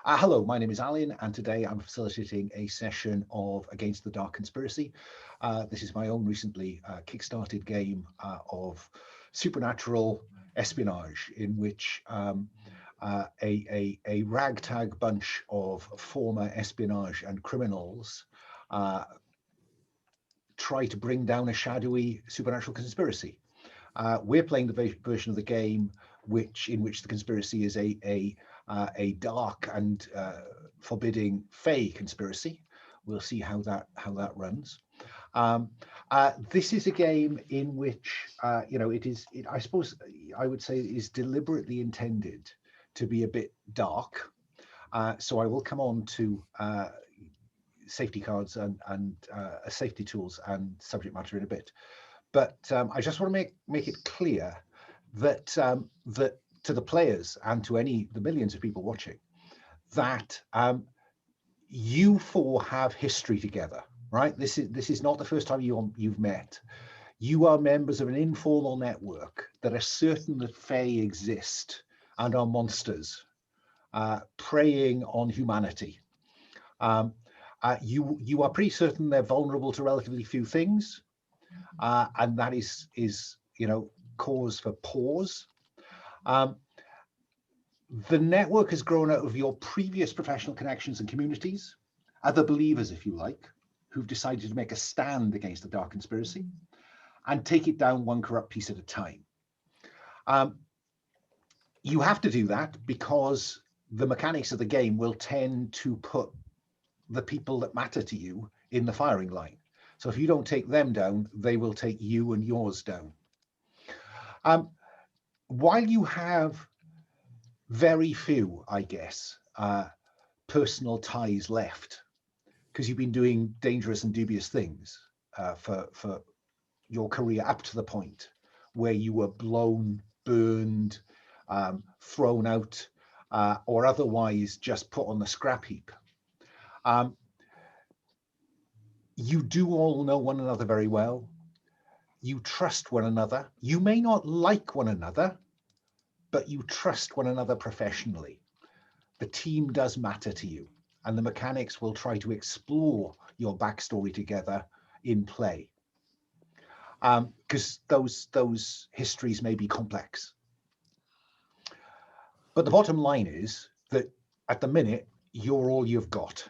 Hello, my name is Alan, and today I'm facilitating a session of Against the Dark Conspiracy. This is my own recently kickstarted game of supernatural espionage, in which a ragtag bunch of former espionage and criminals try to bring down a shadowy supernatural conspiracy. We're playing the version of the game in which the conspiracy is a dark and forbidding Fey conspiracy. We'll see how that runs. This is a game in which I suppose I would say it is deliberately intended to be a bit dark. So I will come on to safety cards and safety tools and subject matter in a bit. But I just want to make it clear that that to the players and to the millions of people watching, that you four have history together, right? This is not the first time you've met. You are members of an informal network that are certain that Fae exist and are monsters preying on humanity. You are pretty certain they're vulnerable to relatively few things. And that is cause for pause. The network has grown out of your previous professional connections and communities, other believers, if you like, who've decided to make a stand against the dark conspiracy and take it down one corrupt piece at a time. You have to do that because the mechanics of the game will tend to put the people that matter to you in the firing line. So if you don't take them down, they will take you and yours down. While you have very few, I guess, personal ties left, because you've been doing dangerous and dubious things for your career up to the point where you were blown, burned, thrown out, or otherwise just put on the scrap heap. You do all know one another very well. You trust one another. You may not like one another, but you trust one another professionally. The team does matter to you, and the mechanics will try to explore your backstory together in play. Because those histories may be complex. But the bottom line is that at the minute, you're all you've got.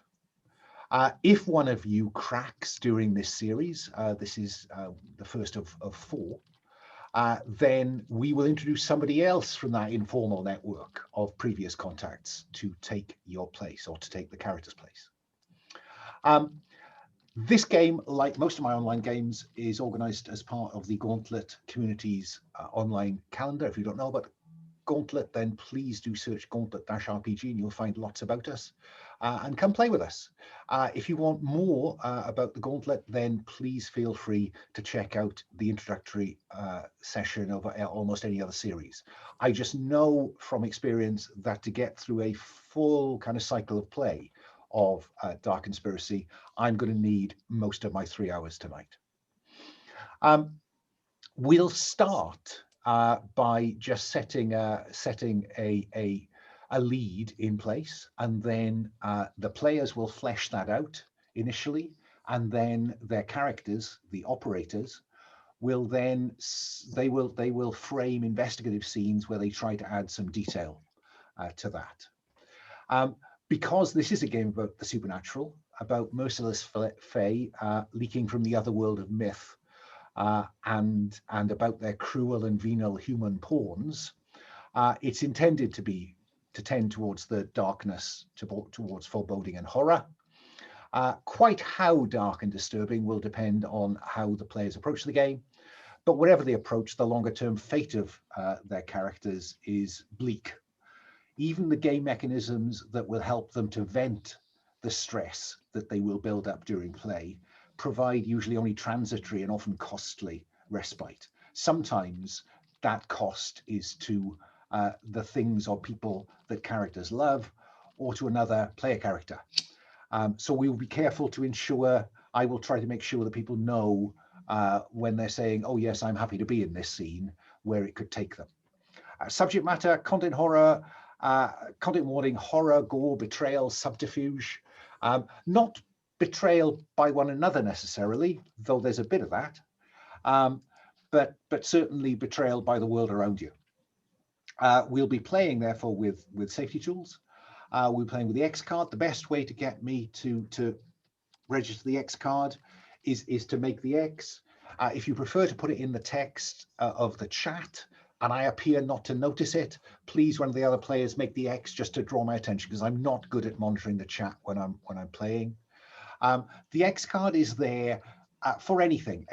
If one of you cracks during this series, this is the first of 4, then we will introduce somebody else from that informal network of previous contacts to take your place or to take the character's place. This game, like most of my online games, is organized as part of the Gauntlet community's online calendar. If you don't know about Gauntlet, then please do search Gauntlet-RPG and you'll find lots about us. And come play with us. If you want more about the Gauntlet, then please feel free to check out the introductory session of almost any other series. I just know from experience that to get through a full kind of cycle of play of Dark Conspiracy, I'm going to need most of my 3 hours tonight. We'll start by just setting a lead in place, and then the players will flesh that out initially, and then their characters, the operators, will then they will frame investigative scenes where they try to add some detail to that. Because this is a game about the supernatural, about merciless Fae leaking from the other world of myth, and about their cruel and venal human pawns, it's intended to tend towards the darkness, towards foreboding and horror. Quite how dark and disturbing will depend on how the players approach the game, but whatever the approach, the longer term fate of their characters is bleak. Even the game mechanisms that will help them to vent the stress that they will build up during play provide usually only transitory and often costly respite. Sometimes that cost is to the things or people that characters love, or to another player character. So we will be careful to ensure, I will try to make sure that people know when they're saying, oh yes, I'm happy to be in this scene, where it could take them. Subject matter, content horror, content warning: horror, gore, betrayal, subterfuge. Not betrayal by one another necessarily, though there's a bit of that, but certainly betrayal by the world around you. We'll be playing, therefore, with safety tools. We're playing with the X card. The best way to get me to register the X card is to make the X. If you prefer to put it in the text of the chat and I appear not to notice it, please, one of the other players, make the X just to draw my attention, because I'm not good at monitoring the chat when I'm playing. The X card is there for anything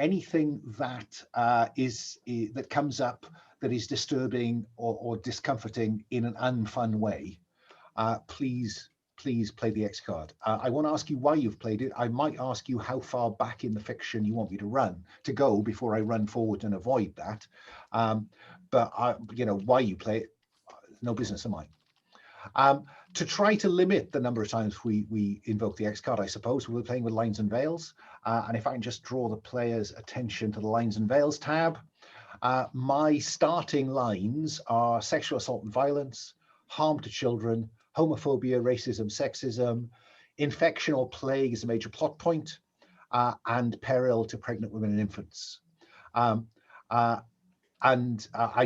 that that comes up that is disturbing or discomforting in an unfun way. Please play the X card. I won't ask you why you've played it. I might ask you how far back in the fiction you want me to go before I run forward and avoid that. But why you play it, no business of mine. To try to limit the number of times we invoke the X card, I suppose we're playing with lines and veils. And if I can just draw the player's attention to the lines and veils tab, my starting lines are sexual assault and violence, harm to children, homophobia, racism, sexism, infection or plague is a major plot point, and peril to pregnant women and infants. I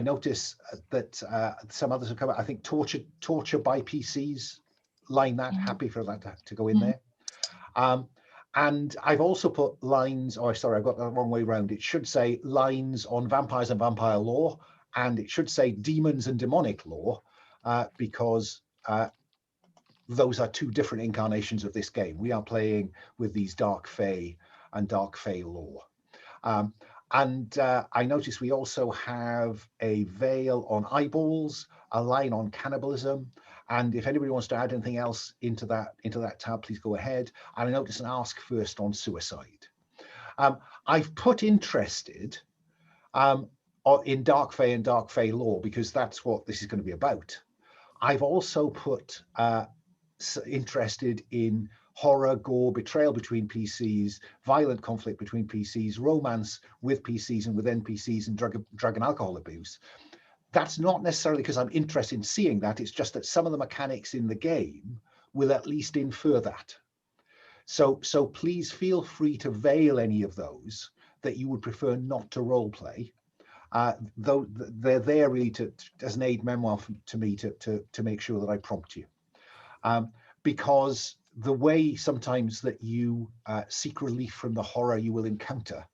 notice that some others have come out. I think torture by PCs, line that, happy for that to go in there. And I've also put lines, oh, sorry, I've got the wrong way around. It should say lines on vampires and vampire lore, and it should say demons and demonic lore, because those are two different incarnations of this game. We are playing with these Dark Fae and Dark Fae lore. I notice we also have a veil on eyeballs, a line on cannibalism, and if anybody wants to add anything else into that tab, please go ahead. And I notice an ask first on suicide. I've put interested in Dark Fae and Dark Fae lore because that's what this is going to be about. I've also put interested in horror, gore, betrayal between PCs, violent conflict between PCs, romance with PCs and with NPCs, and drug and alcohol abuse. That's not necessarily because I'm interested in seeing that. It's just that some of the mechanics in the game will at least infer that. So please feel free to veil any of those that you would prefer not to role play. Though they're there really as an aid memoir to me to make sure that I prompt you. Because the way sometimes that you seek relief from the horror you will encounter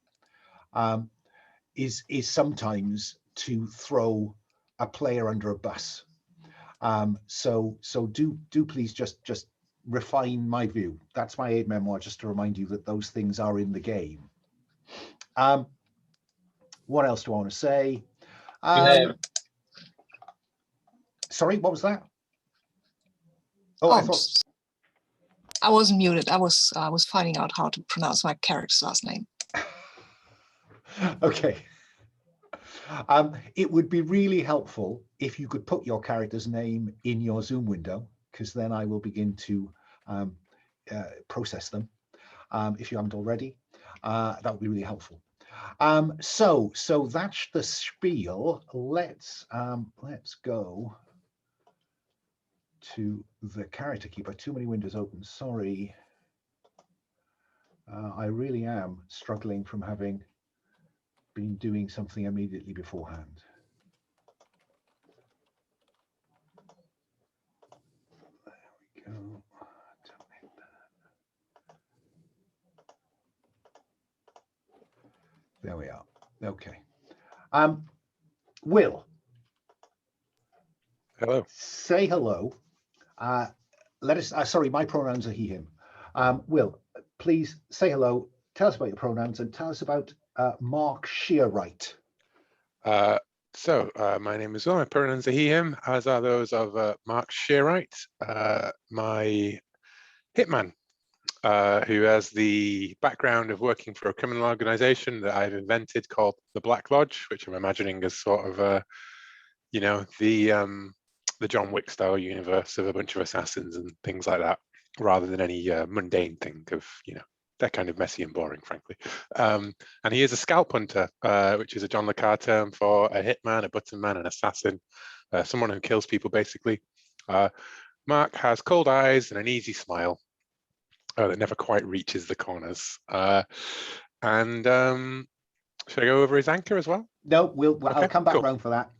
is sometimes to throw a player under a bus. So do please just refine my view. That's my aid memoir, just to remind you that those things are in the game. What else do I want to say? Sorry, what was that? Oh, I thought I wasn't muted. I was finding out how to pronounce my character's last name. Okay. It would be really helpful if you could put your character's name in your Zoom window, because then I will begin to process them. If you haven't already, that would be really helpful. So that's the spiel. Let's go to the character keeper. Too many windows open. Sorry. I really am struggling from having been doing something immediately beforehand. There we go. Don't hit that. There we are. Okay. Will. Hello. Say hello. Let us. Sorry, my pronouns are he, him. Will, please say hello. Tell us about your pronouns and tell us about Mark Shearwright. My name is Will. My pronouns are he, him, as are those of Mark Shearwright, my hitman, who has the background of working for a criminal organization that I've invented called the Black Lodge, which I'm imagining is sort of, the John Wick style universe of a bunch of assassins and things like that, rather than any mundane thing of, they're kind of messy and boring, frankly. And he is a scalp hunter, which is a John le Carre term for a hitman, a button man, an assassin, someone who kills people, basically. Mark has cold eyes and an easy smile that never quite reaches the corners. And should I go over his anchor as well? No, I'll Okay, come back cool. around for that.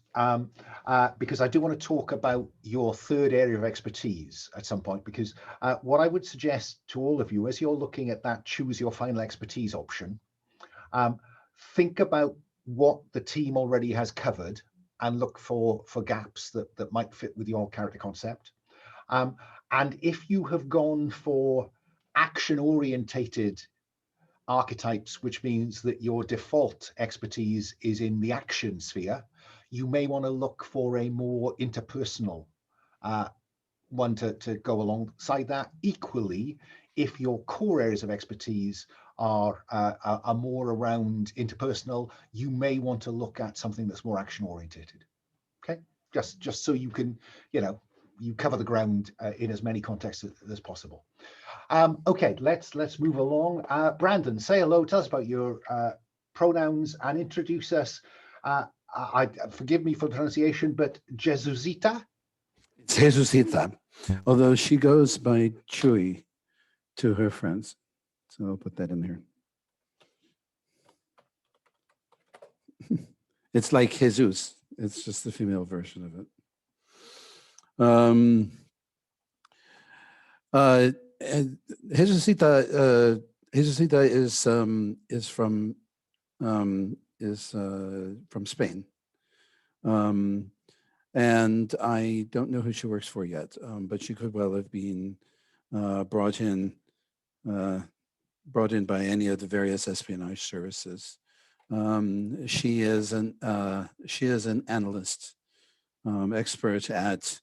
Because I do want to talk about your third area of expertise at some point, because what I would suggest to all of you as you're looking at that choose your final expertise option, think about what the team already has covered and look for gaps that might fit with your character concept. And if you have gone for action orientated archetypes, which means that your default expertise is in the action sphere, you may want to look for a more interpersonal one to go alongside that. Equally, if your core areas of expertise are more around interpersonal, you may want to look at something that's more action orientated. Okay, just so you can, you cover the ground in as many contexts as possible. Okay, let's move along. Brandon, say hello. Tell us about your pronouns and introduce us. Forgive me for the pronunciation, but Jesusita? It's Jesusita, although she goes by Chuy to her friends. So I'll put that in there. It's like Jesus. It's just the female version of it. Jesusita is from Spain, and I don't know who she works for yet, but she could well have been brought in by any of the various espionage services. She is an analyst, expert at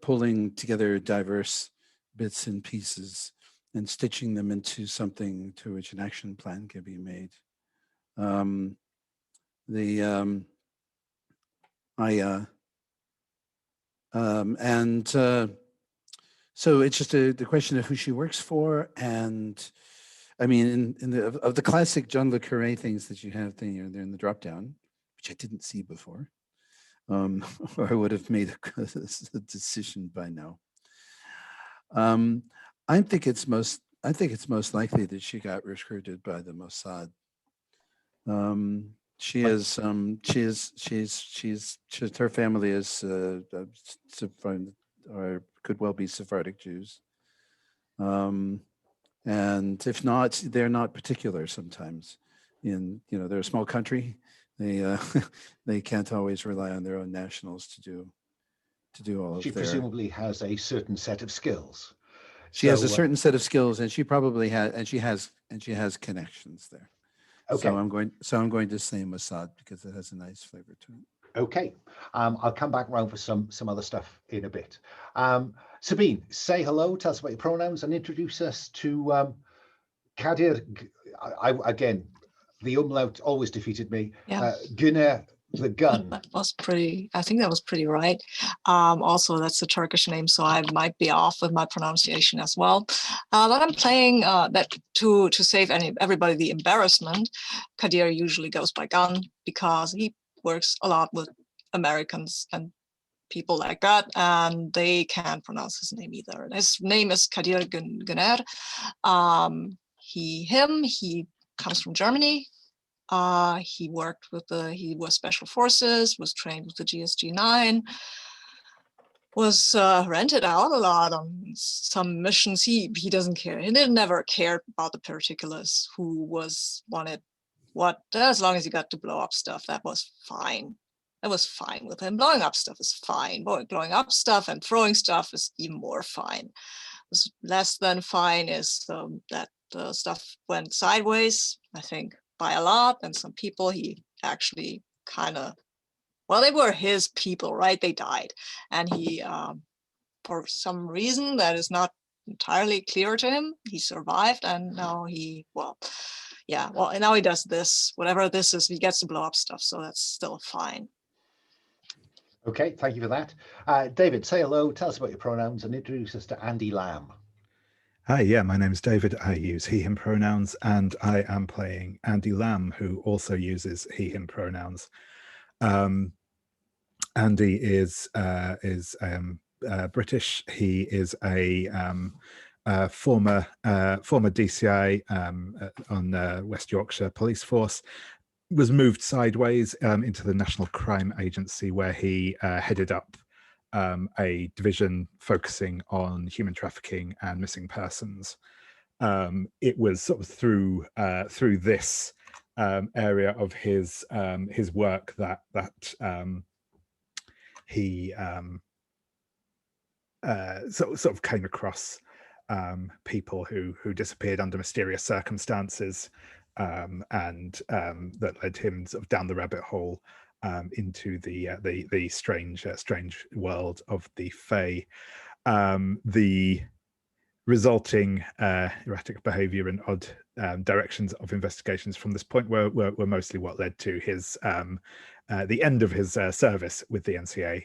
pulling together diverse bits and pieces and stitching them into something to which an action plan can be made. So it's just the question of who she works for, and I mean, of the classic John le Carré things that you have, they're in the drop down, which I didn't see before, or I would have made a decision by now. I think it's most likely that she got recruited by the Mossad. Her family is or could well be Sephardic Jews. And if not, they're not particular sometimes. They're a small country. They can't always rely on their own nationals to do all of She presumably has a certain set of skills. She has a certain set of skills, and she probably has connections there. Okay. So I'm going to say Mossad because it has a nice flavor to it. Okay. I'll come back around for some other stuff in a bit. Sabine, say hello, tell us about your pronouns, and introduce us to Kadir. Again, the umlaut always defeated me. Yeah. Gunnar the Gun. That was pretty, I think that was pretty right. Also, that's a Turkish name, so I might be off with my pronunciation as well. But I'm playing that to save everybody the embarrassment. Kadir usually goes by Gun because he works a lot with Americans and people like that, and they can't pronounce his name either. His name is Kadir Gunnar. He comes from Germany. He was special forces, was trained with the GSG-9, was rented out a lot on some missions. He doesn't care. He never cared about the particulars, who wanted what, as long as he got to blow up stuff, that was fine. That was fine with him. Blowing up stuff is fine. Blowing up stuff and throwing stuff is even more fine. Was less than fine is that the stuff went sideways, I think, by a lot, and some people he actually they were his people, right? They died, and he for some reason that is not entirely clear to him, he survived, and now and now he does this, whatever this is, he gets to blow up stuff, so that's still fine. Okay, thank you for that. David, say hello, tell us about your pronouns, and introduce us to Andy Lamb. Hi, yeah, my name is David. I use he, him pronouns, and I am playing Andy Lamb, who also uses he, him pronouns. Andy is British. He is a former DCI on West Yorkshire Police Force. Was moved sideways into the National Crime Agency, where he headed up a division focusing on human trafficking and missing persons. It was sort of through this area of his work that he sort of came across people who disappeared under mysterious circumstances, and that led him sort of down the rabbit hole into the strange world of the Fae. The resulting erratic behavior and odd directions of investigations from this point were mostly what led to his the end of his service with the NCA,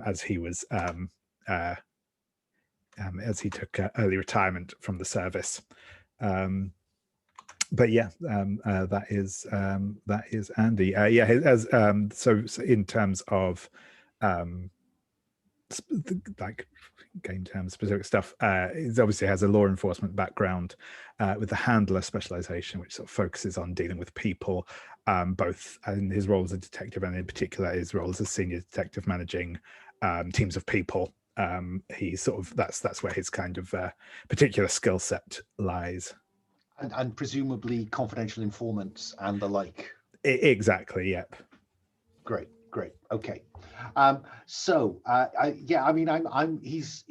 as he was as he took early retirement from the service. But yeah, that is Andy. Yeah, as so in terms of like game terms, specific stuff, he obviously has a law enforcement background with the handler specialization, which sort of focuses on dealing with people, both in his role as a detective and in particular his role as a senior detective managing teams of people. He sort of that's where his kind of particular skill set lies. And presumably confidential informants and the like. Exactly. Yep. Great. Okay. So yeah, I mean, he's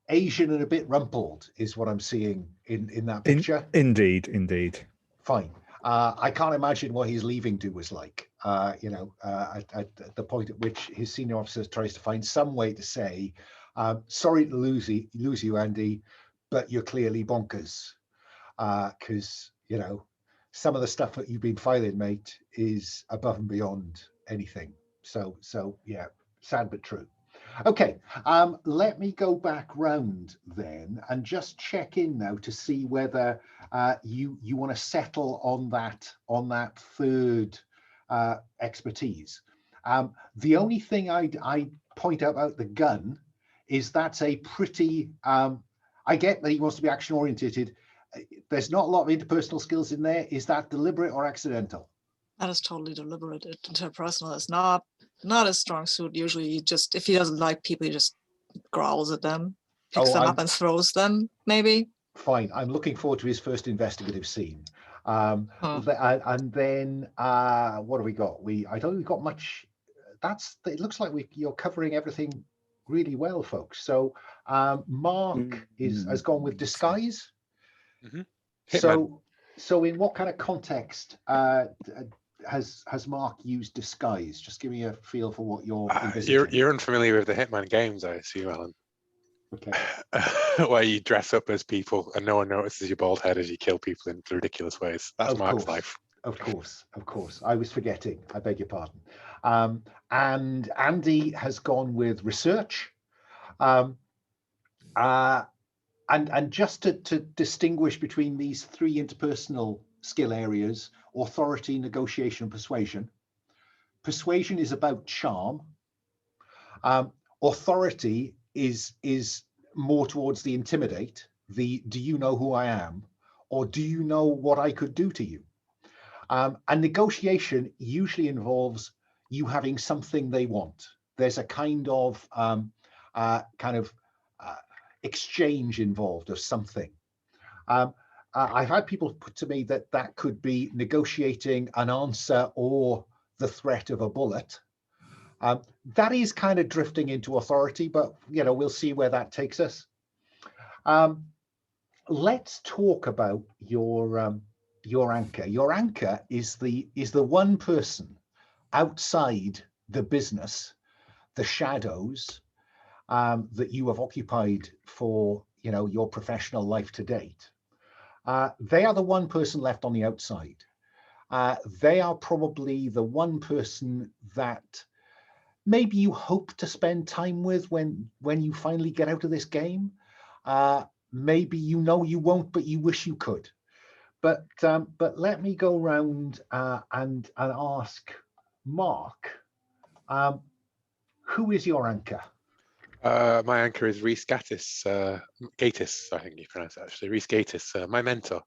Asian and a bit rumpled, is what I'm seeing in that picture. Indeed. Fine. I can't imagine what his leaving do was like. At the point at which his senior officer tries to find some way to say, "Sorry to lose you, Andy, but you're clearly bonkers," because some of the stuff that you've been filing, mate, is above and beyond anything. So yeah, sad but true. Okay, let me go back round then and just check in now to see whether you want to settle on that third expertise. The only thing I point out about the gun is that's a pretty. I get that he wants to be action oriented. There's not a lot of interpersonal skills in there. Is that deliberate or accidental? That is totally deliberate. Interpersonal is not a strong suit. Usually, if he doesn't like people, he just growls at them, picks them up and throws them, maybe. Fine. I'm looking forward to his first investigative scene. And then what have we got? I don't think we've got much. It looks like you're covering everything really well, folks. So Mark has gone with disguise. Mm-hmm. So in what kind of context has Mark used disguise? Just give me a feel for what you're envisaging. You're unfamiliar with the Hitman games, I assume, Alan. Okay. Where you dress up as people and no one notices your bald head as you kill people in ridiculous ways. That's Mark's life. Of course. I was forgetting. I beg your pardon. And Andy has gone with research. And just to distinguish between these three interpersonal skill areas: authority, negotiation, and persuasion. Persuasion is about charm. Authority is more towards the intimidate, the do you know who I am, or do you know what I could do to you? And negotiation usually involves you having something they want. There's a kind of exchange involved of something. I've had people put to me that could be negotiating an answer or the threat of a bullet. That is kind of drifting into authority, but we'll see where that takes us. Let's talk about your anchor. Your anchor is the one person outside the business, the shadows, that you have occupied for your professional life to date. They are the one person left on the outside. They are probably the one person that maybe you hope to spend time with when you finally get out of this game. Maybe you won't, but you wish you could. But let me go around and ask Mark, Who is your anchor? My anchor is Rhys Gatiss, Gatiss, I think you pronounce it actually. Rhys Gatiss, my mentor.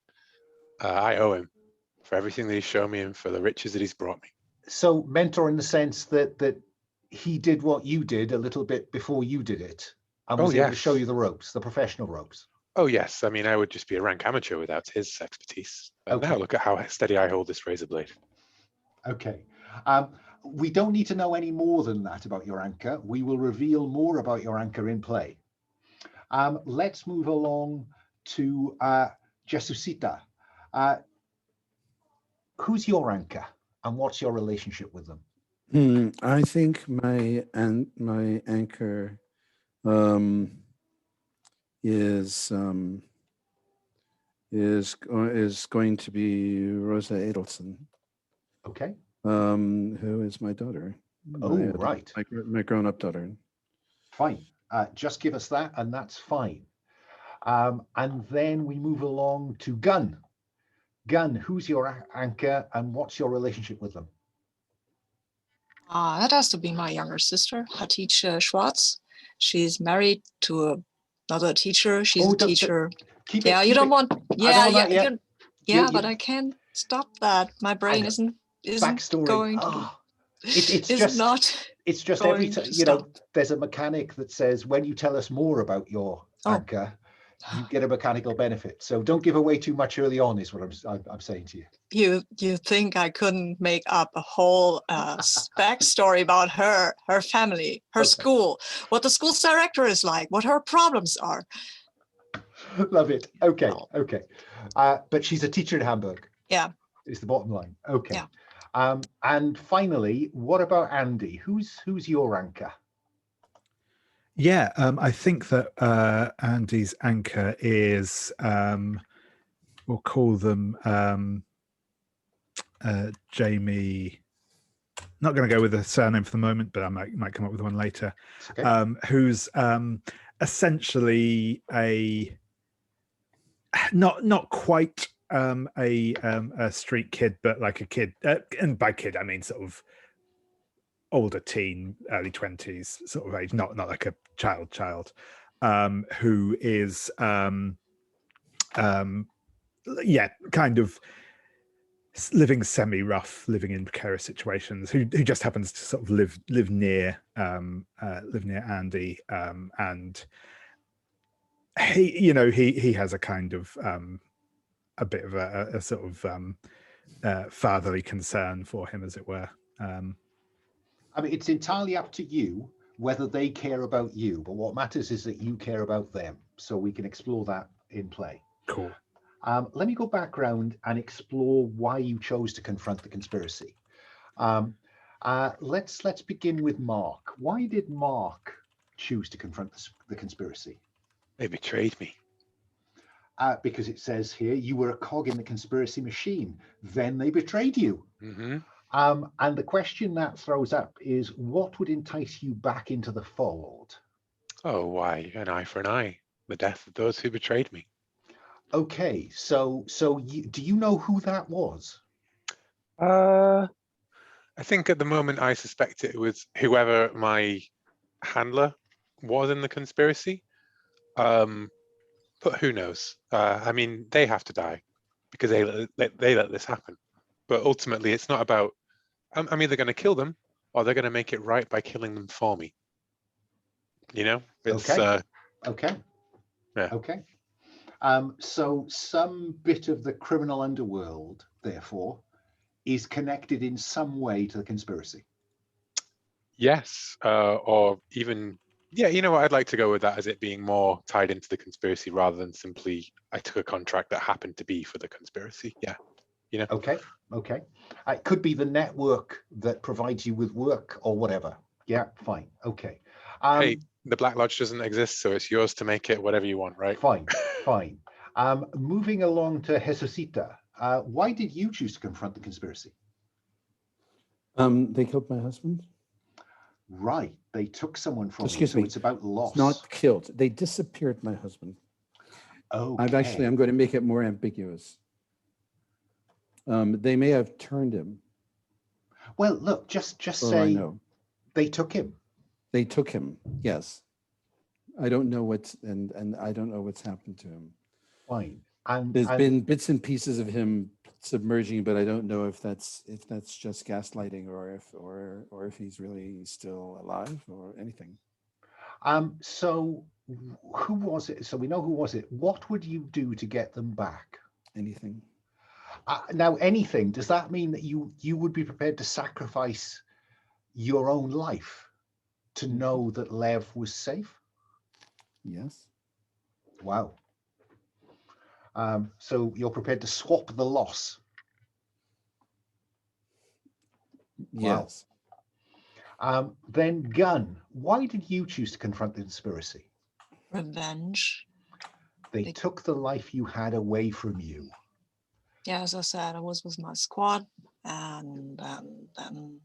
I owe him for everything that he's shown me and for the riches that he's brought me. So mentor in the sense that he did what you did a little bit before you did it, and was able to show yes. you the ropes, the professional ropes. Oh yes, I mean I would just be a rank amateur without his expertise. And now Okay. look at how steady I hold this razor blade. Okay. We don't need to know any more than that about your anchor. We will reveal more about your anchor in play. Let's move along to Jesucita. Who's your anchor and what's your relationship with them? I think my anchor is going to be Rosa Adelson. Okay. Who is my daughter? Oh, right. My grown-up daughter. Fine. Just give us that, and that's fine. And then we move along to Gun. Gun, who's your anchor, and what's your relationship with them? That has to be my younger sister, Hatice Schwartz. She's married to another teacher. She's a teacher. Yeah, you don't want. Yeah, yeah, but I can't stop that. My brain isn't backstory. Going. It's just every time, you know, there's a mechanic that says when you tell us more about your anchor, you get a mechanical benefit. So don't give away too much early on is what I'm saying to you. You think I couldn't make up a whole backstory about her family, her school, what the school's director is like, what her problems are. Love it. Okay. Okay. But she's a teacher in Hamburg. Yeah. Is the bottom line. Okay. Yeah. And finally, what about Andy? Who's your anchor? Yeah, I think that Andy's anchor is, we'll call them Jamie. Not going to go with a surname for the moment, but I might come up with one later. Okay. Who's essentially a not quite a street kid, but like a kid, and by kid I mean sort of older teen, early 20s sort of age, not like a child, who is kind of living semi-rough, living in precarious situations, who just happens to sort of live near Andy, and he has a kind of a bit of a sort of fatherly concern for him, as it were. I mean, it's entirely up to you whether they care about you, but what matters is that you care about them. So we can explore that in play. Cool. Let me go back round and explore why you chose to confront the conspiracy. Let's begin with Mark. Why did Mark choose to confront the conspiracy? They betrayed me. Because it says here you were a cog in the conspiracy machine. Then they betrayed you. Mm-hmm. And the question that throws up is, what would entice you back into the fold? Oh, why? An eye for an eye. The death of those who betrayed me. Okay, so do you know who that was? I think at the moment I suspect it was whoever my handler was in the conspiracy. But who knows? I mean, they have to die because they let this happen. But ultimately, it's not about, I'm either going to kill them or they're going to make it right by killing them for me. You know? It's, okay. Yeah. Okay. So some bit of the criminal underworld, therefore, is connected in some way to the conspiracy. Yes. Or even, yeah, you know what? I'd like to go with that as it being more tied into the conspiracy rather than simply I took a contract that happened to be for the conspiracy. Yeah. You know? Okay. It could be the network that provides you with work or whatever. Yeah, fine. Okay. Hey, the Black Lodge doesn't exist, so it's yours to make it whatever you want, right? Fine. Moving along to Jesucita. Why did you choose to confront the conspiracy? They killed my husband. Right. They took someone from Excuse you, so me. it's about loss. It's not killed. They disappeared my husband. Okay. I'm going to make it more ambiguous. They may have turned him. Well, look, just say they took him. They took him. Yes. I don't know and I don't know what's happened to him. Fine. And, There's and been bits and pieces of him submerging, but I don't know if that's just gaslighting or if he's really still alive or anything. so who was it? So we know who was it. What would you do to get them back? Anything. Now, anything, does that mean that you would be prepared to sacrifice your own life to know that Lev was safe? Yes. Wow. So you're prepared to swap the loss? Wow. Yes. Then Gunn, why did you choose to confront the conspiracy? Revenge. They took the life you had away from you. Yeah, as I said, I was with my squad, and then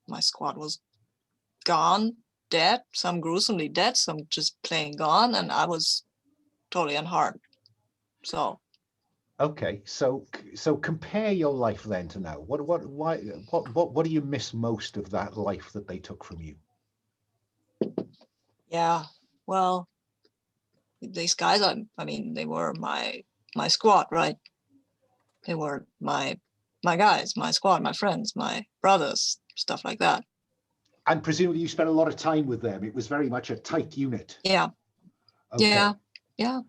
my squad was gone, dead, some gruesomely dead, some just plain gone, and I was totally unharmed. So Okay, so compare your life then to now. What do you miss most of that life that they took from you? yeah, well, these guys, I mean, they were my squad, right? They were my guys, my squad, my friends, my brothers, stuff like that. And presumably you spent a lot of time with them. It was very much a tight unit. Yeah, Okay. yeah.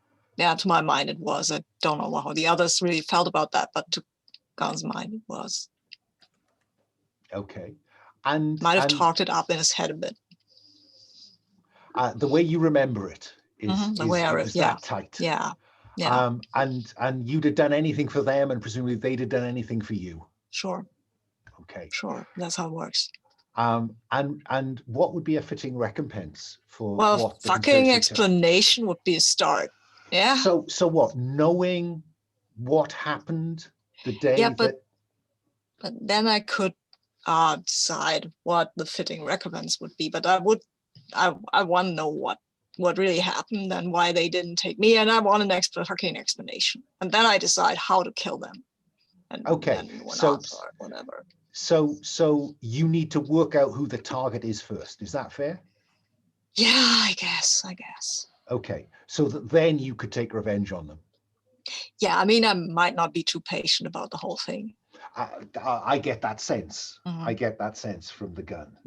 To my mind, it was. I don't know how the others really felt about that, but to Gunn's mind, it was. Okay. And Might have talked it up in his head a bit. The way you remember it is, The way it was that tight. Yeah. And you'd have done anything for them, and presumably they'd have done anything for you. Sure. Okay. Sure. That's how it works. And what would be a fitting recompense for Well, what the fucking conspiracy explanation would be a start. Yeah. So what? Knowing what happened the day Yeah, but then I could decide what the fitting recompense would be. But I want to know what really happened and why they didn't take me, and I want an fucking explanation. And then I decide how to kill them. And, Okay, and so not, or whatever. So you need to work out who the target is first. Is that fair? Yeah, I guess. Okay, so that then you could take revenge on them. Yeah, I mean, I might not be too patient about the whole thing. I get that sense. Mhm. I get that sense from the gun.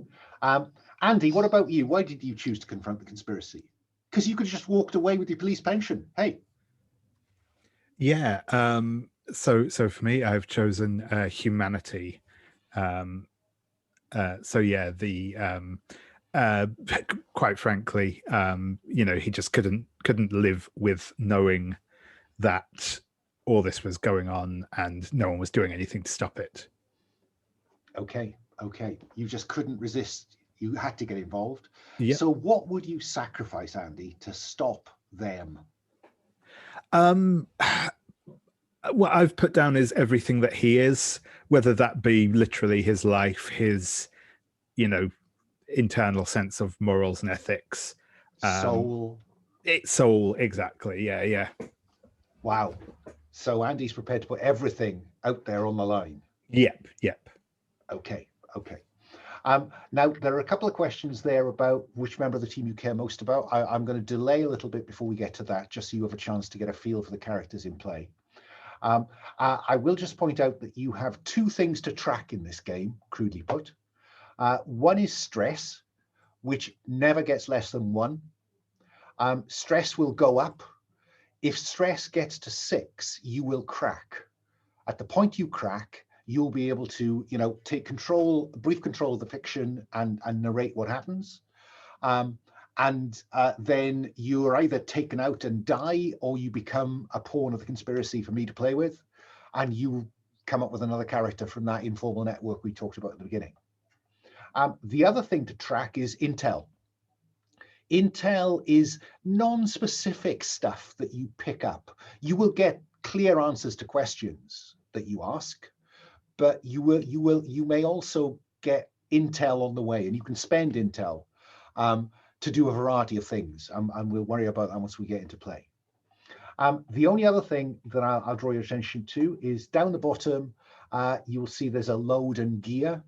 Andy, what about you? Why did you choose to confront the conspiracy? Because you could have just walked away with your police pension. Hey. Yeah. So for me, I've chosen humanity. So yeah, quite frankly, he just couldn't live with knowing that all this was going on and no one was doing anything to stop it. Okay. You just couldn't resist. You had to get involved. Yep. So what would you sacrifice, Andy, to stop them? What I've put down is everything that he is, whether that be literally his life, his, internal sense of morals and ethics. Soul. Soul, exactly. Yeah. Wow. So Andy's prepared to put everything out there on the line. Yep. Okay. Now, there are a couple of questions there about which member of the team you care most about. I'm going to delay a little bit before we get to that, just so you have a chance to get a feel for the characters in play. I will just point out that you have two things to track in this game, crudely put. One is stress, which never gets less than 1. Stress will go up. If stress gets to 6, you will crack. At the point you crack, you'll be able to, take brief control of the fiction and narrate what happens. Then you're either taken out and die, or you become a pawn of the conspiracy for me to play with, and you come up with another character from that informal network we talked about at the beginning. The other thing to track is intel. Intel is non-specific stuff that you pick up. You will get clear answers to questions that you ask, but you may also get intel on the way, and you can spend intel to do a variety of things, and we'll worry about that once we get into play. The only other thing that I'll draw your attention to is down the bottom, you will see there's a load and gear.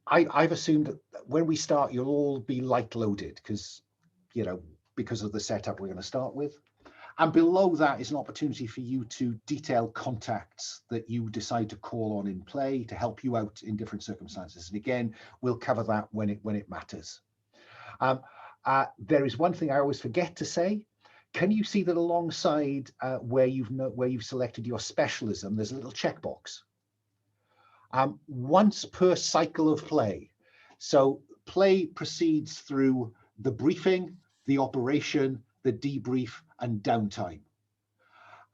I've assumed that when we start, you'll all be light loaded because, because of the setup we're going to start with. And below that is an opportunity for you to detail contacts that you decide to call on in play to help you out in different circumstances. And again, we'll cover that when it matters. There is one thing I always forget to say. Can you see that alongside where you've selected your specialism, there's a little checkbox? Once per cycle of play. So play proceeds through the briefing, the operation, the debrief, and downtime.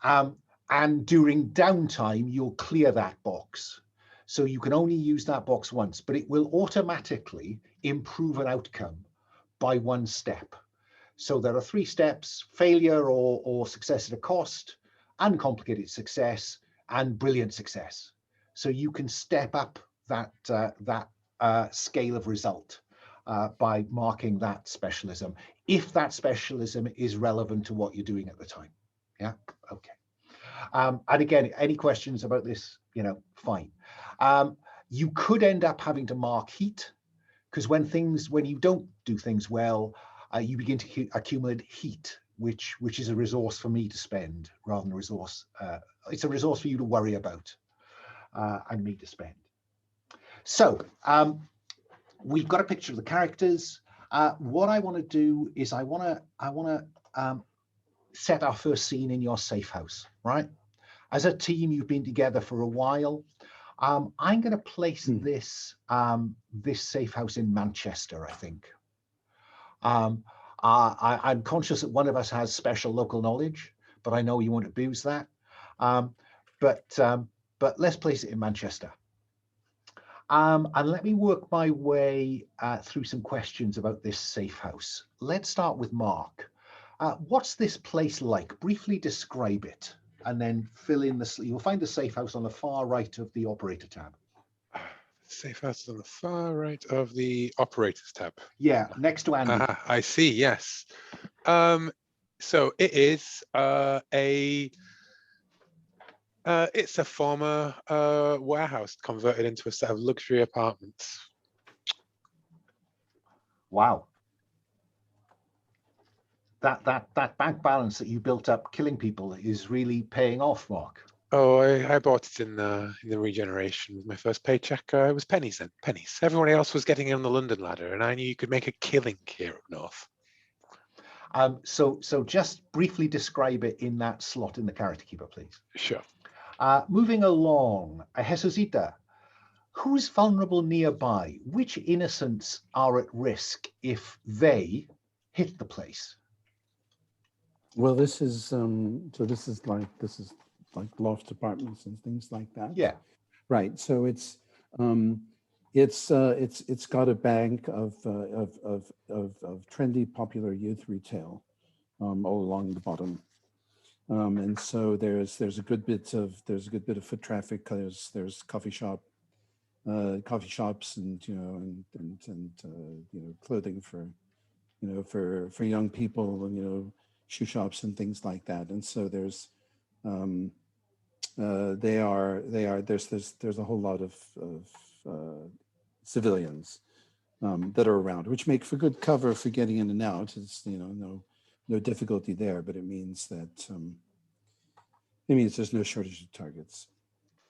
And during downtime, you'll clear that box. So you can only use that box once, but it will automatically improve an outcome by one step. So there are 3 steps: failure or success at a cost, uncomplicated success, and brilliant success. So you can step up that scale of result by marking that specialism, if that specialism is relevant to what you're doing at the time. Yeah, okay. And again, any questions about this, fine. You could end up having to mark heat, because when you don't do things well, you begin to accumulate heat, which is a resource for me to spend rather than a resource. It's a resource for you to worry about and me to spend. So we've got a picture of the characters. What I want to do is I want to set our first scene in your safe house, right? As a team, you've been together for a while. I'm going to place this safe house in Manchester, I think. I'm conscious that one of us has special local knowledge, but I know you won't abuse that. But let's place it in Manchester. And let me work my way through some questions about this safe house. Let's start with Mark. What's this place like? Briefly describe it, and then fill in you'll find the safe house on the far right of the operator tab. Safe house is on the far right of the operators tab. Yeah, next to Andy. I see, yes. So it is it's a former warehouse converted into a set of luxury apartments. Wow. That bank balance that you built up killing people is really paying off, Mark. Oh, I bought it in the regeneration with my first paycheck. It was pennies then, pennies. Everyone else was getting on the London ladder, and I knew you could make a killing here up north. So just briefly describe it in that slot in the character keeper, please. Sure. Moving along, Jesusita, who's vulnerable nearby? Which innocents are at risk if they hit the place? Well, this is like loft apartments and things like that. Yeah. Right. So it's got a bank of trendy, popular youth retail all along the bottom, and so there's a good bit of foot traffic. There's coffee shops and clothing for young people, and shoe shops and things like that. And so there's there's a whole lot of civilians that are around, which make for good cover for getting in and out. It's no difficulty there, but it means that there's no shortage of targets.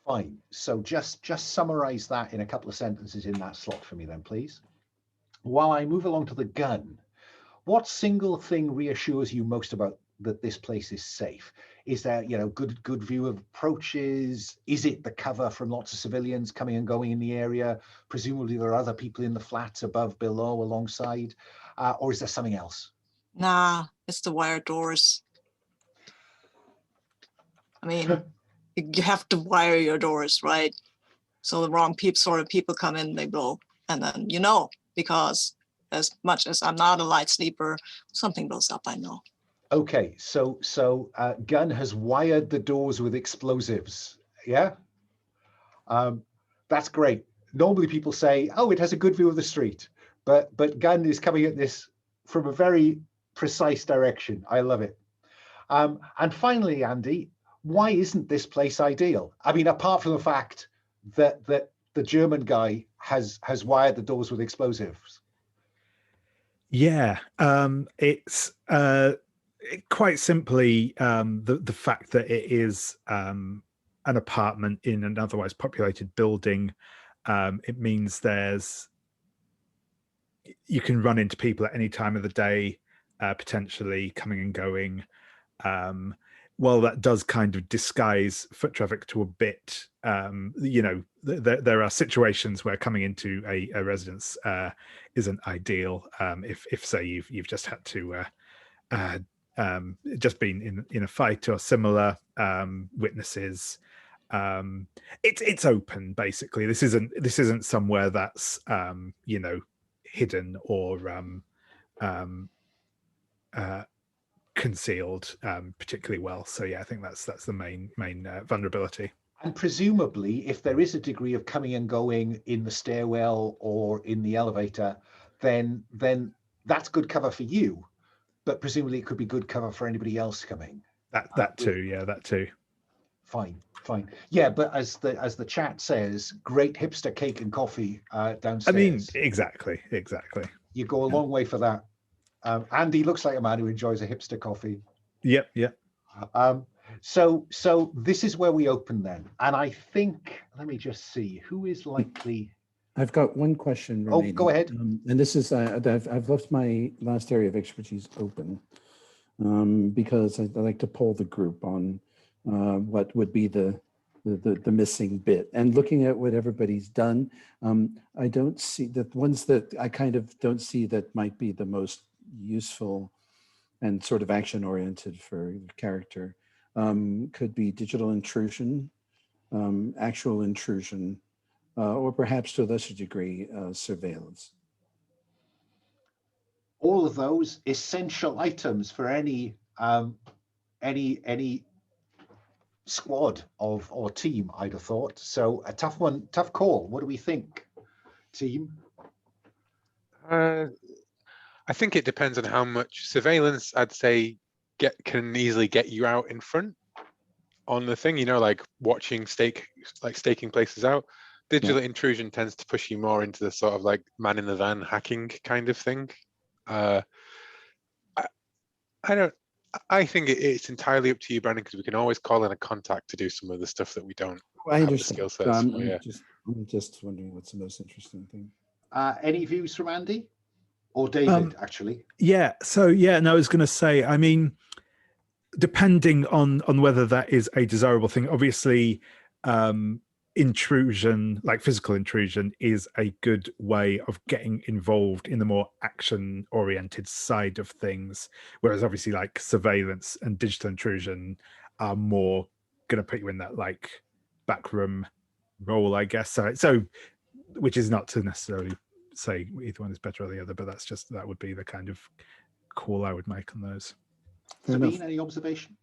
Fine. So just summarize that in a couple of sentences in that slot for me then, please. While I move along to the gun, what single thing reassures you most about that this place is safe? Is there, good view of approaches? Is it the cover from lots of civilians coming and going in the area? Presumably there are other people in the flats above, below, alongside, or is there something else? Nah, it's the wire doors. I mean, you have to wire your doors, right? So the wrong people come in, they blow, and then because as much as I'm not a light sleeper, something blows up, I know. Okay, so Gun has wired the doors with explosives. Yeah, that's great. Normally people say, "Oh, it has a good view of the street," but Gun is coming at this from a very precise direction. I love it. And finally, Andy, why isn't this place ideal? I mean, apart from the fact that the German guy has wired the doors with explosives? Yeah, it's quite simply the fact that it is an apartment in an otherwise populated building. It means you can run into people at any time of the day, potentially coming and going. Well, that does kind of disguise foot traffic to a bit. There are situations where coming into a residence isn't ideal. If say you've just had to just been in a fight or similar, witnesses. It's open basically. This isn't somewhere that's hidden or concealed particularly well. So yeah, I think that's the main vulnerability. And presumably, if there is a degree of coming and going in the stairwell or in the elevator, then that's good cover for you. But presumably, it could be good cover for anybody else coming. That too, yeah, that too. Fine. Yeah, but as the chat says, great hipster cake and coffee downstairs. I mean, exactly. You go a long way for that. Andy looks like a man who enjoys a hipster coffee. Yep. So this is where we open then, and I think, let me just see who is likely. I've got one question remaining. Oh, go ahead. And this is I've left my last area of expertise open because I like to poll the group on what would be the missing bit. And looking at what everybody's done, I don't see the ones that I kind of don't see that might be the most useful and sort of action oriented for the character. Could be digital intrusion, actual intrusion, or perhaps to a lesser degree, surveillance. All of those essential items for any squad or team, I'd have thought. So a tough call. What do we think, team? I think it depends on how much surveillance, I'd say, can easily get you out in front on the thing, like watching staking places out. Digital intrusion tends to push you more into the sort of like man in the van hacking kind of thing. I think it's entirely up to you, Brandon, because we can always call in a contact to do some of the stuff that we don't have the skill sets. I'm just wondering what's the most interesting thing. Any views from Andy or David, actually? Yeah. So yeah, no, I was going to say, I mean, depending on whether that is a desirable thing, obviously, intrusion, like physical intrusion, is a good way of getting involved in the more action-oriented side of things, whereas obviously like surveillance and digital intrusion are more going to put you in that like backroom role, I guess. So which is not to necessarily say either one is better or the other, but that would be the kind of call I would make on those. Sabine, any observation?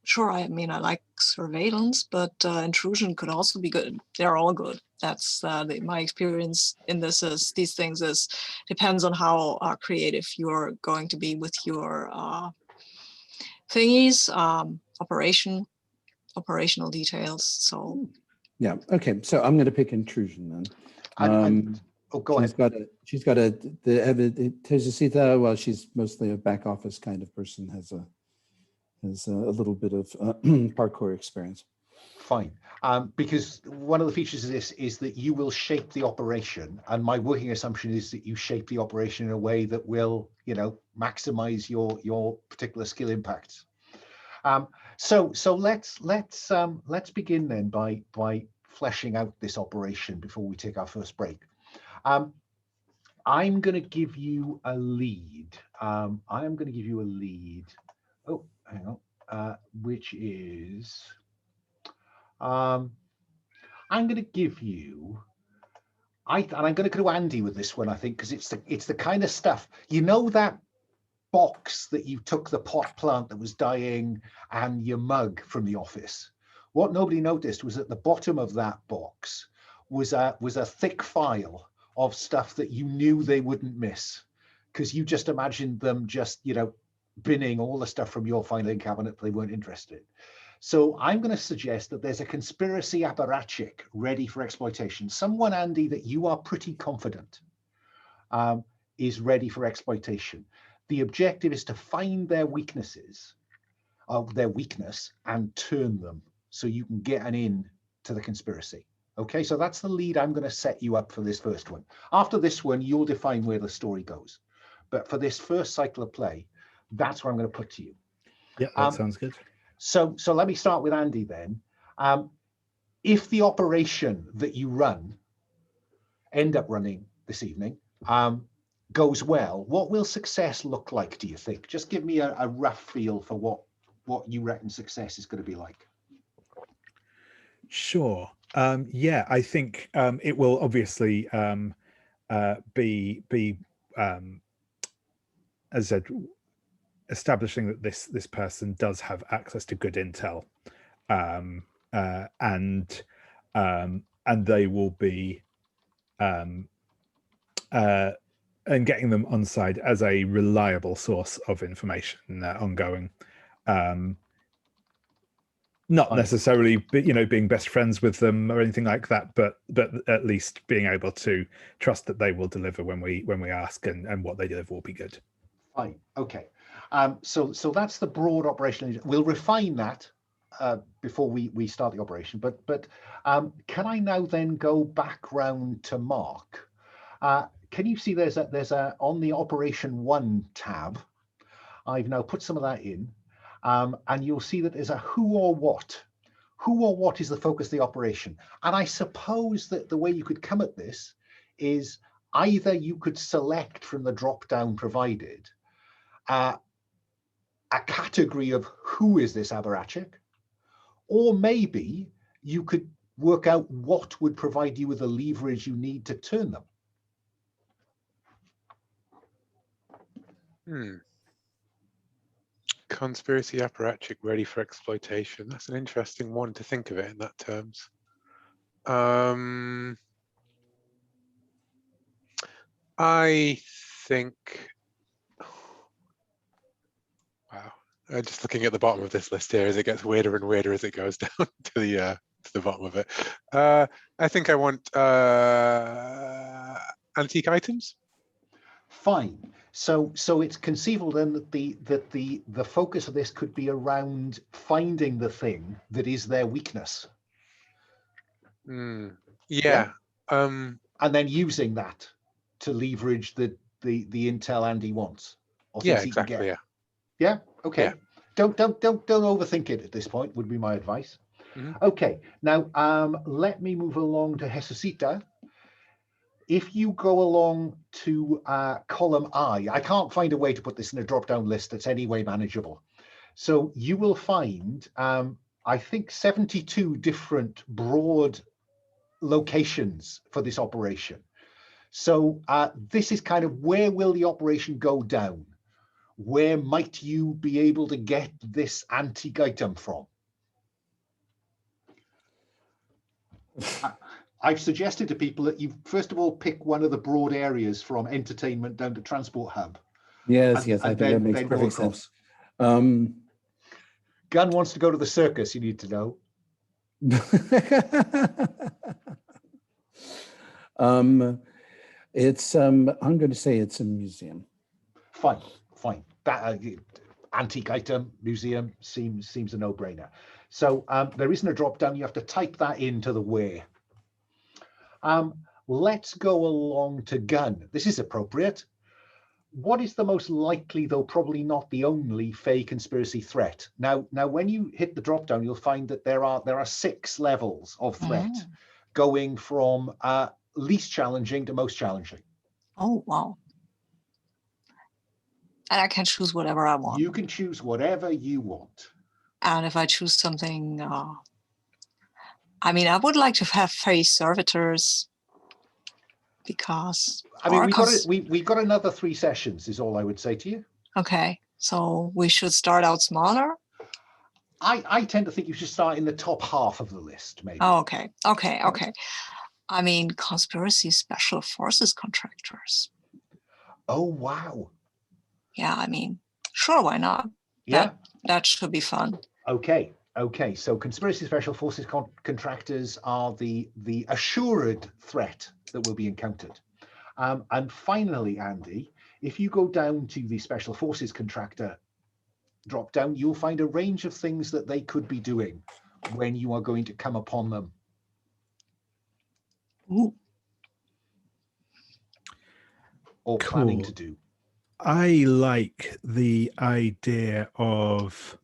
Sure, I mean, I like surveillance, but intrusion could also be good. They're all good. That's my experience in this is these things is depends on how creative you're going to be with your thingies, operational details. So yeah, okay. So I'm going to pick intrusion then. Go ahead. She's got Tejasita, well, she's mostly a back office kind of person, has a little bit of parkour experience. Fine. Because one of the features of this is that you will shape the operation, and my working assumption is that you shape the operation in a way that will, maximize your particular skill impacts. So let's begin then by fleshing out this operation before we take our first break. I'm going to give you a lead. Oh, hang on. Which is, I'm going to give you, and I'm going to go to Andy with this one, I think, because it's the kind of stuff, that box that you took the pot plant that was dying and your mug from the office. What nobody noticed was at the bottom of that box was a thick file of stuff that you knew they wouldn't miss, because you just imagined them just, binning all the stuff from your filing cabinet they weren't interested. So I'm going to suggest that there's a conspiracy apparatchik ready for exploitation. Someone, Andy, that you are pretty confident is ready for exploitation. The objective is to find their weaknesses, their weakness, and turn them so you can get an in to the conspiracy. Okay, so that's the lead I'm going to set you up for this first one. After this one, you'll define where the story goes. But for this first cycle of play, that's what I'm going to put to you. Yeah, that sounds good. So let me start with Andy then. If the operation that you end up running this evening, goes well, what will success look like, do you think? Just give me a rough feel for what you reckon success is going to be like. Sure. Yeah, I think it will obviously be as I said, establishing that this person does have access to good intel, and they will be and getting them on side as a reliable source of information ongoing. Not Fine. necessarily, being best friends with them or anything like that, but at least being able to trust that they will deliver when we ask, and what they deliver will be good. Fine. Okay. So that's the broad operational. We'll refine that before we start the operation. But can I now then go back round to Mark? Can you see there's a on the Operation 1 tab? I've now put some of that in, and you'll see that there's a who or what. Who or what is the focus of the operation? And I suppose that the way you could come at this is either you could select from the drop down provided a category of who is this apparatchik, or maybe you could work out what would provide you with the leverage you need to turn them. Conspiracy apparatchik ready for exploitation. That's an interesting one to think of it in that terms. I think, wow, just looking at the bottom of this list here, as it gets weirder and weirder as it goes down to the bottom of it. I think I want antique items. Fine. So it's conceivable then that the focus of this could be around finding the thing that is their weakness. Yeah. And then using that to leverage the intel Andy wants. Or Yeah, thinks he can exactly. get. Yeah. Okay. Yeah. Don't overthink it at this point, would be my advice. Okay. Now let me move along to Jesucita. If you go along to column I can't find a way to put this in a drop-down list that's any way manageable. So you will find, I think, 72 different broad locations for this operation. So this is kind of where will the operation go down? Where might you be able to get this antique item from? I've suggested to people that you first of all pick one of the broad areas from entertainment down to transport hub. Yes, I think that makes perfect sense. Gunn wants to go to the circus, you need to know. It's I'm going to say it's a museum. Fine. That antique item, museum seems a no-brainer. So there isn't a drop down. You have to type that into the where. Let's go along to Gunn. This is appropriate. What is the most likely, though probably not the only, Fey conspiracy threat? Now, when you hit the drop down, you'll find that there are 6 levels of threat, going from least challenging to most challenging. Oh, wow. And I can choose whatever I want. You can choose whatever you want. And if I choose something, I mean, I would like to have Fey servitors, because I mean, we've got another 3 sessions is all I would say to you. Okay, so we should start out smaller. I tend to think you should start in the top half of the list, maybe. Oh, okay. I mean, conspiracy special forces contractors. Oh, wow. Yeah, I mean, sure, why not? Yeah. That should be fun. Okay. Okay, so conspiracy special forces contractors are the assured threat that will be encountered. And finally, Andy, if you go down to the special forces contractor drop down, you'll find a range of things that they could be doing when you are going to come upon them. Ooh. Or planning Cool. to do. I like the idea of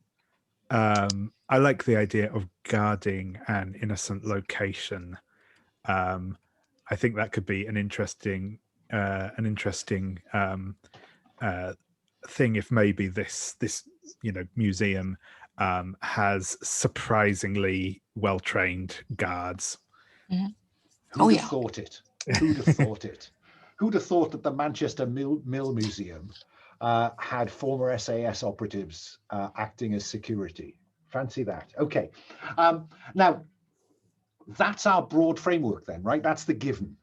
guarding an innocent location. I think that could be an interesting thing if maybe this museum has surprisingly well-trained guards. Mhm. Who'd Oh, have yeah. thought it? Who'd have thought it? Who'd have thought that the Manchester Mill Museum had former SAS operatives acting as security? Fancy that. Okay. Now, that's our broad framework then, right? That's the given.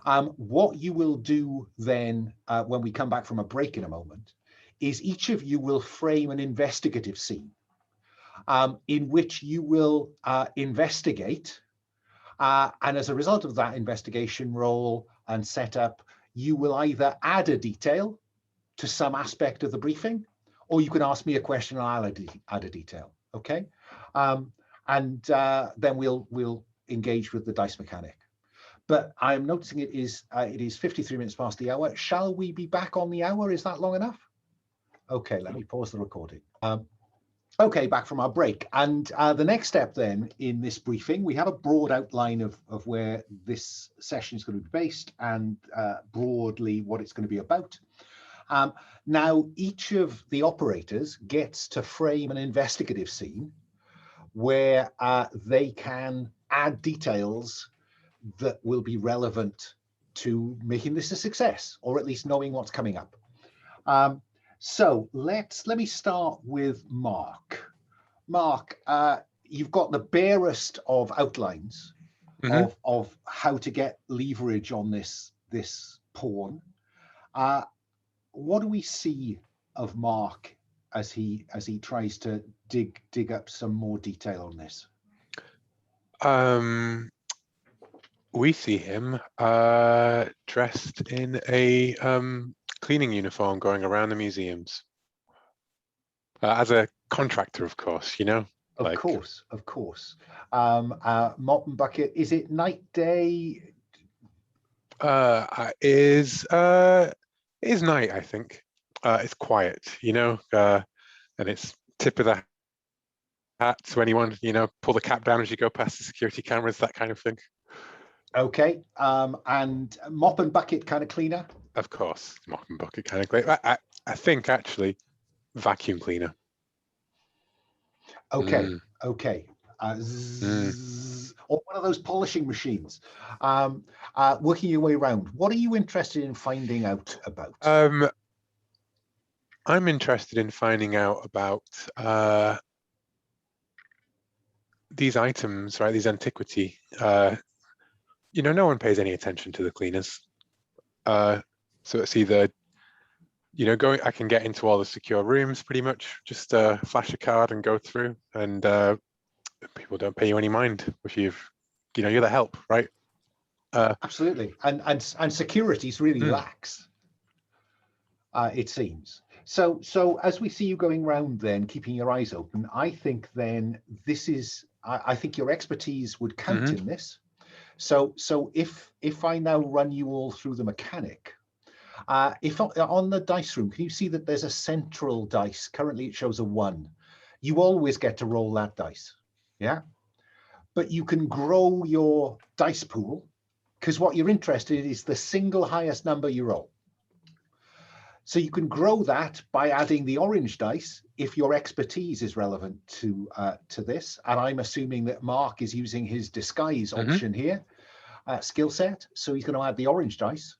What you will do then when we come back from a break in a moment is each of you will frame an investigative scene in which you will investigate. And as a result of that investigation role and setup, you will either add a detail to some aspect of the briefing, or you can ask me a question and I'll add a detail, okay? And then we'll engage with the dice mechanic. But I'm noticing it is 53 minutes past the hour. Shall we be back on the hour? Is that long enough? Okay, let me pause the recording. Okay, back from our break. And the next step then in this briefing, we have a broad outline of where this session is going to be based and broadly what it's going to be about. Now, each of the operators gets to frame an investigative scene where they can add details that will be relevant to making this a success, or at least knowing what's coming up. So let me start with Mark. Mark, you've got the barest of outlines of how to get leverage on this pawn. What do we see of Mark as he tries to dig up some more detail on this? We see him dressed in a cleaning uniform going around the museums. As a contractor, of course, you know? Of course. Mop and bucket, is it night, day? Is night, I think. It's quiet, you know, and it's tip of the hat to anyone, you know, pull the cap down as you go past the security cameras, that kind of thing. Okay, and mop and bucket kind of cleaner? Of course, mop and bucket kind of cleaner. I think actually vacuum cleaner. Okay, okay. Or one of those polishing machines. Working your way around. What are you interested in finding out about? I'm interested in finding out about these items, right? These antiquity. You know, no one pays any attention to the cleaners. So it's either, you know, I can get into all the secure rooms pretty much, just flash a card and go through, and people don't pay you any mind if you're the help, right? Absolutely, and security is really lax. It seems. So as we see you going round, then keeping your eyes open, I think then this is. I think your expertise would count in this. So if I now run you all through the mechanic, if on the dice room, can you see that there's a central dice? Currently it shows a 1. You always get to roll that dice, yeah? But you can grow your dice pool because what you're interested in is the single highest number you roll. So you can grow that by adding the orange dice if your expertise is relevant to this. And I'm assuming that Mark is using his disguise option here, skill set. So he's going to add the orange dice.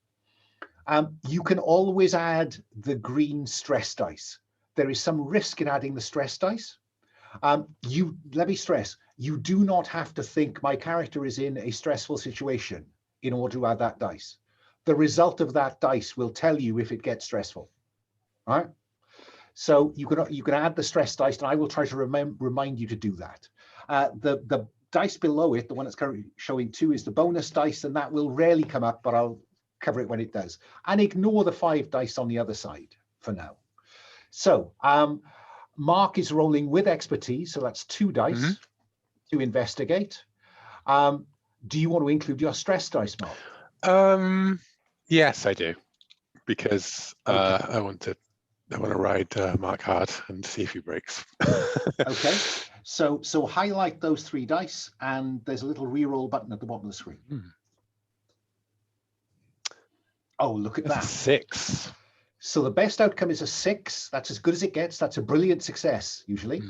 You can always add the green stress dice. There is some risk in adding the stress dice. Let me stress, you do not have to think my character is in a stressful situation in order to add that dice. The result of that dice will tell you if it gets stressful, right? So you can add the stress dice, and I will try to remind you to do that. The dice below it, the one that's currently showing 2, is the bonus dice, and that will rarely come up, but I'll cover it when it does. And ignore the 5 dice on the other side for now. So Mark is rolling with expertise, so that's 2 dice to investigate. Do you want to include your stress dice, Mark? Yes, I do, because Okay. I want to ride Mark hard and see if he breaks. Okay. So highlight those 3 dice, and there's a little re-roll button at the bottom of the screen. Oh, look at That's that. a 6. So the best outcome is a 6. That's as good as it gets. That's a brilliant success, usually.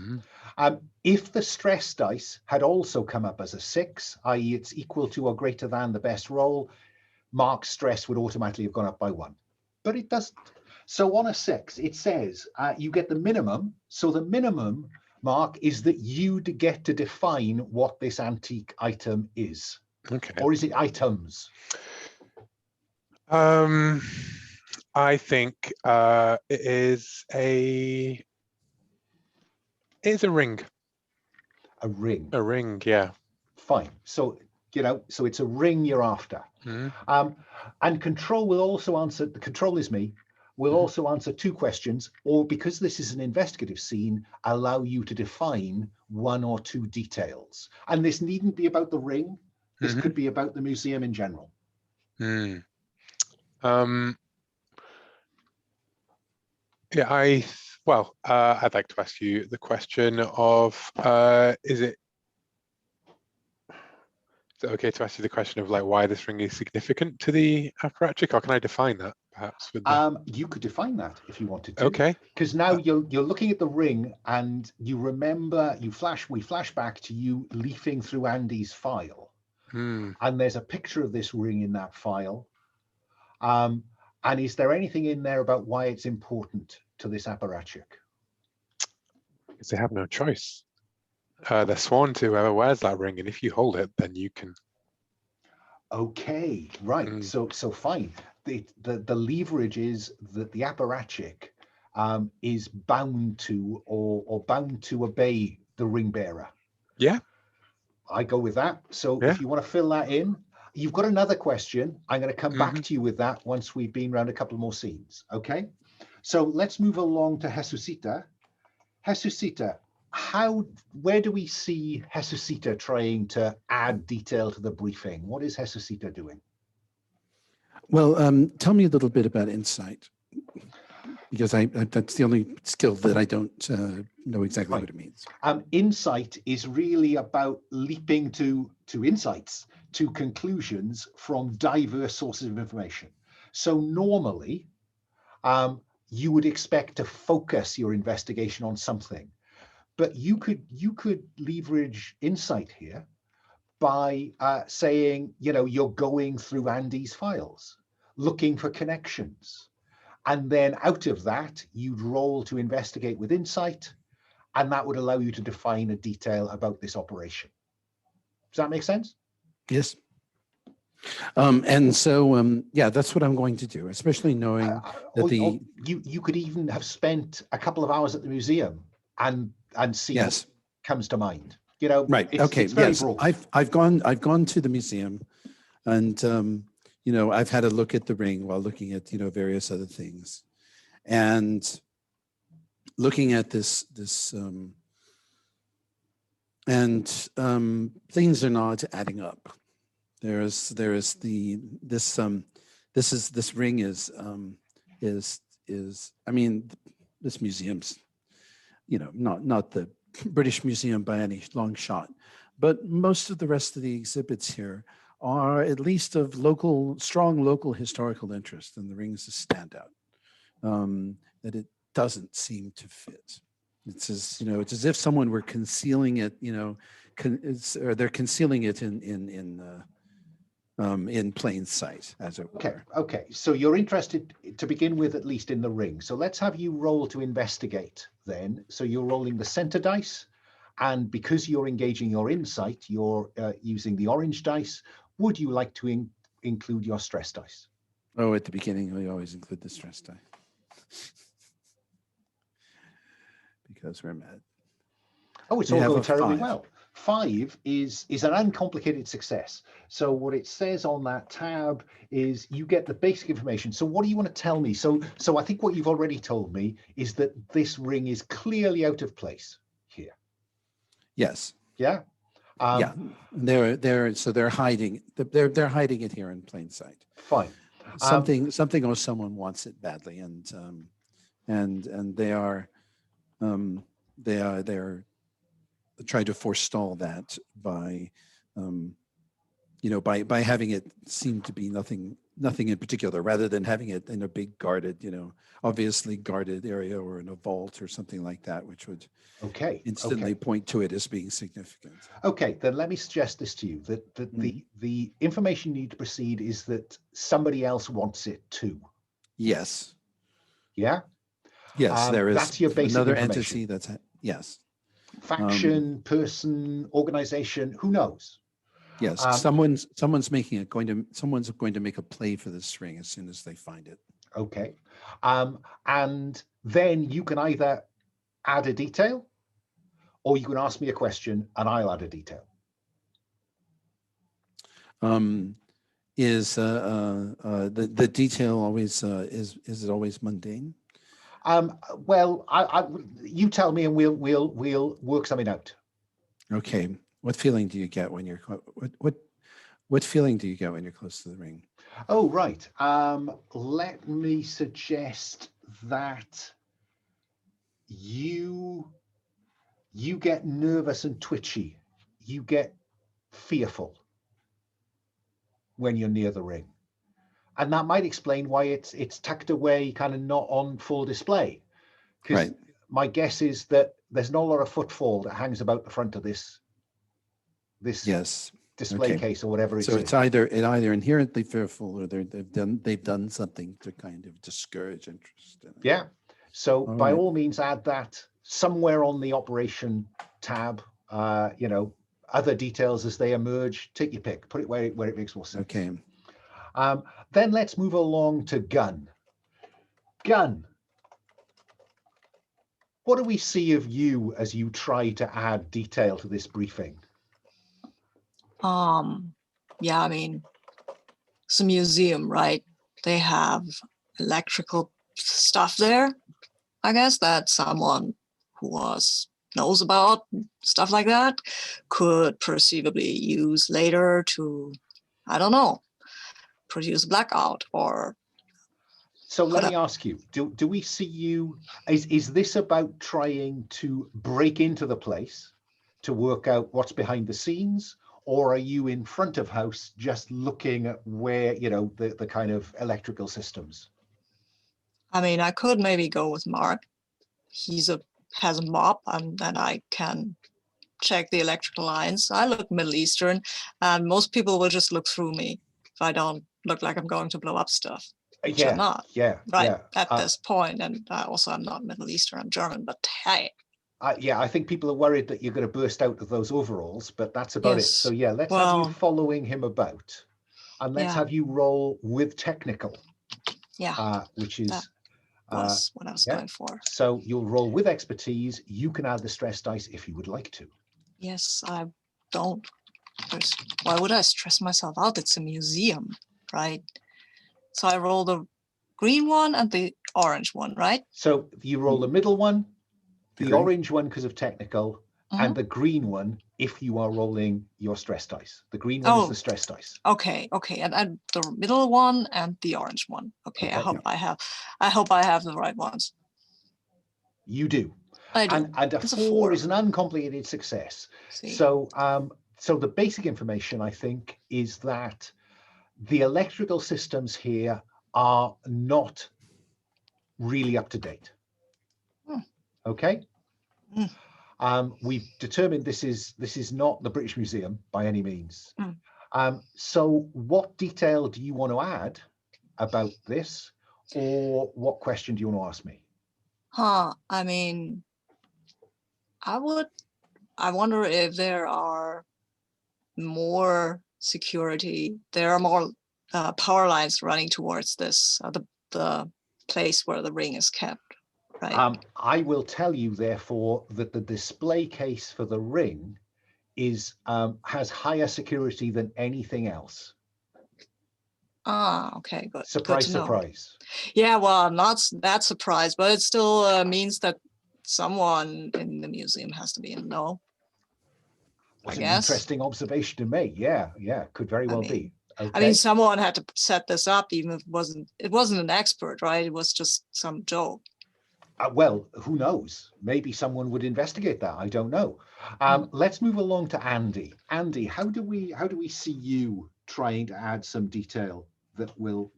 If the stress dice had also come up as a 6, i.e. it's equal to or greater than the best roll, Mark's stress would automatically have gone up by 1. But it doesn't. So on a 6, it says you get the minimum. So the minimum, Mark, is that you'd get to define what this antique item is. Okay. Or is it items? I think it is a ring. A ring. A ring, yeah. Fine. So, so it's a ring you're after. And control will also answer, the control is me, will also answer 2 questions, or because this is an investigative scene, allow you to define 1 or 2 details. And this needn't be about the ring. This could be about the museum in general. Yeah, I'd like to ask you the question of, is it okay to ask you the question of like why this ring is significant to the apparatchik, or can I define that perhaps with the... You could define that if you wanted to. Okay. Because now you're looking at the ring, and you remember we flash back to you leafing through Andy's file, and there's a picture of this ring in that file. And is there anything in there about why it's important to this apparatchik? Because they have no choice. They're sworn to whoever wears that ring, and if you hold it, then you can... Okay, right. So fine. The leverage is that the apparatchik is bound to or bound to obey the ring bearer. Yeah. I go with that. So if you want to fill that in, you've got another question. I'm going to come back to you with that once we've been around a couple more scenes. Okay. So let's move along to Jesucita. Jesucita, where do we see Jesucita trying to add detail to the briefing? What is Jesucita doing? Well, tell me a little bit about insight, because that's the only skill that I don't know exactly what it means. Insight is really about leaping to insights, to conclusions from diverse sources of information. So normally, you would expect to focus your investigation on something, but you could leverage insight here by saying, you're going through Andy's files, looking for connections. And then out of that, you'd roll to investigate with insight, and that would allow you to define a detail about this operation. Does that make sense? Yes. And so, yeah, that's what I'm going to do, especially knowing that you could even have spent a couple of hours at the museum and see what comes to mind. Right. Okay. It's very yes. broad. I've gone to the museum, and I've had a look at the ring while looking at various other things, and looking at this things are not adding up. This ring is I mean, this museum's not the British Museum by any long shot, but most of the rest of the exhibits here are at least of strong local historical interest, and the ring's a standout. That it doesn't seem to fit. It's as if someone were concealing it, or they're concealing it in plain sight, as it were. Okay. So you're interested to begin with, at least in the ring. So let's have you roll to investigate then. So you're rolling the center dice, and because you're engaging your insight, you're using the orange dice. Would you like to include your stress dice? Oh, at the beginning, we always include the stress die. because we're mad. Oh, it's We all have going a terribly 5. well. 5 is an uncomplicated success. So what it says on that tab is you get the basic information. So what do you want to tell me? So I think what you've already told me is that this ring is clearly out of place here. Yes. Yeah. Yeah. They're hiding. They're hiding it here in plain sight. Fine. Something or someone wants it badly, and they're trying to forestall that by by having it seem to be nothing in particular, rather than having it in a big guarded, obviously guarded area or in a vault or something like that, which would instantly point to it as being significant. Okay, then let me suggest this to you, that the information you need to proceed is that somebody else wants it too. Yes. Yeah? Yes, there is that's your basic another information. entity yes. Faction, person, organization, who knows? Yes, someone's going to make a play for this ring as soon as they find it. Okay. And then you can either add a detail, or you can ask me a question and I'll add a detail. Is the detail always is it always mundane? Well, you tell me and we'll work something out. Okay. What feeling do you get when you're what feeling do you get when you're close to the ring? Oh, right. Let me suggest that you get nervous and twitchy. You get fearful when you're near the ring. And that might explain why it's tucked away, kind of not on full display. Because my guess is that there's not a lot of footfall that hangs about the front of this display case or whatever. So it's either inherently fearful, or they've done something to kind of discourage interest in it. Yeah. So by all means, add that somewhere on the operation tab. Other details as they emerge. Take your pick. Put it where it makes more sense. Okay. Then let's move along to Gun. Gun. What do we see of you as you try to add detail to this briefing? Yeah, I mean, it's a museum, right? They have electrical stuff there, I guess, that someone who knows about stuff like that could perceivably use later to, I don't know, produce blackout or. So let me ask you, do we see you, is this about trying to break into the place to work out what's behind the scenes? Or are you in front of house just looking at where, the kind of electrical systems? I mean, I could maybe go with Mark. Has a mop, and then I can check the electrical lines. I look Middle Eastern, and most people will just look through me if I don't look like I'm going to blow up stuff. Which I'm not. At this point, and also I'm not Middle Eastern, I'm German, but hey. I think people are worried that you're going to burst out of those overalls, but that's about it. So yeah, let's have you following him about, and let's have you roll with technical. Yeah. Which is was what I was going for. So you'll roll with expertise. You can add the stress dice if you would like to. Yes, I don't. Why would I stress myself out? It's a museum, right? So I roll the green one and the orange one, right? So you roll the middle one, the orange one because of technical, and the green one if you are rolling your stress dice. The green one is the stress dice. Okay. And the middle one and the orange one. Okay. I hope I have the right ones. You do. I do. And a 4 is an uncomplicated success. See. So the basic information, I think, is that the electrical systems here are not really up to date. Okay. We've determined this is not the British Museum by any means. So what detail do you want to add about this, or what question do you want to ask me? I mean, I wonder if there are more security. There are more power lines running towards this, the place where the ring is kept. right? I will tell you, therefore, that the display case for the ring is has higher security than anything else. Ah, okay, good. Good Surprise, to know. surprise. Yeah, well, I'm not that surprised, but it still means that someone in the museum has to be in the know. Was I an guess. interesting observation to make. Yeah, yeah, could very well be. Okay. I mean, someone had to set this up, even if it wasn't an expert, right? It was just some Joe. Well, who knows? Maybe someone would investigate that. I don't know. Let's move along to Andy. Andy, how do we see you trying to add some detail that will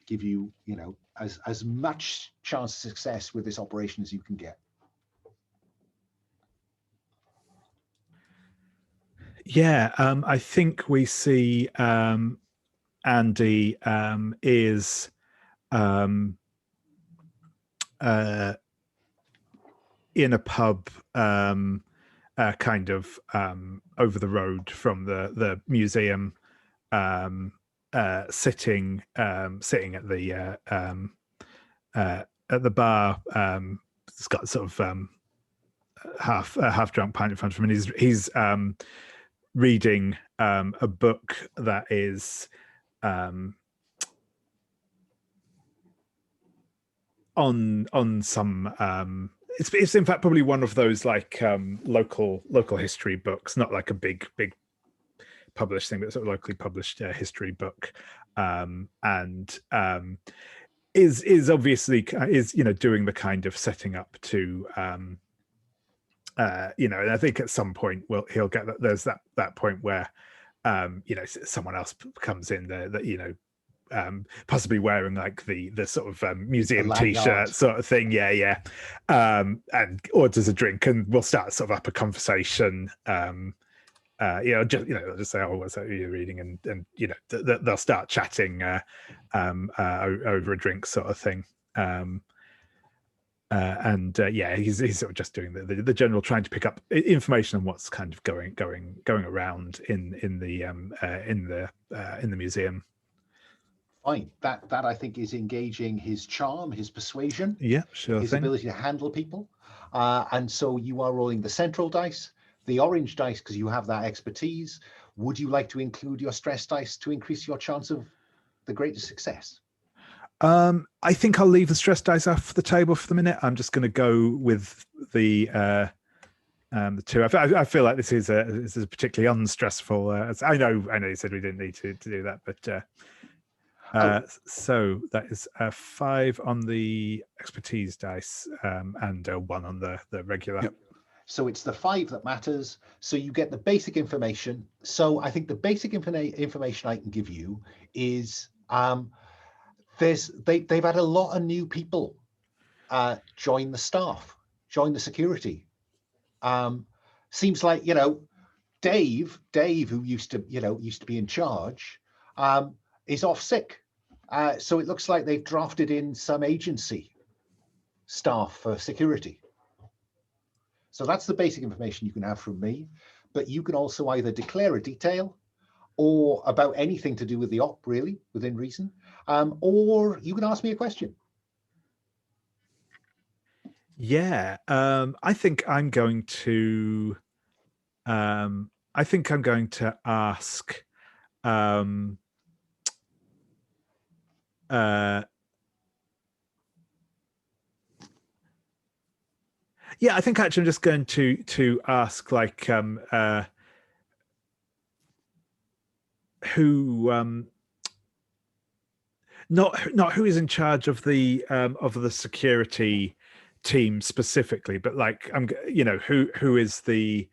give you, you know, as much chance of success with this operation as you can get? Yeah, I think we see Andy is in a pub kind of over the road from the museum, sitting at the bar. It's got sort of half drunk pint in front of him, and he's reading a book that is on some it's in fact probably one of those like local history books, not like a big published thing, but sort of locally published history book, and is obviously you know, doing the kind of setting up to you know, and I think at some point he'll get that there's that point where you know, someone else comes in there that, you know, possibly wearing like the sort of museum t-shirt sort of thing, and orders a drink, and we'll start sort of up a conversation, you know, just say, oh, what's that you're reading, and you know, they'll start chatting over a drink sort of thing, and yeah, he's sort of just doing the general, trying to pick up information on what's kind of going around in the museum. Fine. That I think is engaging his charm, his persuasion. Yeah, sure. His ability to handle people. And so you are rolling the central dice, the orange dice, because you have that expertise. Would you like to include your stress dice to increase your chance of the greatest success? I think I'll leave the stress dice off the table for the minute. I'm just going to go with the two. I feel like this is a particularly unstressful. I know you said we didn't need to do that, but. So that is a 5 on the expertise dice, and a 1 on the regular. Yep. So it's the 5 that matters. So you get the basic information. So I think the basic information I can give you is they've had a lot of new people join the staff, join the security. Seems like, you know, Dave, who used to be in charge, is off sick. So it looks like they've drafted in some agency staff for security. So that's the basic information you can have from me. But you can also either declare a detail or about anything to do with the op, really, within reason, or you can ask me a question. Yeah, I think I'm going to ask yeah, I think actually I'm just going to ask, like, who not who is in charge of the security team specifically, but like, you know, who is the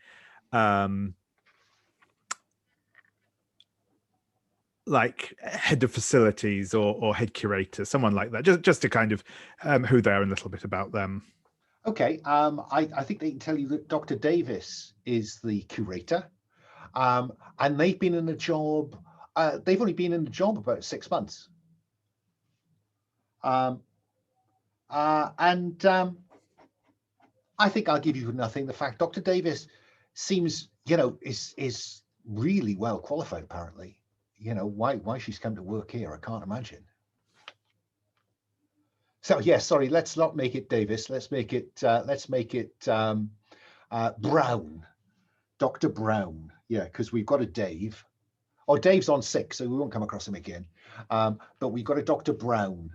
like head of facilities or head curator, someone like that, just to kind of who they are and a little bit about them. Okay, I think they can tell you that Dr. Davis is the curator, and they've been in the job. They've only been in the job about 6 months, and I think I'll give you nothing. The fact Dr. Davis seems, you know, is really well qualified. Apparently, you know, why she's come to work here, I can't imagine. So yes, sorry, let's not make it Davis. Let's make it Brown, Dr. Brown. Yeah, because we've got a Dave. Oh, Dave's on 6, so we won't come across him again. But we've got a Dr. Brown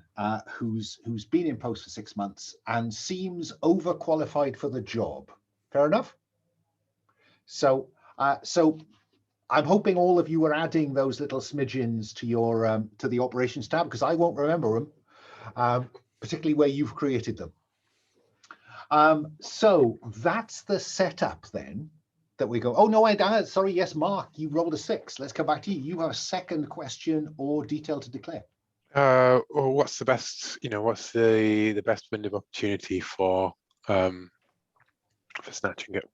who's been in post for 6 months and seems overqualified for the job. Fair enough. So I'm hoping all of you are adding those little smidgens to your to the operations tab, because I won't remember them, particularly where you've created them. So that's the setup then. That we go, oh no, sorry, yes, Mark, you rolled a 6. Let's come back to you. You have a second question or detail to declare. Or what's the best, what's the best window of opportunity for snatching it?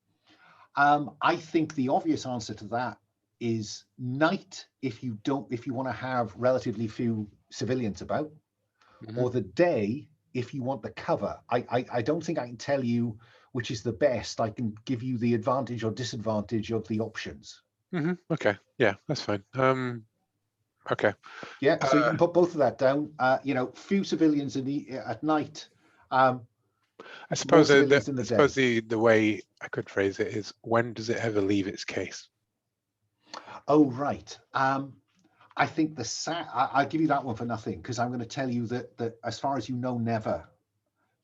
I think the obvious answer to that is night, if you want to have relatively few civilians about, or the day if you want the cover. I don't think I can tell you which is the best. I can give you the advantage or disadvantage of the options. Okay, yeah, that's fine. Okay. Yeah, so you can put both of that down. Few civilians at night. I suppose the way I could phrase it is, when does it ever leave its case? Oh, right. I think I'll give you that one for nothing, because I'm going to tell you that as far as you know, never.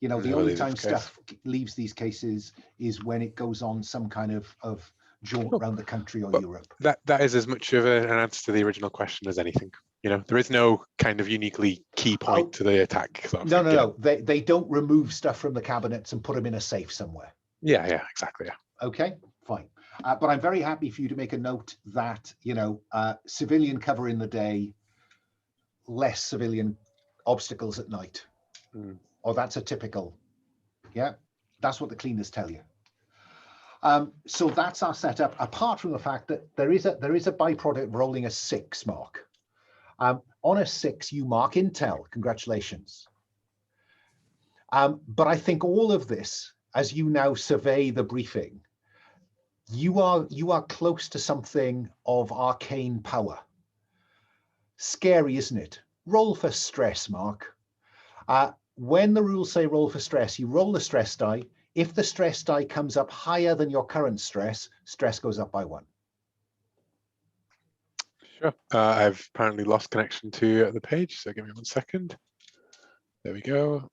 The only time stuff leaves these cases is when it goes on some kind of jaunt around the country or Europe. That is as much of an answer to the original question as anything. There is no kind of uniquely key point to the attack. No. They don't remove stuff from the cabinets and put them in a safe somewhere. Yeah, exactly. Yeah. Okay, fine. But I'm very happy for you to make a note that, civilian cover in the day, less civilian obstacles at night. Or that's a typical, yeah, that's what the cleaners tell you. So that's our setup, apart from the fact that there is a byproduct of rolling a 6, Mark. On a 6, you mark intel, congratulations. But I think all of this, as you now survey the briefing, you are close to something of arcane power. Scary, isn't it? Roll for stress, Mark. When the rules say roll for stress, you roll the stress die. If the stress die comes up higher than your current stress, stress goes up by 1. Sure. I've apparently lost connection to the page, so give me 1 second. There we go.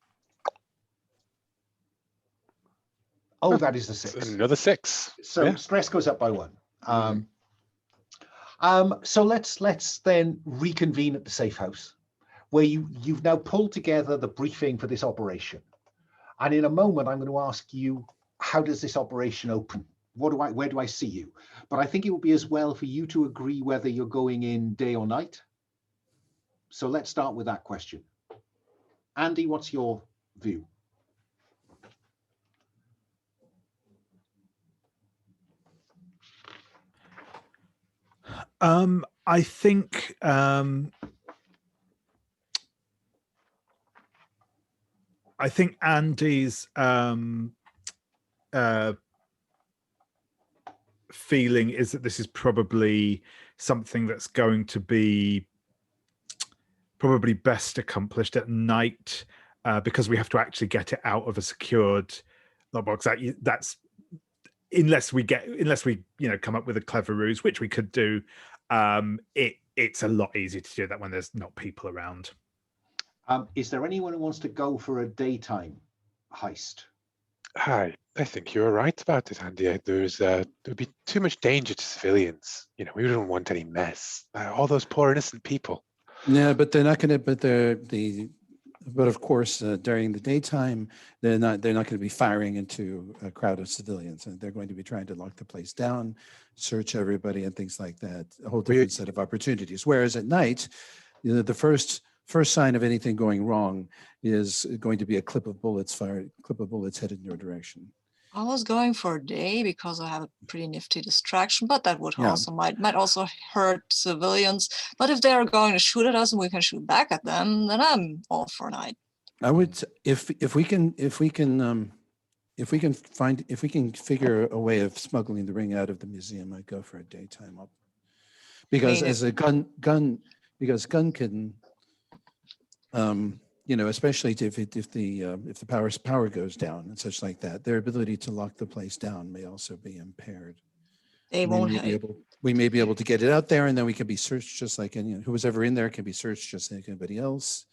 Oh, that is the 6. Another 6. So yeah. Stress goes up by 1. So let's then reconvene at the safe house, where you've now pulled together the briefing for this operation. And in a moment, I'm going to ask you, how does this operation open? Where do I see you? But I think it would be as well for you to agree whether you're going in day or night. So let's start with that question. Andy, what's your view? I think Andy's feeling is that this is probably something that's going to be probably best accomplished at night, because we have to actually get it out of a secured lockbox. That's unless we come up with a clever ruse, which we could do. It's a lot easier to do that when there's not people around. Is there anyone who wants to go for a daytime heist? Hi, I think you're right about it, Andy. There'd be too much danger to civilians. We don't want any mess. All those poor innocent people. Yeah, but they're not going to. But of course, during the daytime, they're not going to be firing into a crowd of civilians, and they're going to be trying to lock the place down, search everybody, and things like that. A whole different set of opportunities. Whereas at night, the first sign of anything going wrong is going to be a clip of bullets headed in your direction. I was going for a day because I have a pretty nifty distraction, but that would also might also hurt civilians. But if they are going to shoot at us and we can shoot back at them, then I'm all for a night. I would, if we can figure a way of smuggling the ring out of the museum, I'd go for a daytime up. Because as a gun can you know, especially if the power goes down and such like that, their ability to lock the place down may also be impaired. They We won't may have. be able, we may be able to get it out there, and then we can be searched just like any, who was ever in there can be searched just like anybody else.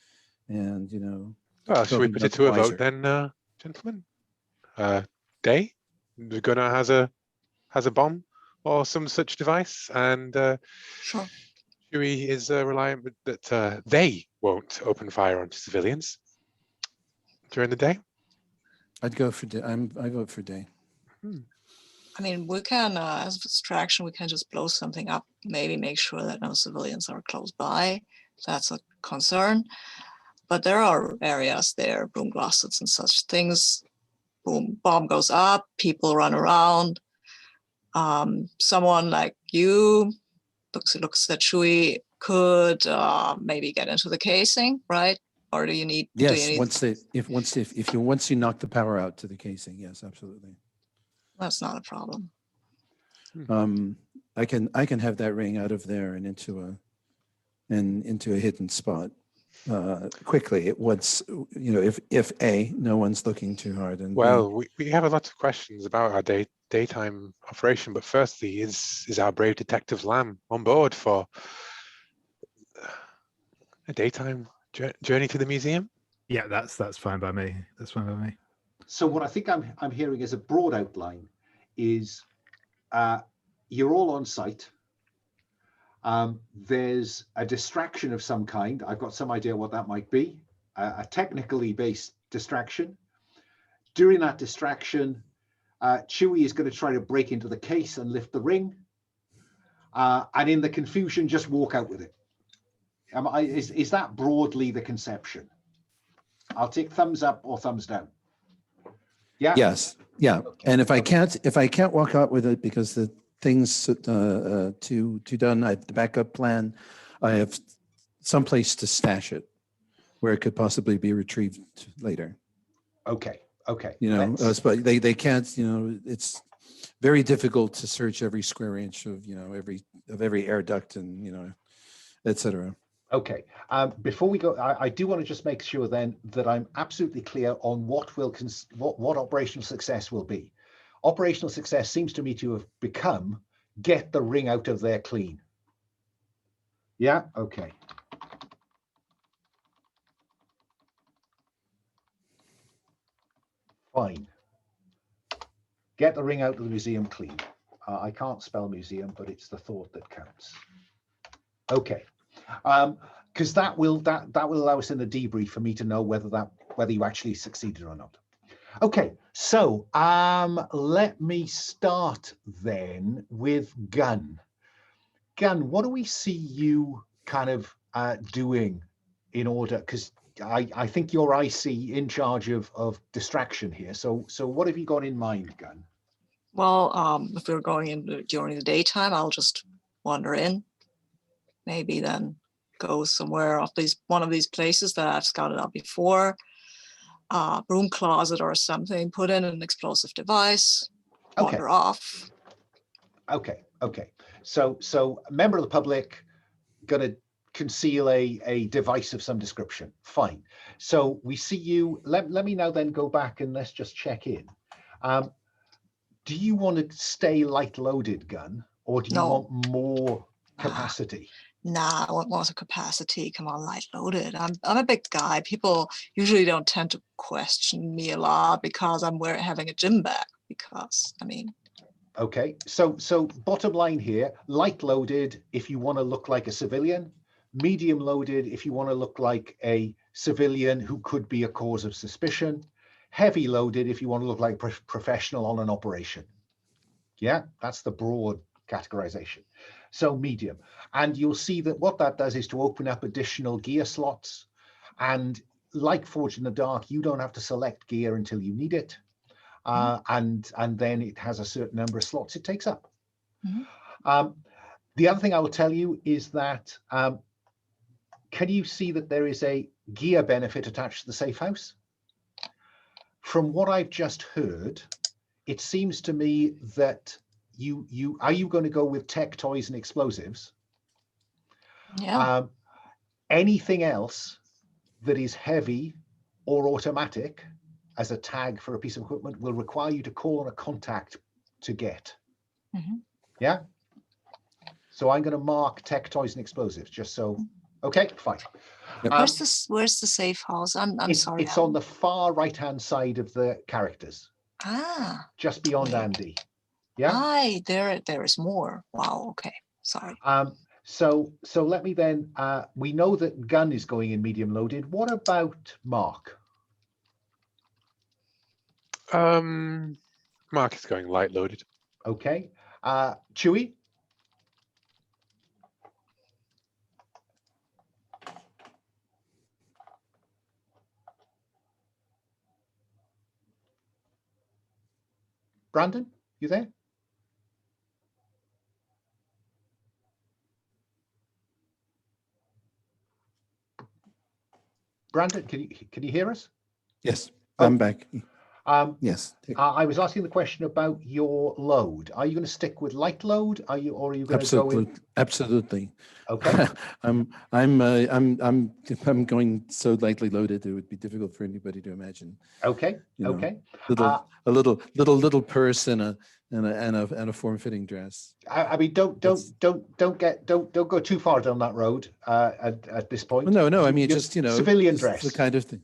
And, you know, Well, should we they'll be put none it the to a wiser. vote then, gentlemen? Day, the gunner has a bomb or some such device, and Sure. Chewie is reliant that they won't open fire onto civilians during the day. I'd go for day. I vote for day. I mean, we can, as a distraction, we can just blow something up, maybe make sure that no civilians are close by. That's a concern. But there are areas there, broom closets and such things. Boom, bomb goes up, people run around. Someone like you, looks at Chewie, could maybe get into the casing, right? Or do you need? Yes, once you knock the power out to the casing, yes, absolutely. That's not a problem. I can have that ring out of there and into a hidden spot quickly. Once, you know, if no one's looking too hard, and Well, we have a lot of questions about our daytime operation, but firstly, is our brave detective Lamb on board for a daytime journey to the museum? Yeah, that's fine by me. That's fine by me. So what I think I'm hearing as a broad outline is you're all on site. There's a distraction of some kind. I've got some idea what that might be, a technically based distraction. During that distraction, Chewie is going to try to break into the case and lift the ring. And in the confusion, just walk out with it. Is that broadly the conception? I'll take thumbs up or thumbs down. Yeah. yes, yeah. Okay. And if I Okay. can't walk out with it because the things to done, I have the backup plan. I have someplace to stash it where it could possibly be retrieved later. Okay. You know, Let's- but they can't. You know, it's very difficult to search every square inch of, you know, every air duct and, you know, etc. Okay. Before we go, I do want to just make sure then that I'm absolutely clear on what operational success will be. Operational success seems to me to have become get the ring out of there clean. Yeah. Okay. Fine. Get the ring out of the museum clean. I can't spell museum, but it's the thought that counts. Okay. Because that will allow us in the debrief for me to know whether you actually succeeded or not. Okay, so let me start then with Gun. Gun, what do we see you kind of doing in order? Because I think you're IC in charge of distraction here. So what have you got in mind, Gun? Well, if we're going in during the daytime, I'll just wander in. Maybe then go somewhere off one of these places that I've scouted out before. Broom closet or something, put in an explosive device, wander off. Okay. So a member of the public gonna conceal a device of some description. Fine. So we see you. Let me now then go back and let's just check in. Do you want to stay light loaded, Gun, or do you want more capacity? Nah, I want more capacity. Come on, light loaded. I'm a big guy. People usually don't tend to question me a lot because I'm having a gym bag. Because I mean. Okay, so bottom line here: light loaded if you want to look like a civilian, medium loaded if you want to look like a civilian who could be a cause of suspicion, heavy loaded if you want to look like a professional on an operation. Yeah, that's the broad categorization. So medium. And you'll see that what that does is to open up additional gear slots. And like Forged in the Dark, you don't have to select gear until you need it. And then it has a certain number of slots it takes up. The other thing I will tell you is that, can you see that there is a gear benefit attached to the safe house? From what I've just heard, it seems to me that are you going to go with tech, toys, and explosives? Yeah. Anything else that is heavy or automatic as a tag for a piece of equipment will require you to call on a contact to get. Mhm. Yeah. So I'm going to mark tech, toys, and explosives just so. Okay, fine. Yep. Where's the safe house? I'm It's, sorry. it's on the far right-hand side of the characters, just beyond wait. Andy. Yeah. Aye, there is more. Wow. Okay. Sorry. So let me then. We know that Gun is going in medium loaded. What about Mark? Mark is going light loaded. Okay. Chewie? Brandon, you there? Brandon, can you hear us? Yes, Oh. I'm back. Yes. I was asking the question about your load. Are you going to stick with light load? Are you going to go in? Absolutely. Okay. I'm going so lightly loaded it would be difficult for anybody to imagine. Okay. You know, Okay. A little purse and a form-fitting dress. I mean, don't go too far down that road at this point. Well, no. I mean, just civilian just dress, the kind of thing.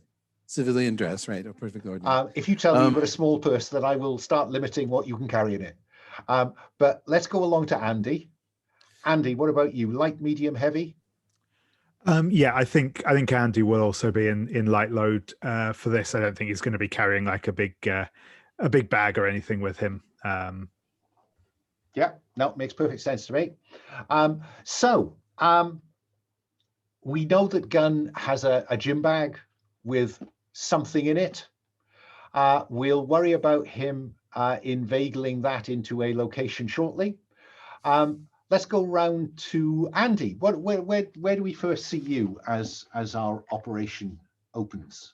Civilian dress, right? A perfect ordinary. If you tell me you've got a small purse, then I will start limiting what you can carry in it. But let's go along to Andy. Andy, what about you? Light, medium, heavy? Yeah, I think Andy will also be in light load for this. I don't think he's going to be carrying like a big bag or anything with him. Yeah, no, makes perfect sense to me. We know that Gun has a gym bag with something in it. We'll worry about him inveigling that into a location shortly. Let's go round to Andy. Where do we first see you as our operation opens?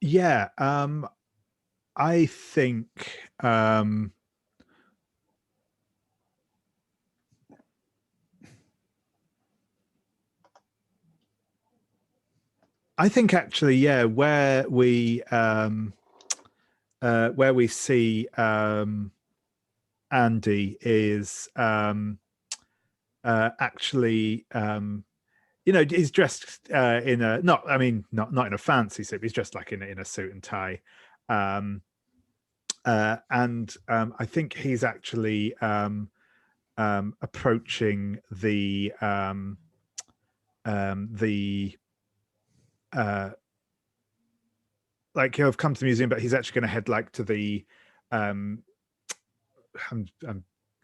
Yeah, I think actually, yeah, where we see Andy is actually he's dressed in a not in a fancy suit. He's dressed like in a suit and tie, and I think he's actually approaching the like he'll have come to the museum, but he's actually going to head like to the I'm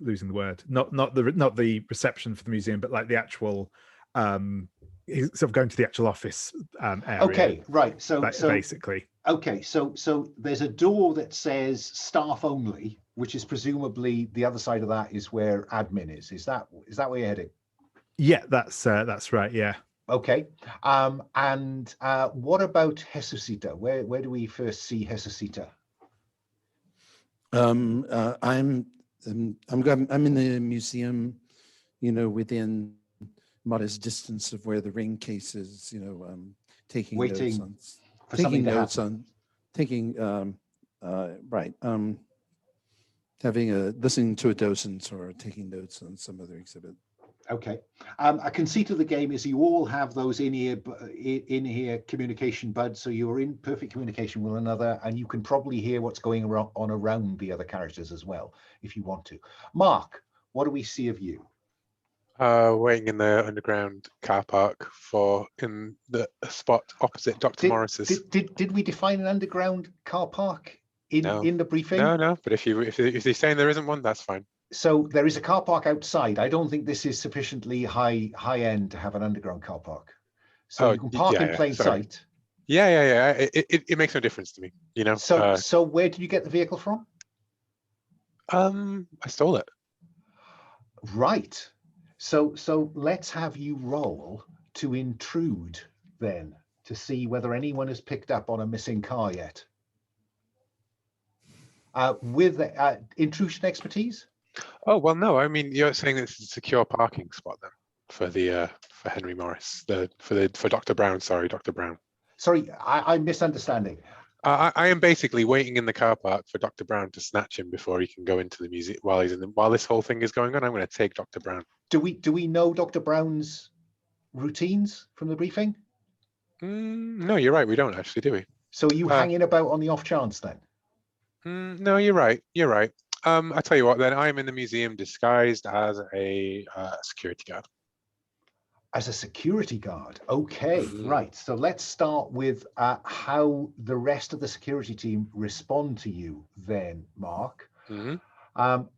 losing the word, not the reception for the museum, but like the actual he's sort of going to the actual office area. Okay, right. So basically, okay, so there's a door that says staff only, which is presumably the other side of that is where admin is. Is that where you're heading? Yeah, that's right. Yeah. Okay. And what about Jesucita? Where do we first see Jesucita? I'm in the museum, within modest distance of where the ring case is, taking Waiting notes for something to happen. Listening to a docent or taking notes on some other exhibit. Okay. A conceit of the game is you all have those in-ear communication buds, so you're in perfect communication with one another, and you can probably hear what's going on around the other characters as well, if you want to. Mark, what do we see of you? Waiting in the underground car park in the spot opposite Dr. Morris's. Did we define an underground car park in the briefing? No. But if they're saying there isn't one, that's fine. So there is a car park outside. I don't think this is sufficiently high end to have an underground car park. So you can park in plain sight. Yeah. It makes no difference to me, So where did you get the vehicle from? I stole it. Right. So let's have you roll to intrude then to see whether anyone has picked up on a missing car yet. With intrusion expertise? Oh, well, no. I mean, you're saying it's a secure parking spot then for for Henry Morris, for Dr. Brown. Sorry, Dr. Brown. Sorry, I'm misunderstanding. I am basically waiting in the car park for Dr. Brown to snatch him before he can go into the museum while this whole thing is going on. I'm going to take Dr. Brown. Do we know Dr. Brown's routines from the briefing? No, you're right. We don't actually, do we? So are you hanging about on the off chance then? No, you're right. You're right. I tell you what, then I am in the museum disguised as a security guard. As a security guard. Okay, Mhm. right. So let's start with how the rest of the security team respond to you then, Mark. Hmm.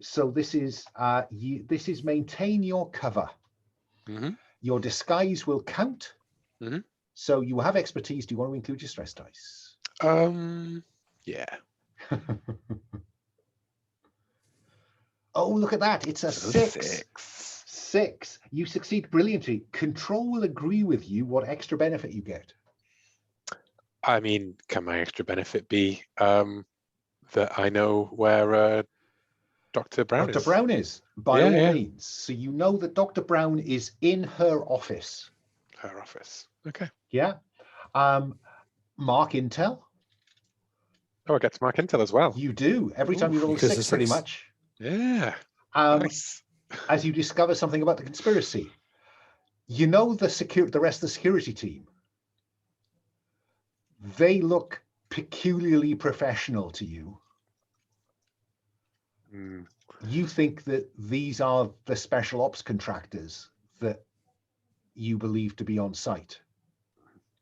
So this is this is maintain your cover. Hmm. Your disguise will count. Mhm. So you have expertise. Do you want to include your stress dice? Yeah. Oh, look at that. It's a So 6. 6. You succeed brilliantly. Control will agree with you what extra benefit you get. I mean, can my extra benefit be that I know where Dr. Brown Dr. is? Brown is, by Yeah, all yeah. means. So you know that Dr. Brown is in her office. Her office. Okay. Yeah. Mark Intel. Oh, I get to mark intel as well. You do. Every time you Ooh, roll a because 6, of pretty 6. much. Yeah. Nice. As you discover something about the conspiracy. You know the rest of the security team. They look peculiarly professional to you. Mm, You think that these are the special ops contractors that you believe to be on site.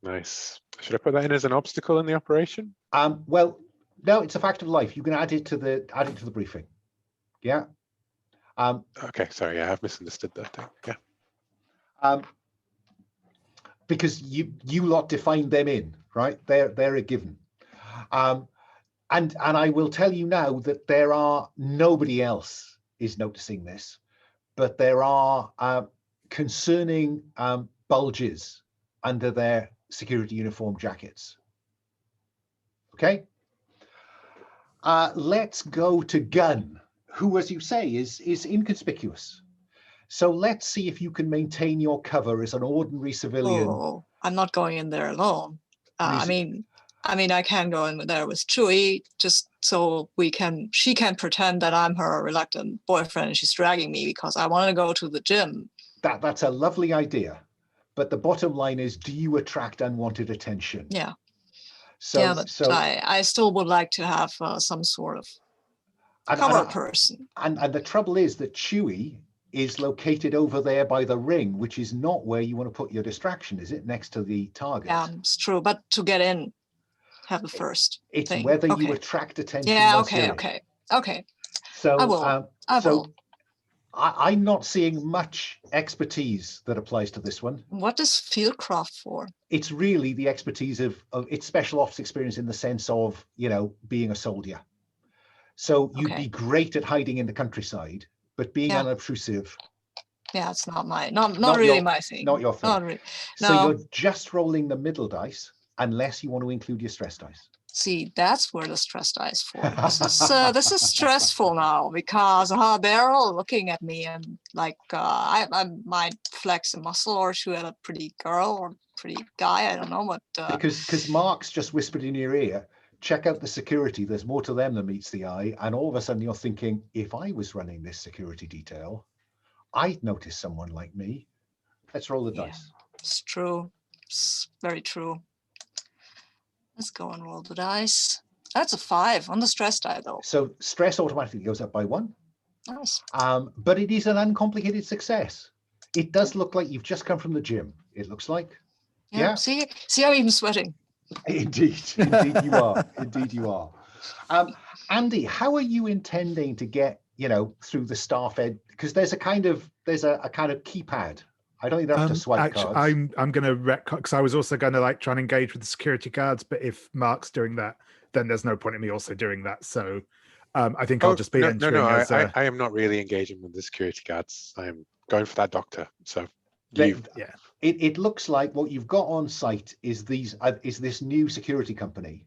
nice. Should I put that in as an obstacle in the operation? Well, no, it's a fact of life. You can add it to the briefing. Yeah. Okay, sorry, yeah, I've misunderstood that thing. Yeah. Because you lot defined them in, right? They're a given. And I will tell you now that nobody else is noticing this, but there are concerning bulges under their security uniform jackets. Okay. Let's go to Gunn, who, as you say, is inconspicuous. So let's see if you can maintain your cover as an ordinary civilian. Oh, I'm not going in there alone. I Reason- mean, I can go in there with Chewie just so she can pretend that I'm her reluctant boyfriend and she's dragging me because I want to go to the gym. That's a lovely idea. But the bottom line is, do you attract unwanted attention? Yeah. So, Yeah, but I still would like to have some sort of cover person. And the trouble is that Chewie is located over there by the ring, which is not where you want to put your distraction, is it? Next to the target. Yeah, it's true. But to get in, have the first It's thing. whether you Okay. attract attention. Yeah, once you're in. okay. So I will. I'm not seeing much expertise that applies to this one. What is Fieldcraft for? It's really the expertise of its special ops experience in the sense of, being a soldier. So you'd Okay. be great at hiding in the countryside, but being Yeah. unobtrusive, Yeah, it's not Not really your- my thing. not your thing. Not really. so No. you're just rolling the middle dice unless you want to include your stress dice. See, that's where the stress dice for. This is stressful now because they're all looking at me and like I might flex a muscle or shoot at a pretty girl or pretty guy. I don't know what. Because Mark's just whispered in your ear, check out the security. There's more to them than meets the eye. And all of a sudden you're thinking, if I was running this security detail, I'd notice someone like me. Let's roll the Yeah. dice. It's true. It's very true. Let's go and roll the dice. That's a 5 on the stress die though. So stress automatically goes up by 1. Nice. But it is an uncomplicated success. It does look like you've just come from the gym. It looks like. Yeah. See, I'm even sweating. Indeed you are. Indeed you are. Andy, how are you intending to get, through the staff ed? Because there's a kind of keypad. I don't think they're up to swipe Actually, cards. I'm going to because I was also going to try and engage with the security guards, but if Mark's doing that, then there's no point in me also doing that. So I think I'll just be entering as I am not really engaging with the security guards. I am going for that doctor. So yeah. It looks like what you've got on site is this new security company,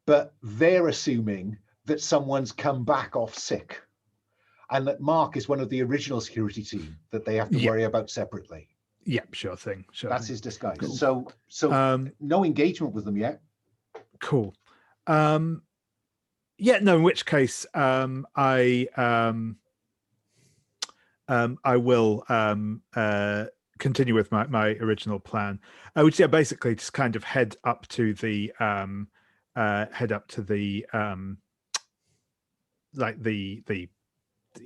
but they're assuming that someone's come back off sick, and that Mark is one of the original security team that they have to Yeah. worry about separately. Yep, sure thing. Sure. That's thing. his disguise. Cool. So no engagement with them yet. Cool. Yeah, no, in which case I will continue with my original plan, which basically just kind of head up to the like the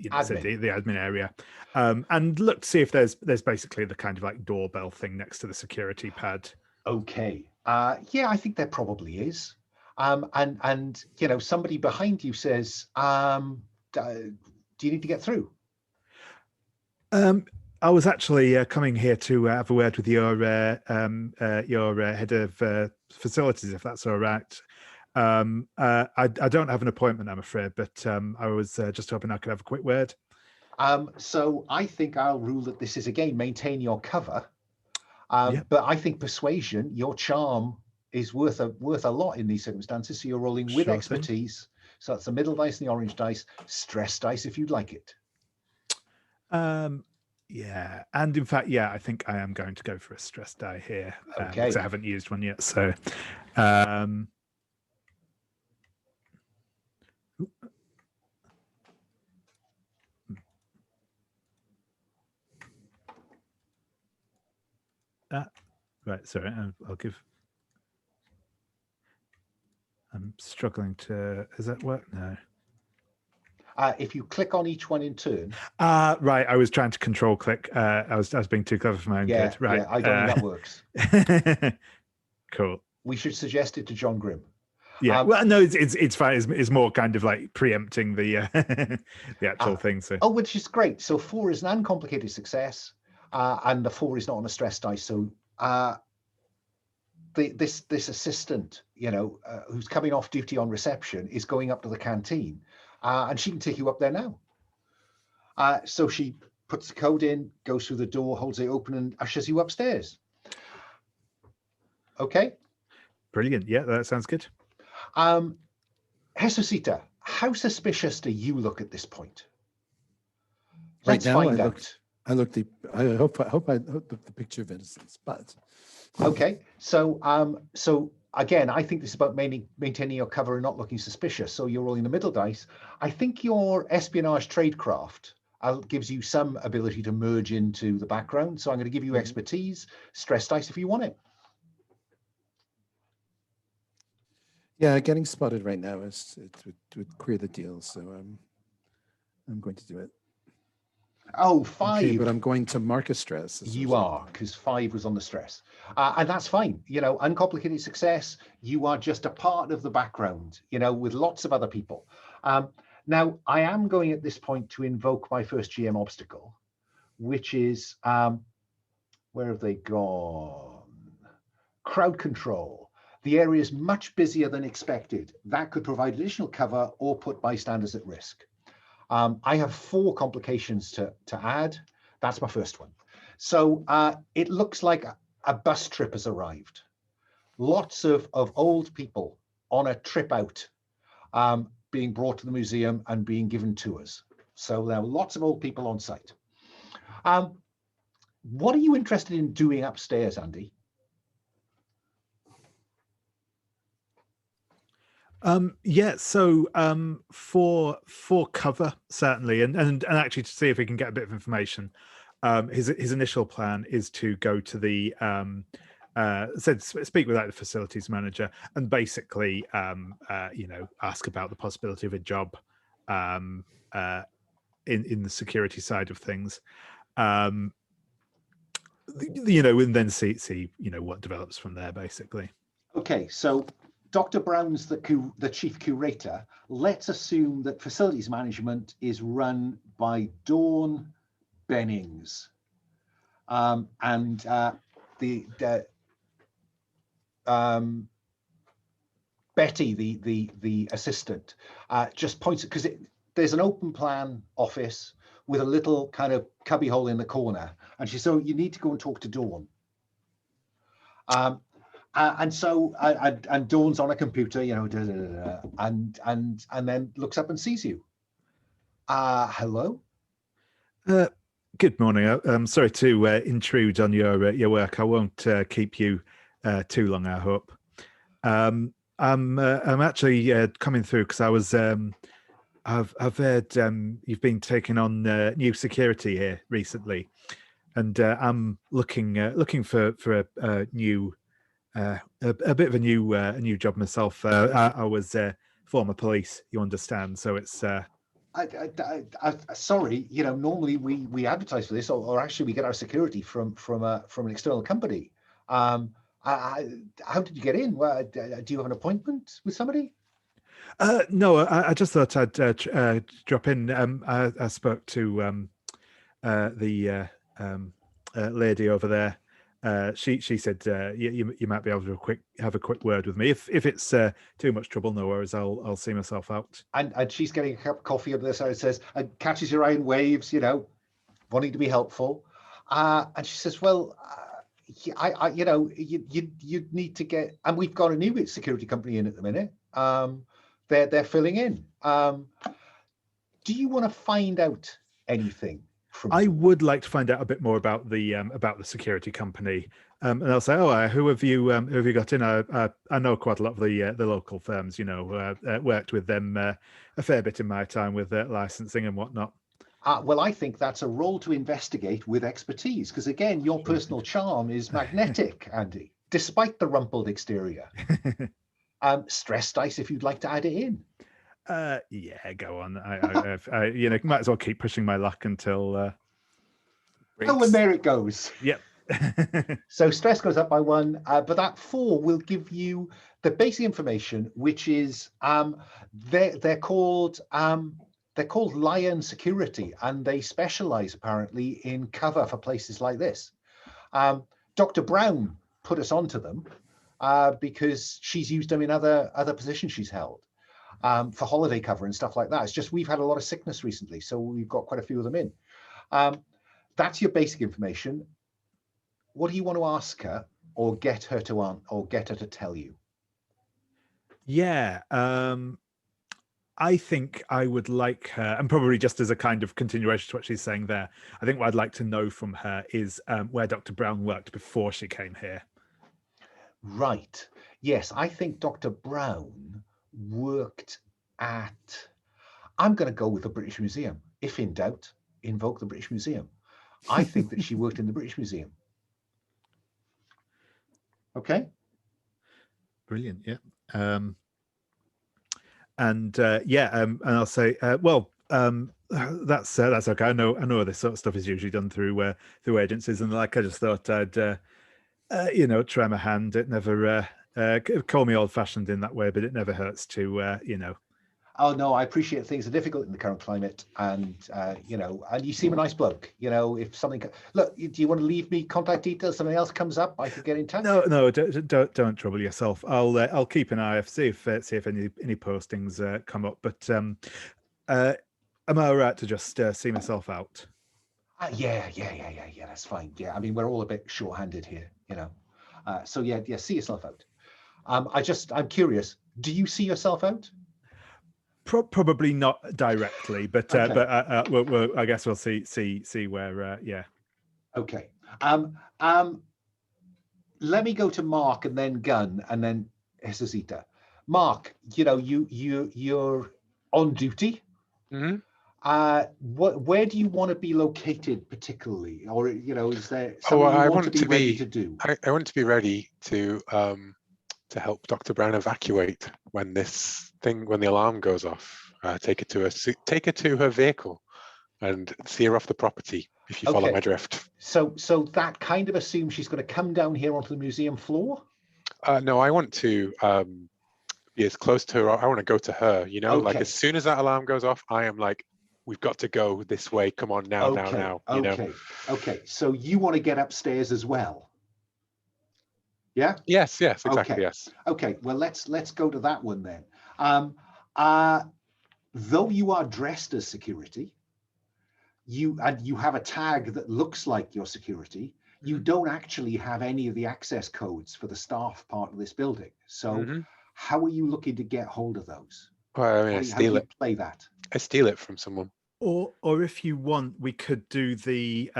Admin. the admin area, and look to see if there's basically the kind of like doorbell thing next to the security pad. Okay. Yeah, I think there probably is. And you know, somebody behind you says, do you need to get through? I was actually coming here to have a word with your head of facilities, if that's all right. I don't have an appointment, I'm afraid, but I was just hoping I could have a quick word. So I think I'll rule that this is, again, maintain your cover. Yep. But I think persuasion, your charm, is worth a lot in these circumstances. So you're rolling with Sure thing. expertise. So that's the middle dice and the orange dice, stress dice if you'd like it. Yeah, and in fact, yeah, I think I am going to go for a stress die here because Okay. I haven't used one yet. So, right, sorry, I'll give. I'm struggling to. Does that work? No. If you click on each one in turn. Right. I was trying to control click. I was being too clever for my own good. Right. Yeah, I don't think that works. Cool. We should suggest it to John Grimm. Yeah. Well, no, it's fine. It's more kind of like preempting the the actual thing. So. Oh, which is great. So 4 is an uncomplicated success, and the 4 is not on a stress dice. So this assistant, you know, who's coming off duty on reception, is going up to the canteen, and she can take you up there now. So she puts the code in, goes through the door, holds it open, and ushers you upstairs. Okay. Brilliant. Yeah, that sounds good. Jesusita, how suspicious do you look at this point? Right Let's now, find out. I hope the picture of innocence, but Okay, so again, I think this is about maintaining your cover and not looking suspicious. So you're rolling the middle dice. I think your espionage tradecraft gives you some ability to merge into the background. So I'm going to give you expertise, stress dice if you want it. yeah, getting spotted right now it would queer the deal. So I'm going to do it. Oh, 5. Okay, but I'm going to mark a stress. You are, because 5 was on the stress. And that's fine. You know, uncomplicated success, you are just a part of the background, you know, with lots of other people. Now, I am going at this point to invoke my first GM obstacle, which is, where have they gone? Crowd control. The area is much busier than expected. That could provide additional cover or put bystanders at risk. I have 4 complications to add. That's my first one. So it looks like a bus trip has arrived. Lots of old people on a trip out, being brought to the museum and being given tours. So there are lots of old people on site. What are you interested in doing upstairs, Andy? Yeah, so for cover, certainly, and actually to see if we can get a bit of information, his initial plan is to go to the speak with the facilities manager and basically you know, ask about the possibility of a job in the security side of things, you know, and then see you know what develops from there, basically. Okay, so Dr. Brown's the chief curator. Let's assume that facilities management is run by Dawn Bennings, and Betty, the assistant, just points it because there's an open plan office with a little kind of cubby hole in the corner, and she said, "So you need to go and talk to Dawn." And so, and Dawn's on a computer, you know, and then looks up and sees you. Hello? Good morning. I'm sorry to intrude on your work. I won't keep you too long, I hope. I'm actually coming through because I was I've heard you've been taking on new security here recently, and I'm looking for a new a bit of a new job myself. I was former police, you understand, so it's. Sorry, normally we advertise for this, or actually we get our security from an external company. How did you get in? Well, do you have an appointment with somebody? No, I just thought I'd drop in. I spoke to the lady over there. She said you might be able to have a quick word with me. If it's too much trouble, no worries. I'll see myself out. And she's getting a cup of coffee on the side. It says, and catches your eye and waves, wanting to be helpful. And she says, well, you need to get, and we've got a new security company in at the minute. They're filling in. Do you want to find out anything? I would like to find out a bit more about the security company, and I'll say, who have you got in? I know quite a lot of the local firms. Worked with them a fair bit in my time with licensing and whatnot. Well, I think that's a role to investigate with expertise, because again, your personal charm is magnetic, Andy, despite the rumpled exterior. Stress dice if you'd like to add it in. Yeah, go on. I might as well keep pushing my luck until. And there it goes. Yep. So stress goes up by 1, but that 4 will give you the basic information, which is they're called Lion Security, and they specialize apparently in cover for places like this. Dr. Brown put us onto them because she's used them in other positions she's held. For holiday cover and stuff like that. It's just we've had a lot of sickness recently, so we've got quite a few of them in. That's your basic information. What do you want to ask her, or get her to tell you? Yeah, I think I would like her, and probably just as a kind of continuation to what she's saying there, I think what I'd like to know from her is where Dr. Brown worked before she came here. Right. Yes, I think Dr. Brown worked at, I'm going to go with the British Museum. If in doubt, invoke the British Museum. I think that she worked in the British Museum. Okay. Brilliant. Yeah. And I'll say, that's okay. I know this sort of stuff is usually done through agencies, and I just thought I'd try my hand. It never call me old-fashioned in that way, but it never hurts to Oh no, I appreciate things are difficult in the current climate, and and you seem a nice bloke. If something, look, do you want to leave me contact details? Something else comes up, I could get in touch. No, don't trouble yourself. I'll keep an eye out, see if any postings come up. But am I all right to just see myself out? Yeah, that's fine. Yeah, I mean, we're all a bit short-handed here, so yeah, see yourself out. I'm curious, do you see yourself out? Probably not directly, but Okay. But I guess we'll see where. Yeah. Okay. Let me go to Mark and then Gunn and then Jesusita. Mark, you're on duty. Mm-hmm. Where do you want to be located particularly, or is there something I you want want to be ready to do? I want to be ready to help Dr. Brown evacuate when the alarm goes off. Take her to her vehicle and see her off the property, if you follow my drift. So that kind of assumes she's going to come down here onto the museum floor? No, I want to be as close to her. I want to go to her, like as soon as that alarm goes off, I am like, we've got to go this way. Come on now, now. Okay. So you want to get upstairs as well? Yeah? Yes, exactly, okay. Yes. Okay, well, let's go to that one then. Though you are dressed as security, you have a tag that looks like your security, you don't actually have any of the access codes for the staff part of this building. So how are you looking to get hold of those? Well, I mean, How do you play that? I steal it from someone. Or if you want, we could do the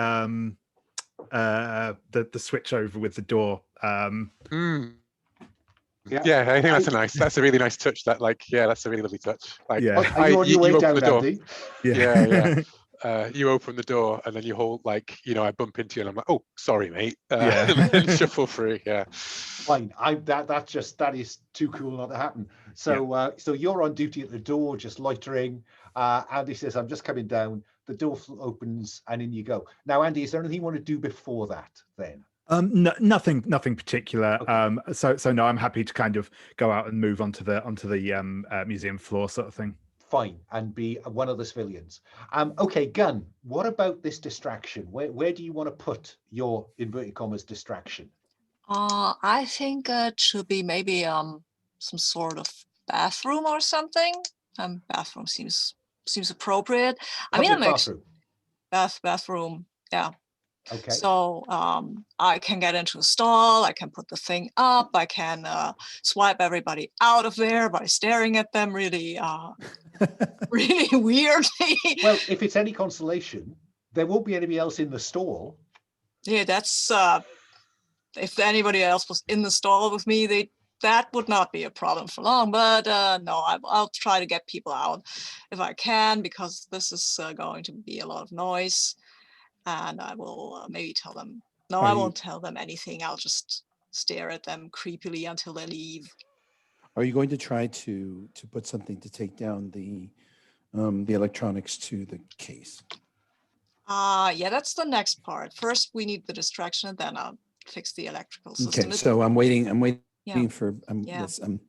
switch over with the door. Mm. Yeah. Yeah, I think that's a really nice touch. That that's a really lovely touch. Like, Yeah. Are you on your way open down, the door. Andy? Yeah. You open the door and then you hold, like, I bump into you and I'm like, oh, sorry, mate. Yeah. And then shuffle through. Yeah. Fine. That is too cool not to happen. So so you're on duty at the door, just loitering. Andy says, I'm just coming down. The door opens and in you go. Now, Andy, is there anything you want to do before that then? No, nothing particular. Okay. So no, I'm happy to kind of go out and move onto the museum floor sort of thing. Fine, and be one of the civilians. Okay, Gunn, what about this distraction? Where do you want to put your inverted commas distraction? I think it should be maybe some sort of bathroom or something. Bathroom seems appropriate. I mean, Public I'm bathroom. Yeah. Okay. So I can get into a stall, I can put the thing up, I can swipe everybody out of there by staring at them really, really weirdly. Well, if it's any consolation, there won't be anybody else in the stall. Yeah, that's, if anybody else was in the stall with me, that would not be a problem for long, but no, I'll try to get people out if I can, because this is going to be a lot of noise. And I will maybe tell them, no, I won't tell them anything. I'll just stare at them creepily until they leave. Are you going to try to put something to take down the electronics to the case? Yeah, that's the next part. First, we need the distraction, and then I'll fix the electrical system. Okay, so I'm waiting Yeah. for, Yeah. yes, I'm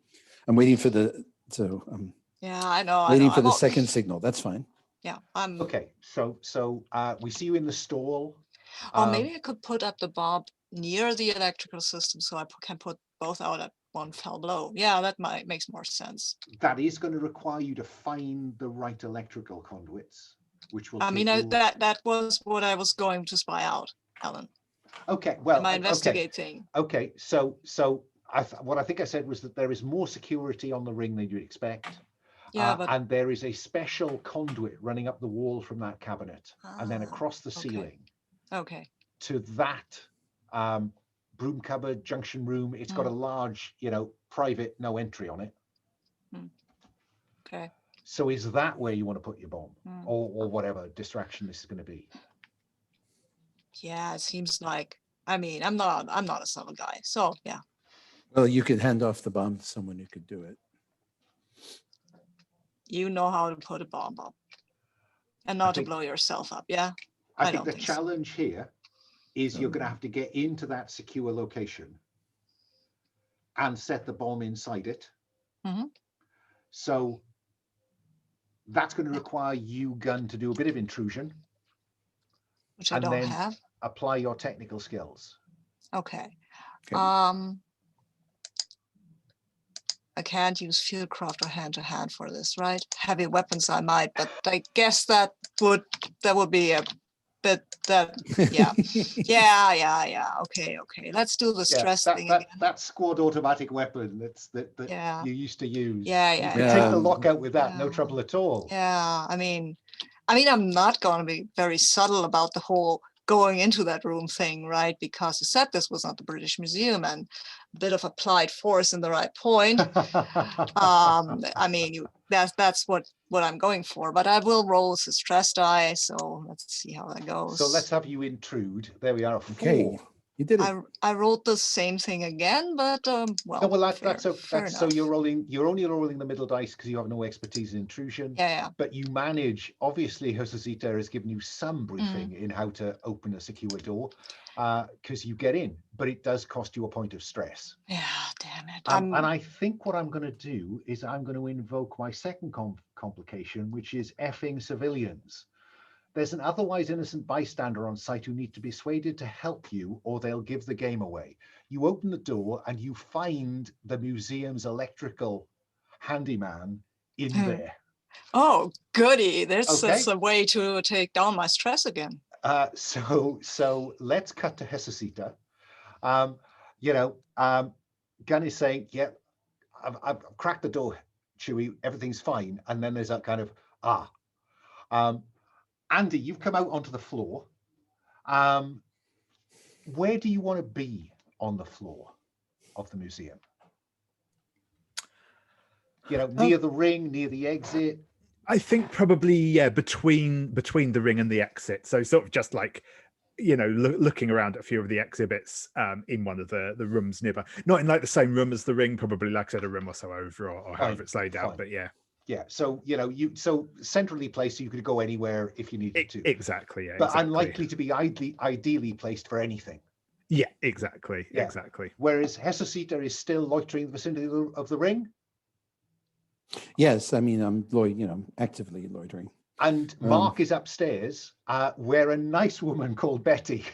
waiting for the, so I'm Yeah, I know. waiting for I'm the all- second signal. That's fine. Yeah, Okay, so we see you in the stall. or maybe I could put up the bomb near the electrical system, so I can put both out at one fell blow. Yeah, that makes more sense. That is going to require you to find the right electrical conduits, which will. I mean, take you- that was what I was going to spy out, Alan. Okay, well, My okay. investigating. Okay, so what I think I said was that there is more security on the ring than you'd expect. Yeah, but and there is a special conduit running up the wall from that cabinet and then Ah, across the okay. ceiling okay. to that broom cupboard junction room. It's got a large, private no entry on it. Okay. So is that where you want to put your bomb Mm. or whatever distraction this is going to be? Yeah, it seems like. I mean, I'm not a subtle guy, so yeah. Well, you could hand off the bomb to someone who could do it. You know how to put a bomb up, and not to think- blow yourself up. Yeah. I I think don't the think so. challenge here is you're going to have to get into that secure location and set the bomb inside it. Mhm. So that's going to require you, Gunn, to do a bit of intrusion, Which I and don't then- have. apply your technical skills. Okay. Okay. I can't use fieldcraft or hand to hand for this, right? Heavy weapons I might, but I guess that would be a bit yeah. Yeah. Okay. Let's do the stress thing again. That squad automatic weapon that Yeah. you used to use. Yeah. You can take the Yeah. lockout with that, no Yeah. trouble at all. Yeah, I mean, I'm not going to be very subtle about the whole going into that room thing, right? Because you said this was not the British Museum, and a bit of applied force in the right point. I mean, that's what I'm going for. But I will roll as a stress die, so let's see how that goes. So let's have you intrude. There we are. Okay, 4. you did it. I rolled the same thing again, but No, well, that's fair so enough. you're only rolling the middle dice because you have no expertise in intrusion. Yeah. But you manage, obviously, Josecita has given you some briefing Mm. in how to open a secure door because you get in, but it does cost you a point of stress. Yeah, damn it. And I think what I'm going to do is I'm going to invoke my second complication, which is effing civilians. There's an otherwise innocent bystander on site who need to be persuaded to help you or they'll give the game away. You open the door and you find the museum's electrical handyman in there. Oh, goody. There's Okay. a way to take down my stress again. So let's cut to Josecita. Gunn is saying, yeah, I've cracked the door, Chewie, everything's fine. And then there's that kind of, Andy, you've come out onto the floor. Where do you want to be on the floor of the museum? You know, near the ring, near the exit. I think probably between the ring and the exit. So sort of just like, you know, looking around at a few of the exhibits in one of the rooms nearby. Not in like the same room as the ring, probably like I said, a room or so over, or however it's laid out. But yeah. Yeah. So you know, so centrally placed, so you could go anywhere if you needed to. Exactly. Yeah. But exactly. unlikely to be ideally placed for anything. Yeah. Exactly. Yeah. Exactly. Whereas Hesosita is still loitering in the vicinity of the ring. Yes, I mean, I'm actively loitering. And Mark is upstairs, where a nice woman called Betty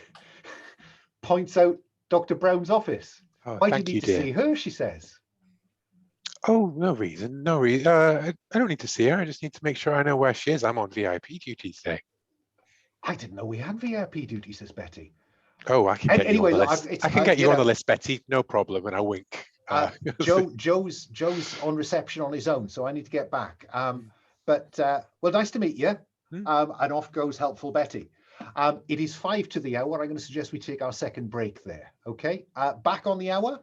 points out Dr. Brown's office. Oh, Why do you thank need to dear. see her? She says. Oh, no reason. I don't need to see her. I just need to make sure I know where she is. I'm on VIP duty today. I didn't know we had VIP duty, says Betty. Oh, I can get you on the list. I can get you on the list, Betty. No problem. And I wink. Joe's on reception on his own, so I need to get back. But nice to meet you. And off goes helpful Betty. It is 5 to the hour. I'm going to suggest we take our second break there. Okay. Back on the hour.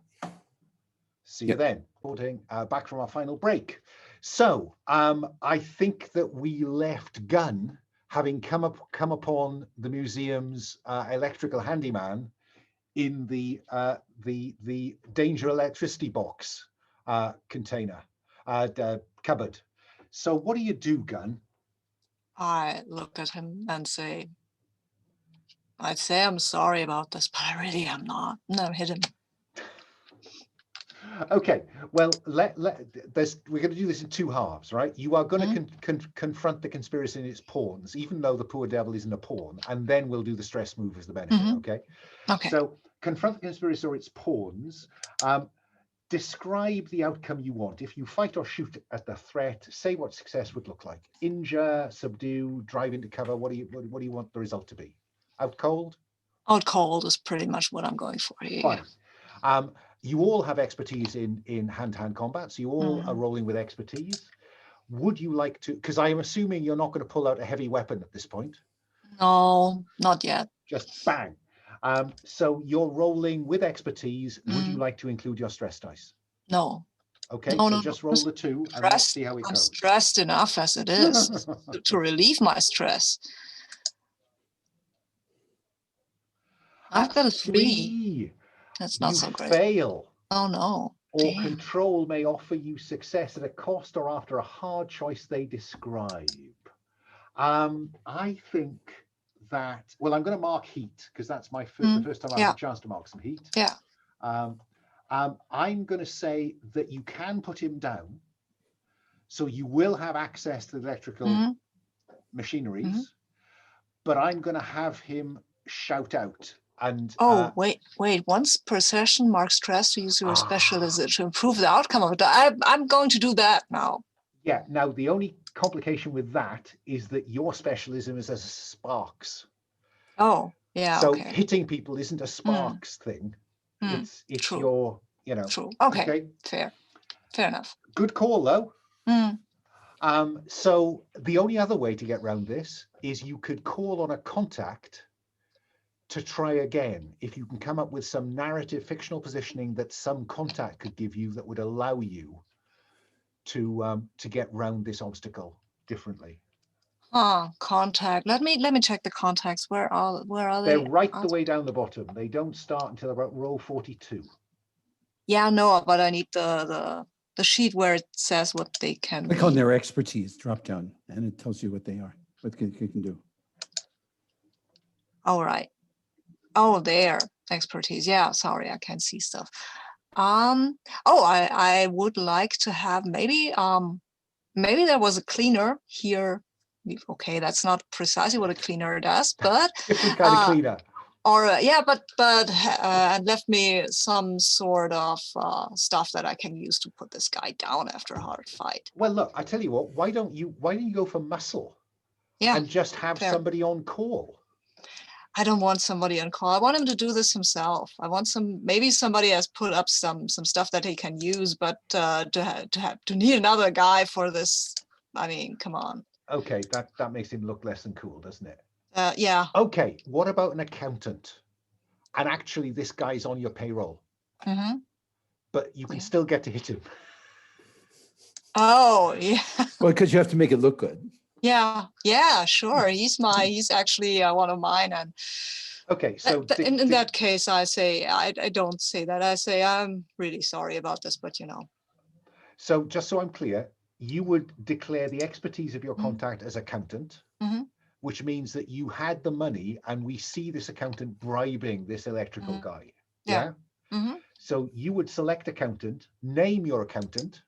See you then. Back from our final break. So I think that we left Gunn having come upon the museum's electrical handyman in the danger electricity box container cupboard. So what do you do, Gunn? I look at him and I'd say I'm sorry about this, but I really am not. No, hit him. Okay, well, we're going to do this in 2 halves, right? You are going to confront the conspiracy in its pawns, even though the poor devil isn't a pawn, and then we'll do the stress move as the benefit, okay? Okay. So confront the conspiracy or its pawns. Describe the outcome you want. If you fight or shoot at the threat, say what success would look like. Injure, subdue, drive into cover. What do you want the result to be? Out cold? Out cold is pretty much what I'm going for here. Fine. You all have expertise in hand-to-hand combat, so you all are rolling with expertise. Would you like to, because I am assuming you're not going to pull out a heavy weapon at this point. No, not yet. Just bang. So you're rolling with expertise. Would you like to include your stress dice? No. Okay, no, so just roll the 2 and let's see how it I'm goes. stressed enough as it is to relieve my stress. I've got a 3. That's not so great. Fail. Oh no. Or control may offer you success at a cost or after a hard choice they describe. I think that, well, I'm going to mark heat because that's my the first time I have a chance to mark some heat. Yeah. I'm going to say that you can put him down. So you will have access to the electrical machineries, but I'm going to have him shout out. And wait, once per session, mark stress to use your specialism to improve the outcome of it. I'm going to do that now. Yeah, now the only complication with that is that your specialism is as sparks. Oh, yeah. So hitting people isn't a sparks thing. It's True. your, True. Okay. Fair enough. Good call though. So the only other way to get around this is you could call on a contact to try again. If you can come up with some narrative fictional positioning that some contact could give you that would allow you to get round this obstacle differently. Contact. Let me check the contacts. Where are they? They're right the way down the bottom. They don't start until about row 42. Yeah, no, but I need the sheet where it says what they can. Click on their expertise drop down, and it tells you what they are, what you can do. All right. Oh, there, expertise. Yeah, sorry, I can't see stuff. I would like to have maybe there was a cleaner here. Okay, that's not precisely what a cleaner does, but different kind of cleaner. And left me some sort of stuff that I can use to put this guy down after a hard fight. Well, look, I tell you what. Why don't you go for muscle? Yeah, and just have somebody on call. I don't want somebody on call. I want him to do this himself. I want maybe somebody has put up some stuff that he can use, but to need another guy for this, I mean, come on. Okay, that makes him look less than cool, doesn't it? Yeah. Okay, what about an accountant? And actually, this guy's on your payroll, Hmm. but you can Yeah. still get to hit him. Oh, yeah. Well, because you have to make it look good. Yeah, sure. He's actually one of mine. And Okay, so in that case, I say, I don't say that. I say, I'm really sorry about this, but so just so I'm clear, you would declare the expertise of your Mhm. contact as accountant, Mhm. which means that you had the money and we see this accountant bribing this electrical Mhm. guy. Yeah. Yeah. Hmm. So you would select accountant, name your accountant.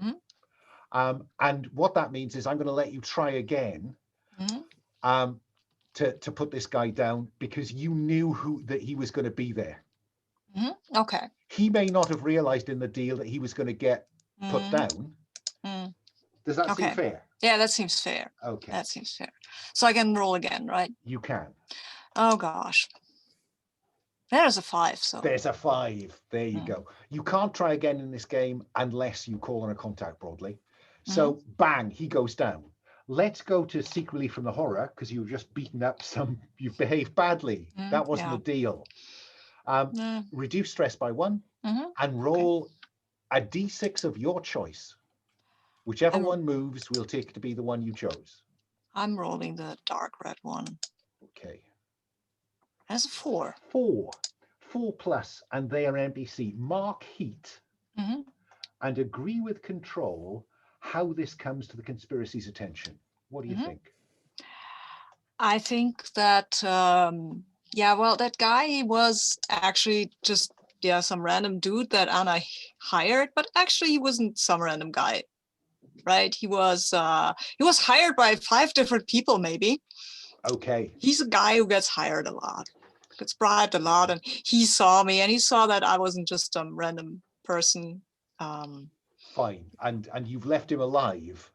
Hmm. And what that means is I'm going to let you try again Hmm. to put this guy down because you knew that he was going to be there. Hmm. Okay. He may not have realized in the deal that he was going to get put Mhm. down. Mm. Does that seem Okay. fair? Yeah, that seems fair. Okay, That seems fair. So I can roll again, right? you can. Oh gosh. There's a 5, so. There's a 5. There you Mm. go. You can't try again in this game unless you call on a contact broadly. Mm-hmm. So bang, he goes down. Let's go to Seek Relief from the Horror because you've just beaten up you've behaved badly. That wasn't Yeah. the deal. Yeah. Reduce stress by 1 Mhm. and roll a d6 of your choice. Whichever I'm- one moves, we'll take to be the one you chose. I'm rolling the dark red one. Okay. That's a 4. 4 plus, and they are NPC. Mark Heat Mhm. and agree with Control how this comes to the conspiracy's attention. What do you Mhm. think? I think that, well, that guy, he was actually just, some random dude that Anna hired, but actually he wasn't some random guy, right? He was hired by 5 different people, maybe. Okay, He's a guy who gets hired a lot, gets bribed a lot, and he saw me and he saw that I wasn't just some random person. fine. And you've left him alive,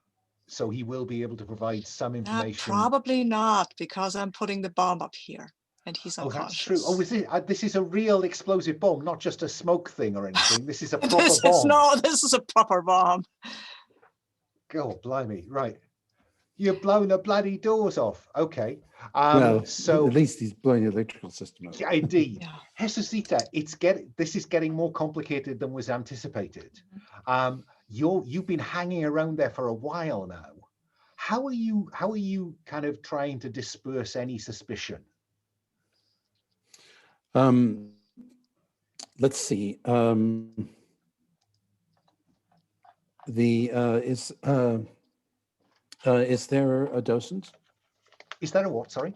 so he will be able to provide some information. Probably not, because I'm putting the bomb up here and he's Oh, unconscious. that's true. Oh, is it? This is a real explosive bomb, not just a smoke thing or anything. This is a proper bomb. This is a proper bomb. God, blimey! Right, you're blowing the bloody doors off. Okay. Well, So at least he's blowing the electrical system out. yeah, indeed. Yeah. Jesusita, this is getting more complicated than was anticipated. You've been hanging around there for a while now. How are you kind of trying to disperse any suspicion? Let's see. Is there a docent? Is there a what? Sorry,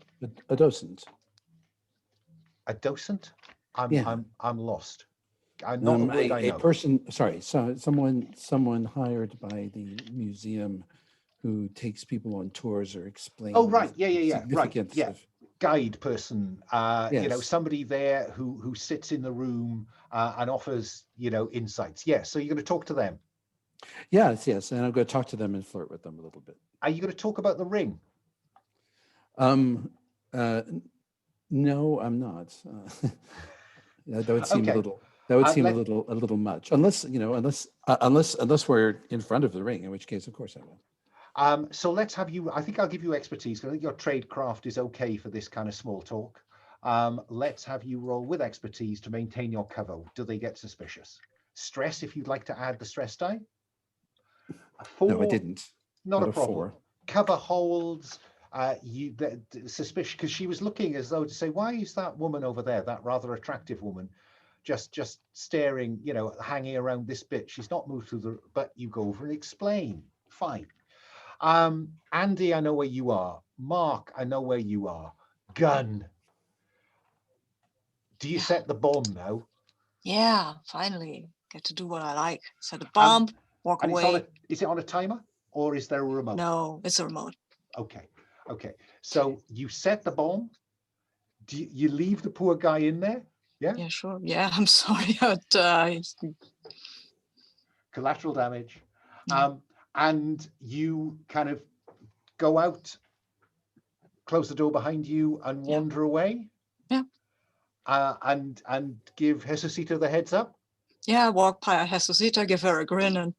A docent. a docent? Yeah. I'm lost. Not a word I A know. person. Sorry. So someone hired by the museum who takes people on tours or explains. Oh right, yeah. Right, significance yeah. of- Guide person, Yes. somebody there who sits in the room and offers, insights. Yes, so you're going to talk to them. Yes, and I'm going to talk to them and flirt with them a little bit. Are you going to talk about the ring? No, I'm not. That would seem Okay. a little. That would seem let- a little much, unless we're in front of the ring, in which case, of course, I will. So let's have you. I think I'll give you expertise. I think your tradecraft is okay for this kind of small talk. Let's have you roll with expertise to maintain your cover. Do they get suspicious? Stress, if you'd like to add the stress die. A 4, No, I didn't. Not a a problem. 4. Cover holds. The suspicion, because she was looking as though to say, why is that woman over there, that rather attractive woman, just staring, hanging around this bit? She's not moved through the. But you go over and explain. Fine. Andy, I know where you are. Mark, I know where you are. Gun. Do you set the bomb now? Yeah, finally get to do what I like. Set a bomb, walk And away. is it on a timer or is there a remote? No, it's a remote. Okay. So you set the bomb. Do you leave the poor guy in there? Yeah. Yeah, sure. Yeah, I'm sorry, but Collateral damage. Mm. And you kind of go out, close the door behind you, and wander away. Yeah. And give Jesusita the heads up. Yeah, walk by Jesusita, give her a grin, and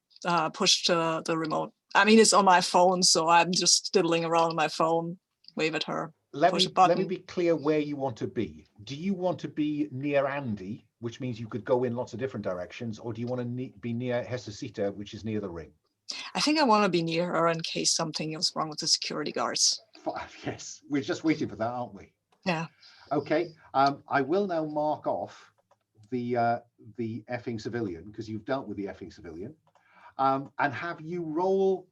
push the remote I mean, it's on my phone, so I'm just diddling around on my phone, wave at her. Let Push me a let me button. be clear where you want to be. Do you want to be near Andy, which means you could go in lots of different directions, or do you want to be near Hesesita, which is near the ring? I think I want to be near her in case something is wrong with the security guards. Yes, we're just waiting for that, aren't we? Yeah. Okay. I will now mark off the effing civilian, because you've dealt with the effing civilian, and have you roll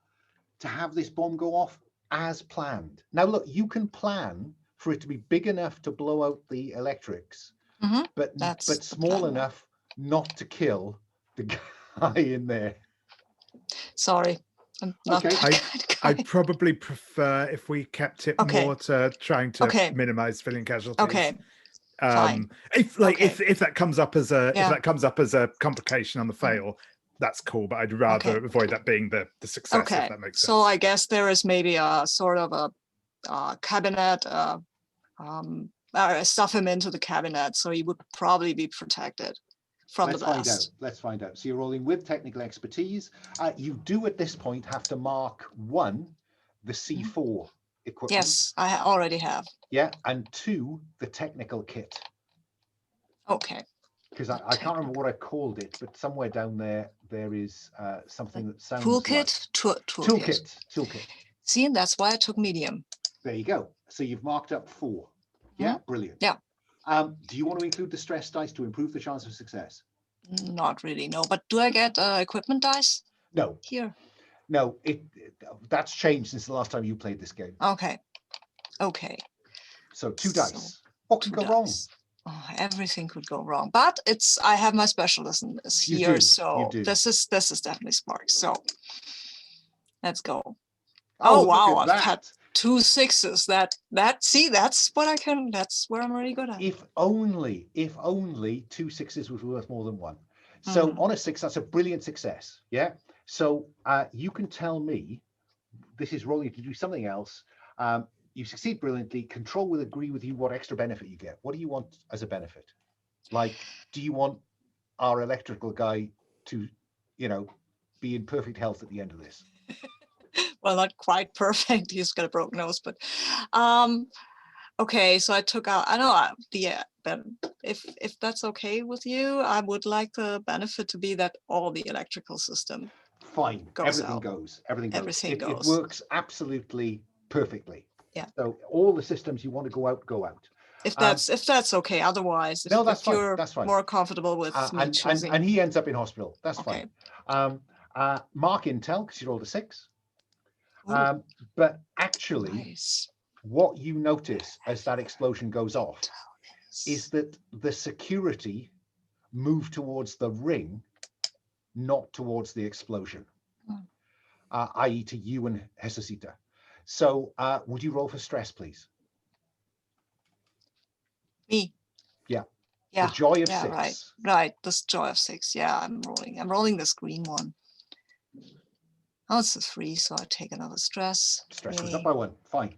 to have this bomb go off as planned. Now, look, you can plan for it to be big enough to blow out the electrics, Mhm. but That's the small plan, yeah. enough not to kill the guy in there. Sorry, I'm not Okay. that kind of guy. I'd probably prefer if we kept it Okay. more to trying to Okay. minimize civilian casualties. Okay, fine. If like Okay. if that comes up as a Yeah. if that comes up as a complication on the fail, that's cool. But I'd rather Okay. avoid that being the success. Okay, If that makes sense. so I guess there is maybe a sort of a cabinet, stuff him into the cabinet, so he would probably be protected from Let's the find out. blast. Let's find out. So you're rolling with technical expertise. You do at this point have to mark 1, the C4 equipment. Yes, I already have. Yeah, and 2, the technical kit. Okay, Because I can't remember what I called it, but somewhere down there is something that sounds toolkit, like toolkit. toolkit. See, and that's why I took medium. There you go. So you've marked up 4. Yeah, brilliant. Yeah. Do you want to include the stress dice to improve the chance of success? Not really, no. But do I get equipment dice No, here? no. That's changed since the last time you played this game. Okay, okay. So 2 So, dice. What could 2 go wrong? dice. Oh, everything could go wrong, but I have my specialism is You here, do, so you do. this is definitely smart. So let's go. Oh, Oh wow, look at I've had that. 2 6s. See, that's what I can. That's where I'm really good at. If only 2 6s was worth more than 1. So on a 6, that's a brilliant success. Yeah. So you can tell me, this is rolling to do something else. You succeed brilliantly. Control will agree with you what extra benefit you get. What do you want as a benefit? Like, do you want our electrical guy to, be in perfect health at the end of this? Well, not quite perfect. He's got a broken nose, but okay. So I took out. I know but if that's okay with you, I would like the benefit to be that all the electrical system. Fine. Goes Everything out. goes. Everything goes. Everything It goes. works absolutely perfectly. Yeah. So all the systems you want to go out, go out. If that's okay. Otherwise, No, that's if fine. you're That's fine. more comfortable with me choosing. And he ends up in hospital. That's Okay. fine. Mark intel because you rolled a 6. Ooh, But actually, nice. what you notice as that explosion goes off is that the security move towards the ring, not towards the explosion, i.e. to you and Hesesita. So would you roll for stress, please? Me. Yeah. Yeah. The joy of yeah, 6. Right. This joy of 6. Yeah, I'm rolling this green one. Oh, it's a 3, so I take another stress. Stress goes Yay. up by 1. Fine.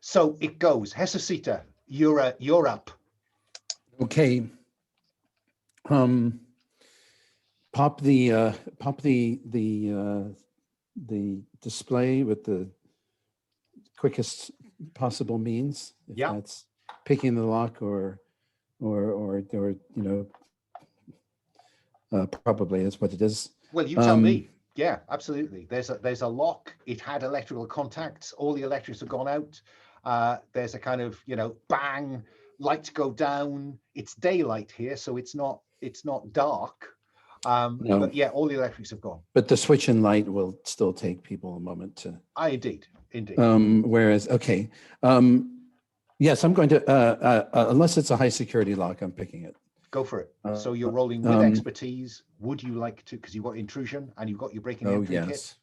So it goes. Hesesita, you're up. Okay. Pop the display with the quickest possible means. If Yeah. that's picking the lock or probably is what it is. Well, you tell me. Yeah, absolutely. There's a lock. It had electrical contacts. All the electrics have gone out. There's a kind of, bang, lights go down. It's daylight here, so it's not dark. No. But yeah, all the electrics have gone. But the switch and light will still take people a moment to. Indeed. Whereas, okay. Yes, I'm going to, unless it's a high security lock, I'm picking it. Go for it. So you're rolling with expertise. Would you like to, because you've got intrusion and you've got your breaking and entry kit,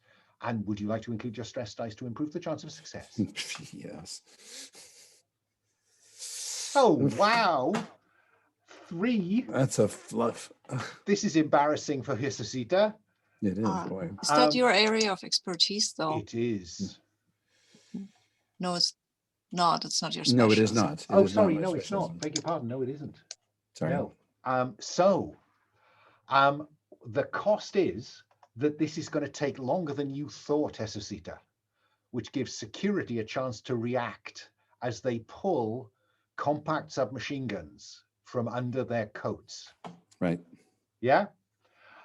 and would you like to include your stress dice to improve the chance of success? Yes. Oh, wow. 3. That's a fluff. This is embarrassing for Hesesita. It is, boy. Is that your area of expertise, though? It is. No, it's not. It's not your No, it is specialism. not. It Oh, is sorry. my No, it's not. specialism. Beg your pardon. No, it isn't. Sorry. No. The cost is that this is going to take longer than you thought, Hesosita, which gives security a chance to react as they pull compact submachine guns from under their coats. Right. Yeah?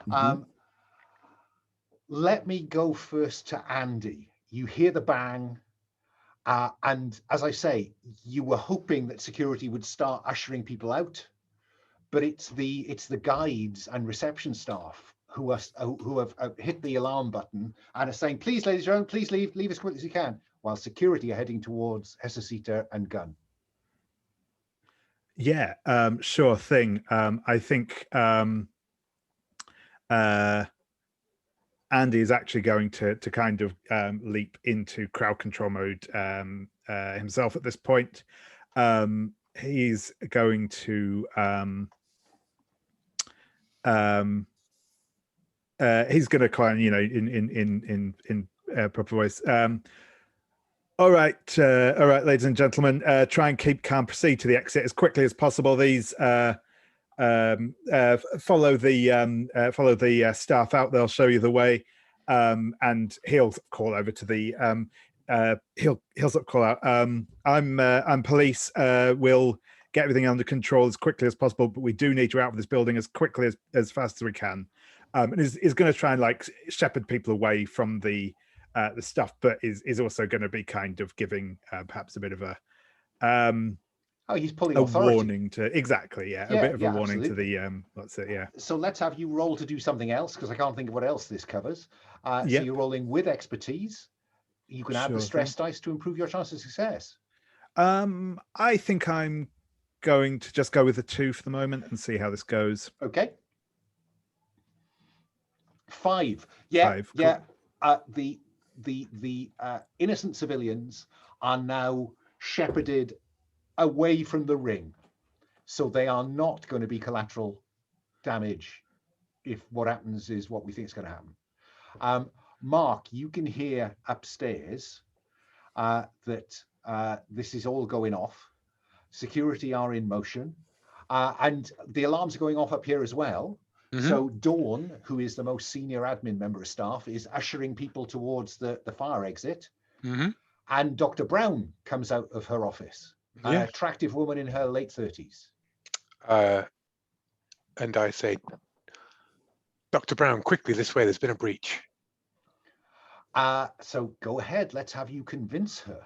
Mhm. Let me go first to Andy. You hear the bang. And as I say, you were hoping that security would start ushering people out, but it's the guides and reception staff who have hit the alarm button and are saying, "Please, ladies and gentlemen, please leave as quickly as you can," while security are heading towards Hesosita and Gunn. Yeah, sure thing. I think Andy is actually going to kind of leap into crowd control mode himself at this point. He's going to he's going to climb, you know, in proper voice. All right, ladies and gentlemen, try and keep calm. Proceed to the exit as quickly as possible. These follow the staff out. They'll show you the way, and he'll call over to the he'll sort of call out. I'm police. We'll get everything under control as quickly as possible, but we do need you out of this building as quickly as fast as we can. And is going to try and like shepherd people away from the stuff, but is also going to be kind of giving perhaps a bit of a he's pulling a authority. Warning to exactly, yeah, a bit of a warning absolutely. to the that's it, yeah. So let's have you roll to do something else, because I can't think of what else this covers. So Yep. you're rolling with expertise. You can add Sure the stress dice to improve your chance of success. I think I'm going to just go with the 2 for the moment and see how this goes. Okay. 5. Yeah, 5, cool. yeah. The innocent civilians are now shepherded away from the ring, so they are not going to be collateral damage if what happens is what we think is going to happen. Mark, you can hear upstairs that this is all going off. Security are in motion, and the alarms are going off up here as well. Mhm. So Dawn, who is the most senior admin member of staff, is ushering people towards the fire exit. Mhm. And Dr. Brown comes out of her office, an Yeah. attractive woman in her late 30s. And I say, Dr. Brown, quickly this way. There's been a breach. So go ahead. Let's have you convince her.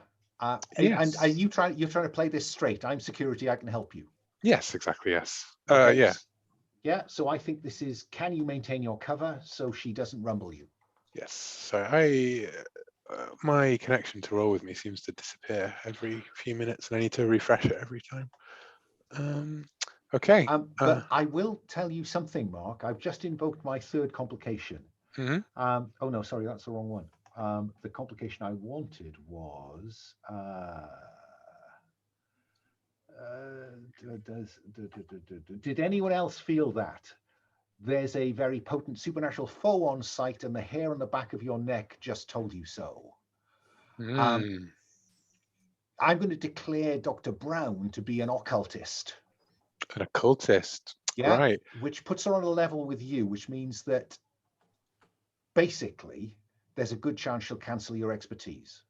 Yes. And you're trying to play this straight. I'm security. I can help you. Yes, exactly. Yes. Okay. Yeah. Yeah. So I think this is, can you maintain your cover so she doesn't rumble you? Yes. So my connection to roll with me seems to disappear every few minutes, and I need to refresh it every time. Okay. But I will tell you something, Mark. I've just invoked my 3rd complication. Mhm. Oh no, sorry, that's the wrong one. The complication I wanted was did anyone else feel that there's a very potent supernatural foe on site and the hair on the back of your neck just told you so? Mm. I'm going to declare Dr. Brown to be an occultist. An occultist. Yeah, Right. which puts her on a level with you, which means that basically there's a good chance she'll cancel your expertise.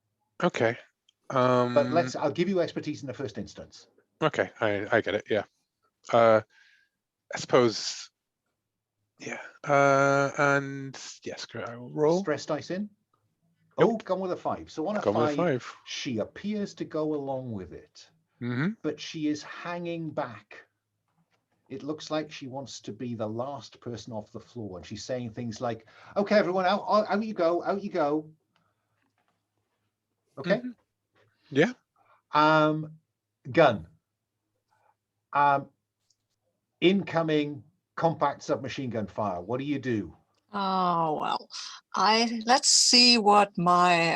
Okay. But I'll give you expertise in the first instance. Okay, I get it. Yeah. I suppose. Yeah. And yes, I will roll. Stress dice in. Yep. Oh, gone with a 5. So on a Gone with 5, a 5. she appears to go along with it, Mm-hmm. but she is hanging back. It looks like she wants to be the last person off the floor, and she's saying things like, "Okay, everyone, out you go, out you go." Okay. Mm-hmm. Yeah. Gun. Incoming compact submachine gun fire. What do you do? Oh well, let's see what my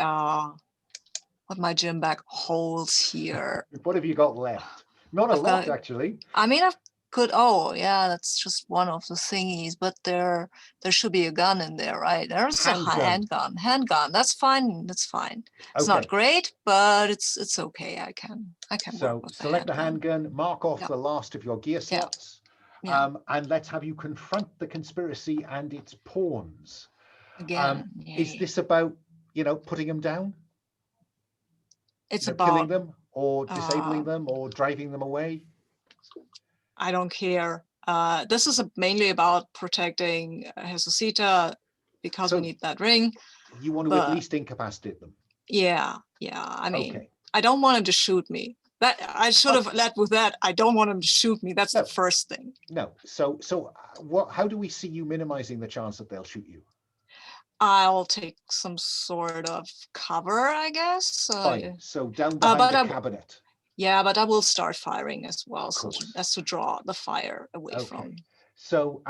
gym bag holds here. What have you got left? Not a I've lot, got- actually. I mean, I could. Oh yeah, that's just one of the thingies. But there should be a gun in there, right? There's a Handgun. handgun. That's fine. That's fine. It's Okay. not great, but it's okay. I can So work with the select the handgun. handgun, mark off Yeah. the last of your gear slots, Yeah. and let's have you confront the conspiracy and its pawns. Again, Is yay. this about, putting them down, It's killing about, them or disabling uh, them or driving them away? I don't care. This is mainly about protecting Jesucita because So- we need that ring. You want to at But- least incapacitate them. Yeah. I mean, Okay. I don't want him to shoot me. That I should have led with that. I don't want him to shoot me. That's No. the first thing. No. So how do we see you minimizing the chance that they'll shoot you? I'll take some sort of cover, I guess. Fine. So down but behind the I- cabinet. Yeah, but I will start firing as well, Of so course. as to draw the fire away from. Okay. So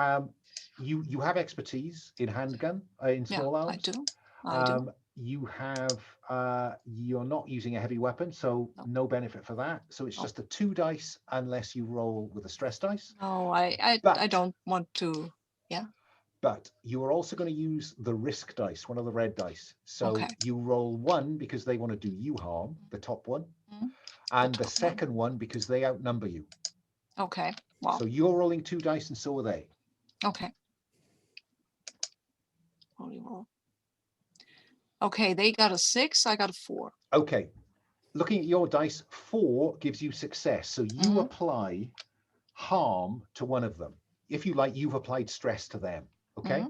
you have expertise in handgun, in Yeah, small I arms. do. I do. You have you're not using a heavy weapon, so No. no benefit for that. So it's No. just a 2 dice unless you roll with a stress dice. No, I but- don't want to. But you are also going to use the risk dice, one of the red dice. So Okay. you roll 1 because they want to do you harm, the top one, Mhm. and top the one. second one because they outnumber you. Okay. Well, So you're rolling 2 dice and so are they. okay. Holy roll. Okay, they got a 6, I got a 4. Okay. Looking at your dice, 4 gives you success. So you Mhm. apply harm to one of them. If you like, you've applied stress to them. Okay.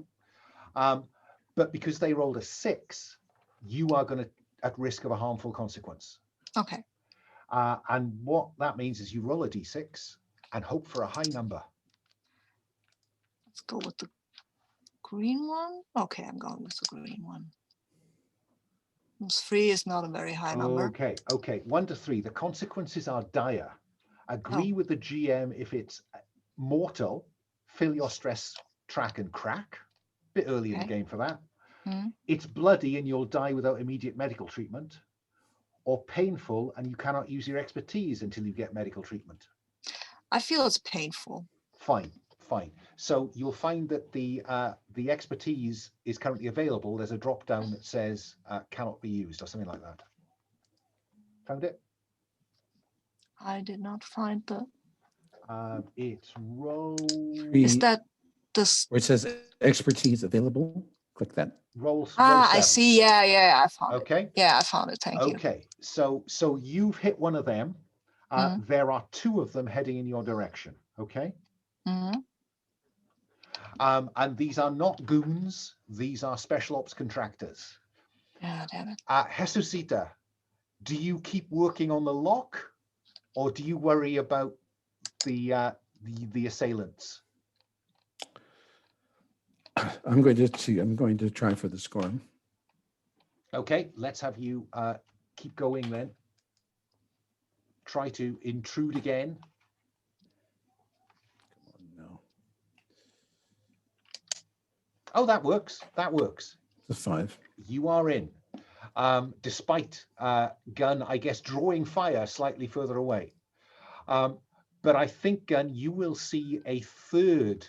But because they rolled a 6, you are going to at risk of a harmful consequence. Okay. And what that means is you roll a d6 and hope for a high number. Let's go with the green one. Okay, I'm going with the green one. 3 is not a very high number. Okay. 1 to 3. The consequences are dire. Agree with the GM if it's mortal. Fill your stress track and crack. Bit early in the Okay. game for that. Mhm. It's bloody and you'll die without immediate medical treatment, or painful and you cannot use your expertise until you get medical treatment. I feel it's painful. Fine. So you'll find that the expertise is currently available. There's a drop down that says cannot be used or something like that. Found it? I did not find the. It's roll Is that this? Where it says expertise available, click that. roll. Ah, I 7. see. Yeah, I found it. Okay. Yeah, I found it. Thank you. Okay. So you've hit one of them. Mhm. There are 2 of them heading in your direction. Okay. Mhm. And these are not goons. These are special ops contractors. Yeah, damn it. Jesucita, do you keep working on the lock, or do you worry about the assailants? I'm going to try for the score. Okay, let's have you keep going then. Try to intrude again. No, Oh, that works. That works. it's a 5. You are in. Despite Gun, I guess, drawing fire slightly further away. But I think, Gun, you will see a third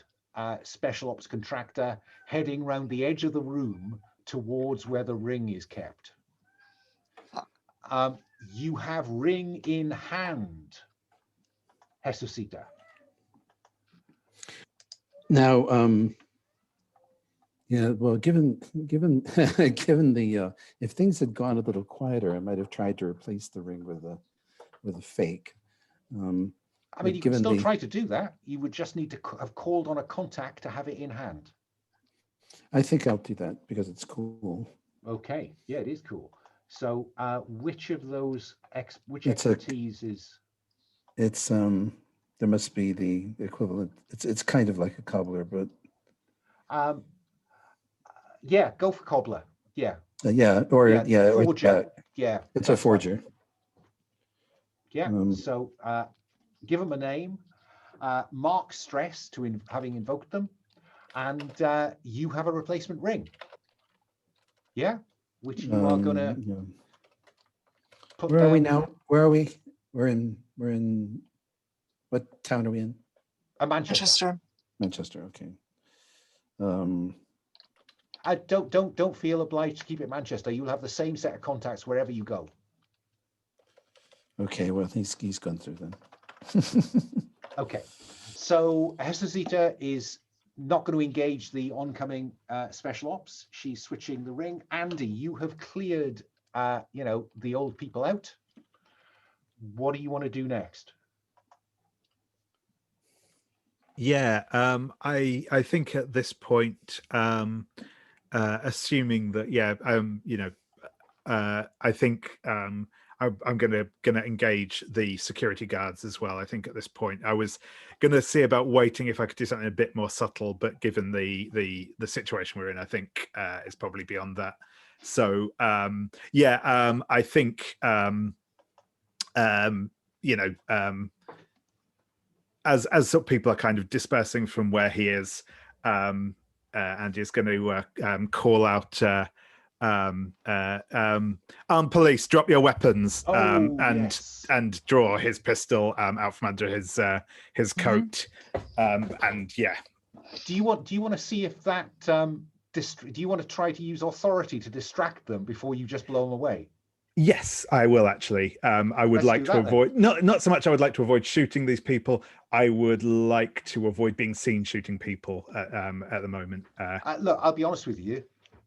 special ops contractor heading round the edge of the room towards where the ring is kept. You have ring in hand, Jesucita. Now, yeah, well, given given the if things had gone a little quieter, I might have tried to replace the ring with a fake. I mean, you can given still the- try to do that. You would just need to have called on a contact to have it in hand. I think I'll do that because it's cool. Okay, yeah, it is cool. So, which of those which It's a- expertise is? It's there must be the equivalent. It's kind of like a cobbler, but Yeah, go for cobbler. Yeah, yeah, or Yeah, or forger. yeah, it's a that's fine. forger. Yeah. Um, So, give them a name. Mark stress to having invoked them, and you have a replacement ring. Yeah, which you are gonna Yeah. put. Where are we down- now? Where are we? We're in what town are we in? Manchester. Manchester. Manchester. Okay. Don't feel obliged to keep it Manchester. You'll have the same set of contacts wherever you go. Okay. Well, he's gone through then. Okay, so Jesucita is not going to engage the oncoming special ops. She's switching the ring. Andy, you have cleared, the old people out. What do you want to do next? Yeah, I think at this point, assuming that, I think I'm gonna engage the security guards as well. I think at this point I was gonna see about waiting if I could do something a bit more subtle, but given the situation we're in, I think it's probably beyond that. So I think as sort of people are kind of dispersing from where he is, Andy is going to call out, armed police, drop your weapons, Yes. and draw his pistol out from under his coat, and yeah. Do you want to see if that do you want to try to use authority to distract them before you just blow them away? Yes, I will actually. I would Let's like do to that then. avoid not so much. I would like to avoid shooting these people. I would like to avoid being seen shooting people at the moment. Look, I'll be honest with you.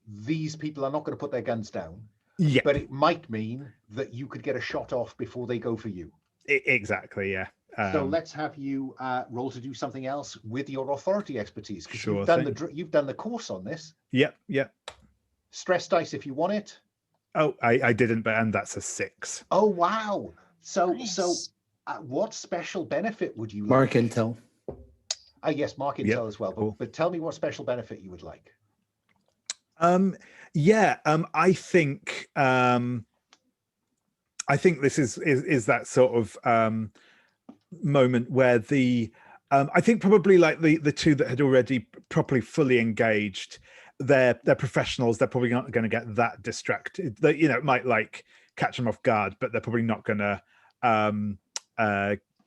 These people are not going to put their guns down, Yeah, but it might mean that you could get a shot off before they go for you. exactly. Yeah. So let's have you roll to do something else with your authority expertise, because Sure you've done the course on this. Yep. Stress dice if you want it. Oh, I didn't, but and that's a 6. Oh wow! So Nice. what special benefit would you Mark like? Intel. Yes, Mark Intel Yep, as well. cool. But tell me what special benefit you would like. I think this is that sort of moment where I think probably like the two that had already properly fully engaged, they're professionals. They're probably not going to get that distracted. It might like catch them off guard, but they're probably not going to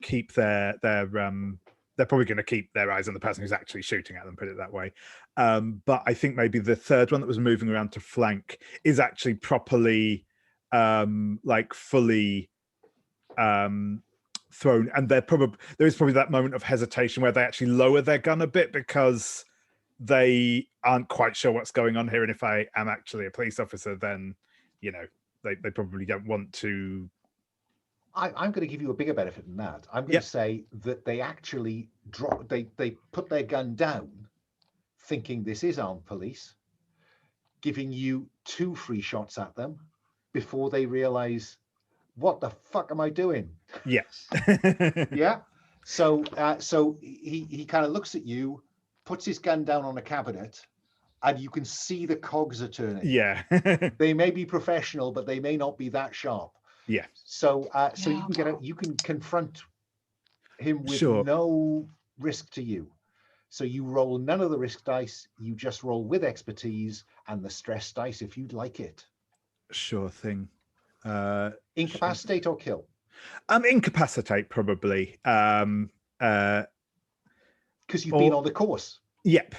keep they're probably going to keep their eyes on the person who's actually shooting at them, put it that way. But I think maybe the third one that was moving around to flank is actually properly fully thrown, and there is probably that moment of hesitation where they actually lower their gun a bit because they aren't quite sure what's going on here, and if I am actually a police officer, then they probably don't want to. I'm going to give you a bigger benefit than that. I'm going to say that they actually they put their gun down thinking this is armed police, giving you 2 free shots at them before they realize, what the fuck am I doing? Yeah. Yeah. So he kind of looks at you, puts his gun down on a cabinet, and you can see the cogs are turning. Yeah. They may be professional, but they may not be that sharp. Yeah. So you can confront him with Sure. no risk to you. So you roll none of the risk dice. You just roll with expertise and the stress dice if you'd like it. Sure thing. Incapacitate or kill? Incapacitate probably. Because you've been on the course. Yep.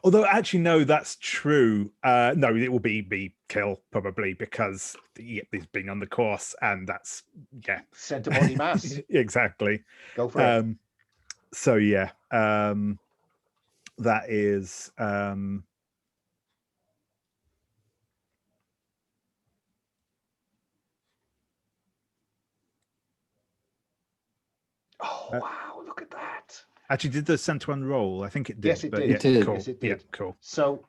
Although actually, no, that's true. No, it will be kill probably because he's been on the course, and that's Center body mass. Exactly. Go for it. So yeah, that is. Oh wow! Look at that. Actually, did the center one roll? I think it did. Yes, it but did. Yeah, It did. Cool. Yes, it Yeah, did. cool. So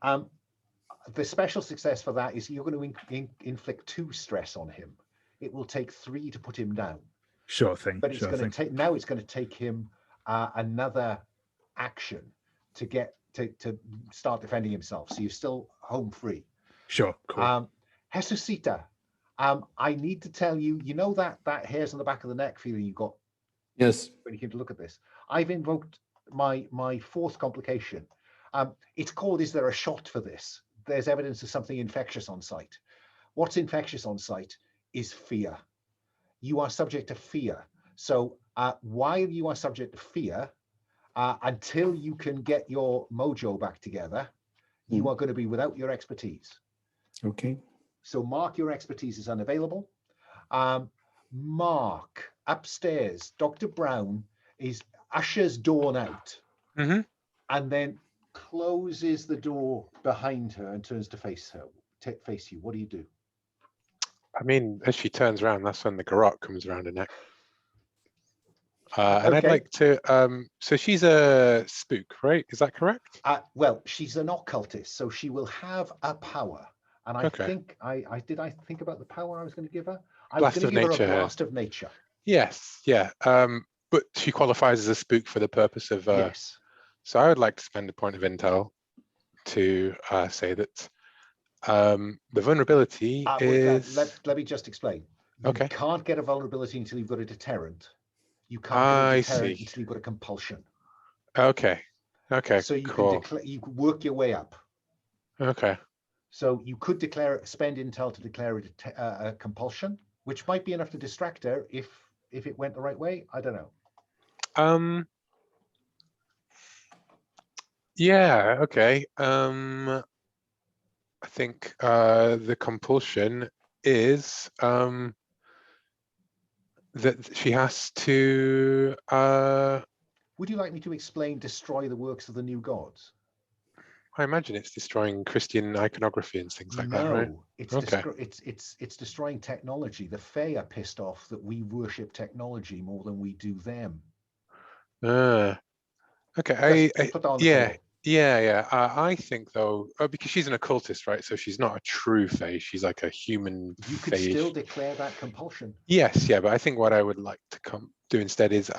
the special success for that is you're going to inflict 2 stress on him. It will take 3 to put him down. Sure thing. But it's sure going to thing. take now. It's going to take him another action to get to start defending himself. So you're still home free. Sure. Cool. Jesucita, I need to tell you. You know that hairs on the back of the neck feeling you got Yes. when you came to look at this. I've invoked my 4th complication. It's called, is there a shot for this? There's evidence of something infectious on site. What's infectious on site is fear. You are subject to fear. So while you are subject to fear, until you can get your mojo back together, you are going to be without your expertise. Okay. So mark your expertise is unavailable. Mark, upstairs, Dr. Brown is Usher's dawn out. Mhm. and then closes the door behind her and turns to face you. What do you do? I mean, as she turns around, that's when the garrote comes around her neck. And I'd Okay. like to, so she's a spook, right? Is that correct? Well, she's an occultist, so she will have a power. And I Okay. think I think about the power I was going to give her. I was Blast going to of give her a nature, blast of nature. Yes, yeah. But she qualifies as a spook for the purpose of, Yes. so I would like to spend a point of intel to say that the vulnerability is, Let me just explain. You okay. can't get a vulnerability until you've got a deterrent. You can't get a I deterrent see. until you've got a compulsion. Okay. Okay, So you cool. can declare, you can work your way up. Okay. So you could spend intel to declare a compulsion, which might be enough to distract her if it went the right way. I don't know. Yeah, okay. I think the compulsion is that she has to Would you like me to explain destroy the works of the new gods? I imagine it's destroying Christian iconography and things like that, right? No, it's Okay. it's destroying technology. The Fae are pissed off that we worship technology more than we do them. Okay. Just put that on the Yeah. table. Yeah. I think though, because she's an occultist, right? So she's not a true Fae. She's like a human You could Fae. still declare that compulsion. Yes, yeah, but I think what I would like to do instead is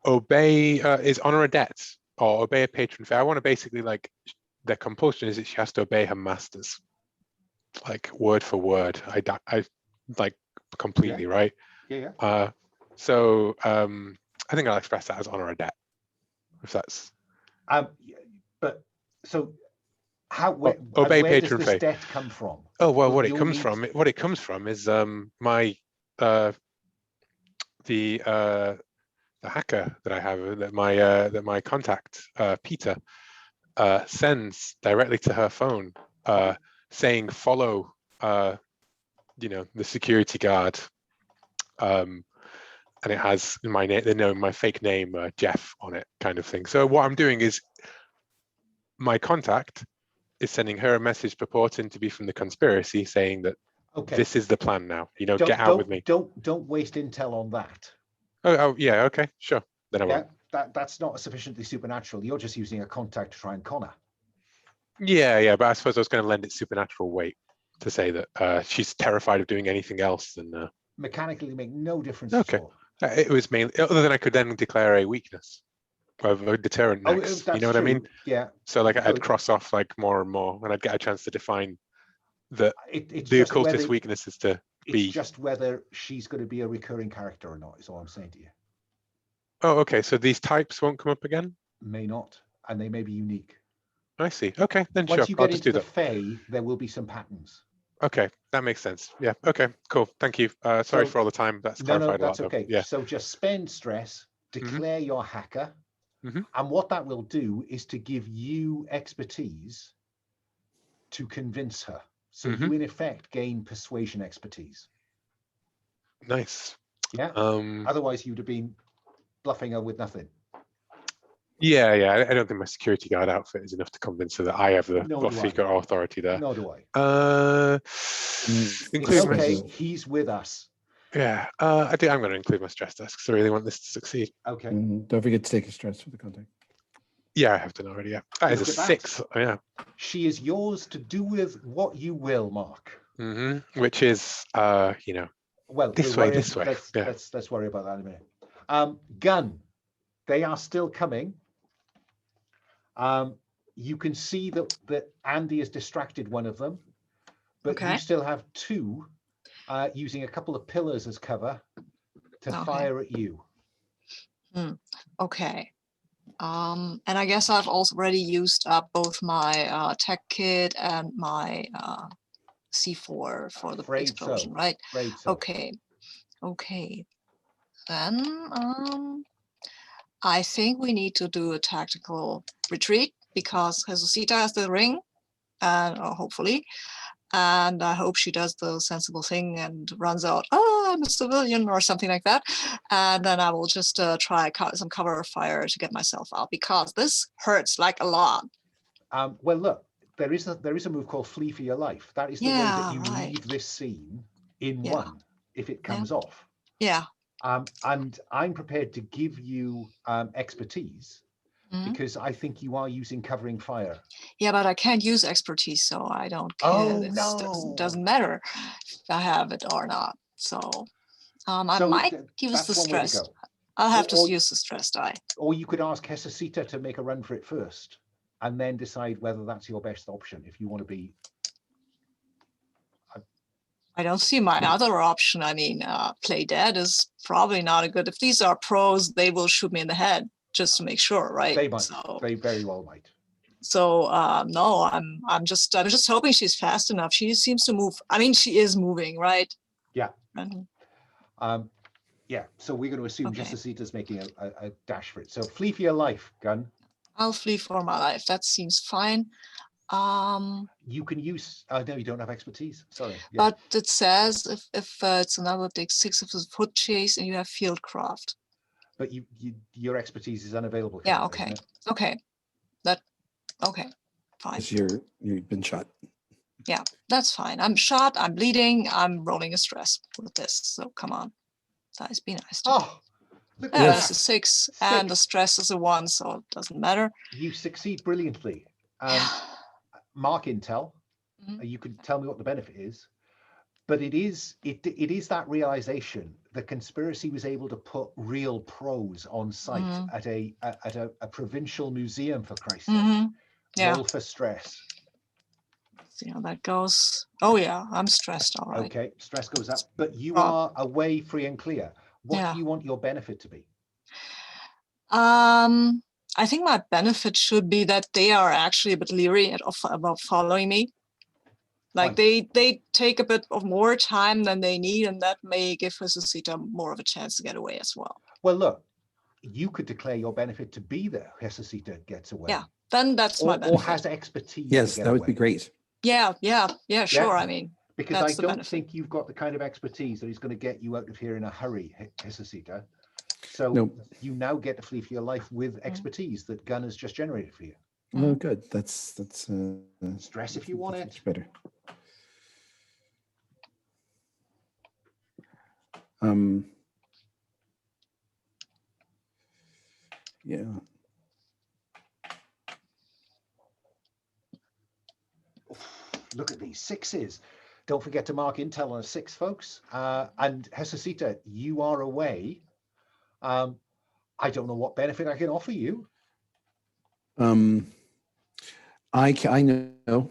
obey, is honor a debt or obey a patron Fae. I want to basically like the compulsion is that she has to obey her masters, like word for word. I like completely, right? Yeah. So I think I'll express that as honor a debt, if that's But so how obey where does patron this Fae. debt come from? Oh well, what it You'll comes need- from, what it comes from is my the hacker that I have, that my contact Peter sends directly to her phone, saying follow, the security guard, and it has my name, they know my fake name, Jeff, on it, kind of thing. So what I'm doing is my contact is sending her a message purporting to be from the conspiracy, saying that this is the plan now. Get out with me. Don't waste intel on that. Oh yeah, okay, sure. Then I won't. That's not sufficiently supernatural. You're just using a contact to try and con her. Yeah, but I suppose I was going to lend it supernatural weight to say that she's terrified of doing anything else than mechanically make no difference okay. at all. It was mainly other than I could then declare a weakness of a deterrent next. You know what I mean? Yeah. So like I'd cross off like more and more, and I'd get a chance to define that it's the just occultist weakness is to be. It's just whether she's going to be a recurring character or not. Is all I'm saying to you. Oh, okay. So these types won't come up again? May not, and they may be unique. I see. Okay, then Once sure. you I'll get just into do the that. Fae, there will be some patterns. Okay, that makes sense. Yeah. Okay. Cool. Thank you. Sorry for all the time. That's clarified a lot. That's okay. Yeah. So just spend stress, declare your hacker, Mhm. and what that will do is to give you expertise to convince her. So you in effect gain persuasion expertise. Nice. Yeah. Otherwise, you'd have been bluffing her with nothing. Yeah. I don't think my security guard outfit is enough to convince her that I have the secret authority there. Nor do I. Include okay. He's with us. Yeah. I'm going to include my stress test because I really want this to succeed. Okay. Don't forget to take your stress for the contact. Yeah, I have done already. Yeah. That is a 6. Oh, yeah. She is yours to do with what you will, Mark. Which is, well, this way. Let's worry about that in a minute. Gun. They are still coming. You can see that Andy has distracted one of them, but you still have 2 using a couple of pillars as cover to fire at you. Okay. And I guess I've also already used up both my tech kit and my C4 for the explosion, right? Okay. Then I think we need to do a tactical retreat because Jesucita has the ring, hopefully, and I hope she does the sensible thing and runs out, oh, I'm a civilian or something like that. And then I will just try some cover fire to get myself out, because this hurts like a lot. Well, look, there is a move called Flee for Your Life. That is the way Yeah, that you right. leave this scene in Yeah. one, if it comes off. Yeah. And I'm prepared to give you expertise, Mhm. because I think you are using covering fire. Yeah, but I can't use expertise, so I don't care. Oh, It no. doesn't matter if I have it or not. So I So might use that's the one way to stress. go. I'll have Or- to use the stress die. Or you could ask Hesasita to make a run for it first, and then decide whether that's your best option if you want to be. I don't see my other option. I mean, play dead is probably not a good. If these are pros, they will shoot me in the head just to make sure, right? They might. So, They very well might. so no, I'm just hoping she's fast enough. She seems to move. I mean, she is moving, right? Yeah. And Yeah. So we're going to assume Okay. Hesasita's making a dash for it. So flee for your life, Gun. I'll flee for my life. That seems fine. You can use. No, you don't have expertise. Sorry. Yeah. But it says if it's another D6 of the foot chase and you have fieldcraft. But your expertise is unavailable. Yeah, currently, okay. isn't it? Okay. Okay. Fine. Because you've been shot. That's fine. I'm shot, I'm bleeding, I'm rolling a stress with this. So come on. Guys, be nice to me. Oh, look at Yeah, yes. it's a that. 6 and the stress is a 1, so it doesn't matter. You succeed brilliantly. Yeah. Mark intel. Mhm. You can tell me what the benefit is, but it is that realization the conspiracy was able to put real pros on site Mhm. at a provincial museum, for Christ's sake. Mhm. Yeah. Roll for stress. See how that goes. Oh yeah, I'm stressed. All right. Okay, stress goes up, but you Well, are away free and clear. What Yeah. do you want your benefit to be? I think my benefit should be that they are actually a bit leery about following me. Like Fine. they take a bit of more time than they need, and that may give Hesasita more of a chance to get away as well. Well, look, you could declare your benefit to be that Hesasita gets away. Yeah, then that's my Or benefit. has expertise. Yes, to get that would be away. great. Yeah, sure. I mean, Because that's I the don't benefit. think you've got the kind of expertise that is going to get you out of here in a hurry, Hesasita. So Nope. you now get to flee for your life with expertise that Gun has just generated for you. Oh, good. That's Stress if you want that's it. much better. Yeah. Look at these sixes. Don't forget to mark intel on a 6, folks. And Hesasita, you are away. I don't know what benefit I can offer you. I know.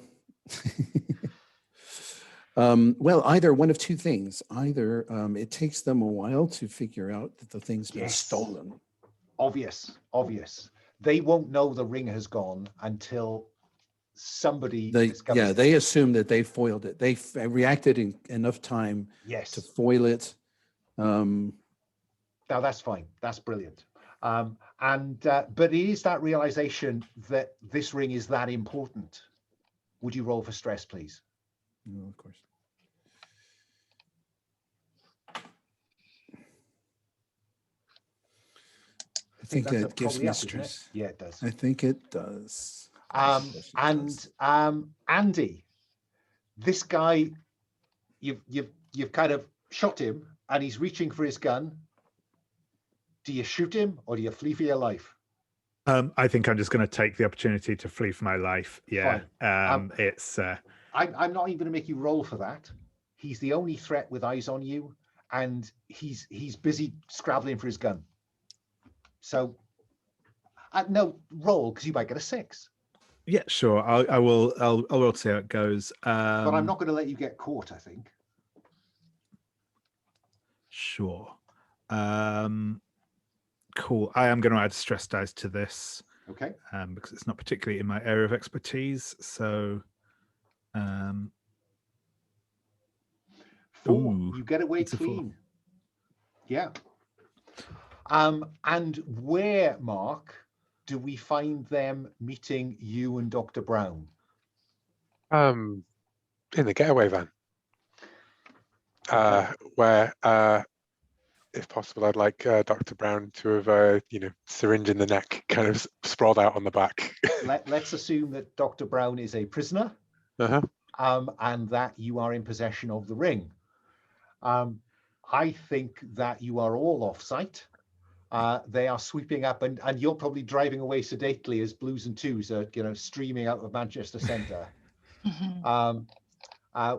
Well, either one of two things. Either it takes them a while to figure out that the thing's been Yes. stolen. Obvious. They won't know the ring has gone until somebody discovers it. They assume that they foiled it. They reacted in enough time Yes. to foil it. Now that's fine. That's brilliant. But it is that realization that this ring is that important. Would you roll for stress, please? No, of course. I think that's that gives probably me up, isn't it? stress. Yeah, it does. I think it does. Yes, it does. Andy, this guy, you've kind of shot him, and he's reaching for his gun. Do you shoot him or do you flee for your life? I think I'm just going to take the opportunity to flee for my life. Yeah. Fine. It's I'm not even going to make you roll for that. He's the only threat with eyes on you, and he's busy scrabbling for his gun. So, no, roll, because you might get a 6. yeah, sure. I will. I'll roll to see how it goes. But I'm not going to let you get caught, I think. Sure. Cool. I am going to add stress dice to this Okay. because it's not particularly in my area of expertise. So, 4. Ooh, You get away it's a 4. clean. Yeah. And where, Mark, do we find them meeting you and Dr. Brown? in the getaway van, where, if possible, I'd like Dr. Brown to have, syringe in the neck, kind of sprawled out on the back. Let's assume that Dr. Brown is a prisoner, Uh-huh. and that you are in possession of the ring. I think that you are all off-site. They are sweeping up, and you're probably driving away sedately as Blues and Twos are, streaming out of Manchester Centre, Mhm.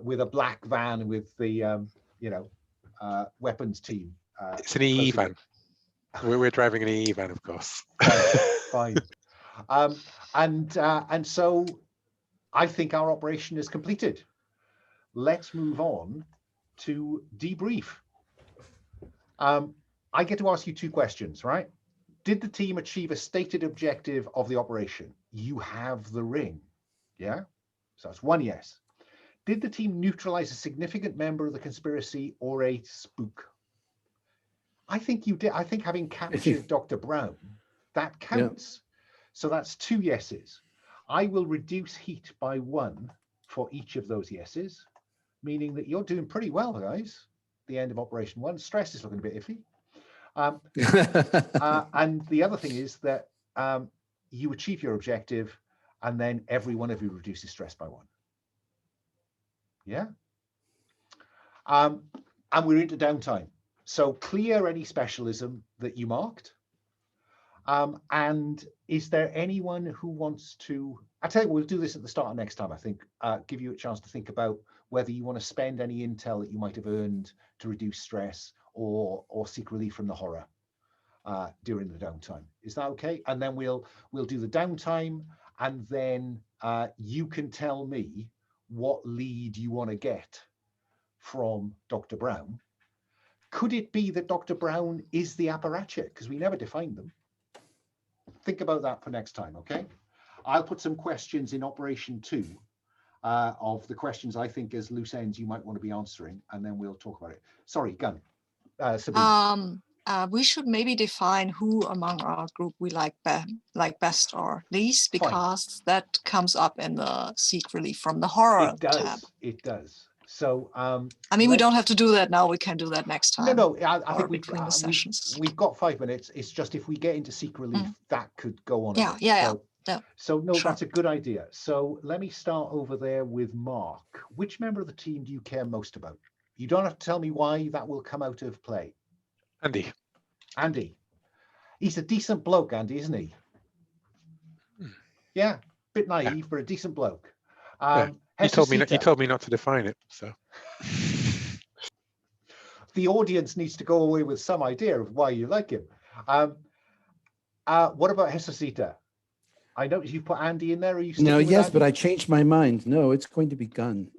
with a black van with the, weapons team. It's an EE closing van. We're driving an EE van, of course. Fine. And so I think our operation is completed. Let's move on to debrief. I get to ask you two questions, right? Did the team achieve a stated objective of the operation? You have the ring, yeah? So that's one yes. Did the team neutralize a significant member of the conspiracy or a spook? I think you did. I think having captured Dr. Brown, that counts. So that's two yeses. I will reduce heat by 1 for each of those yeses, meaning that you're doing pretty well, guys. The end of Operation 1. Stress is looking a bit iffy. And the other thing is that you achieve your objective, and then every one of you reduces stress by 1. Yeah. And we're into downtime. So clear any specialism that you marked. And is there anyone who wants to, I tell you, we'll do this at the start of next time, I think, give you a chance to think about whether you want to spend any intel that you might have earned to reduce stress or seek relief from the horror during the downtime. Is that okay? And then we'll do the downtime, and then you can tell me what lead you want to get from Dr. Brown. Could it be that Dr. Brown is the apparatchik? Because we never defined them. Think about that for next time, okay? I'll put some questions in Operation 2 of the questions I think as loose ends you might want to be answering, and then we'll talk about it. Sorry, Gun. Sabine. We should maybe define who among our group we like best or least, because that comes up in the seek relief from the horror tab. It does. So I mean, we don't have to do that now. We can do that next time. No, I think between the sessions. We've got 5 minutes. It's just if we get into seek relief, that could go on. Yeah. So no, sure. That's a good idea. So let me start over there with Mark. Which member of the team do you care most about? You don't have to tell me why. That will come out of play. Andy. He's a decent bloke, Andy, isn't he? Yeah, bit naive, but a decent bloke. You told me not to define it, so. The audience needs to go away with some idea of why you like him. What about Hesosita? I noticed you put Andy in there. Are you no? Yes, Andy? But I changed my mind. No, it's going to be Gun.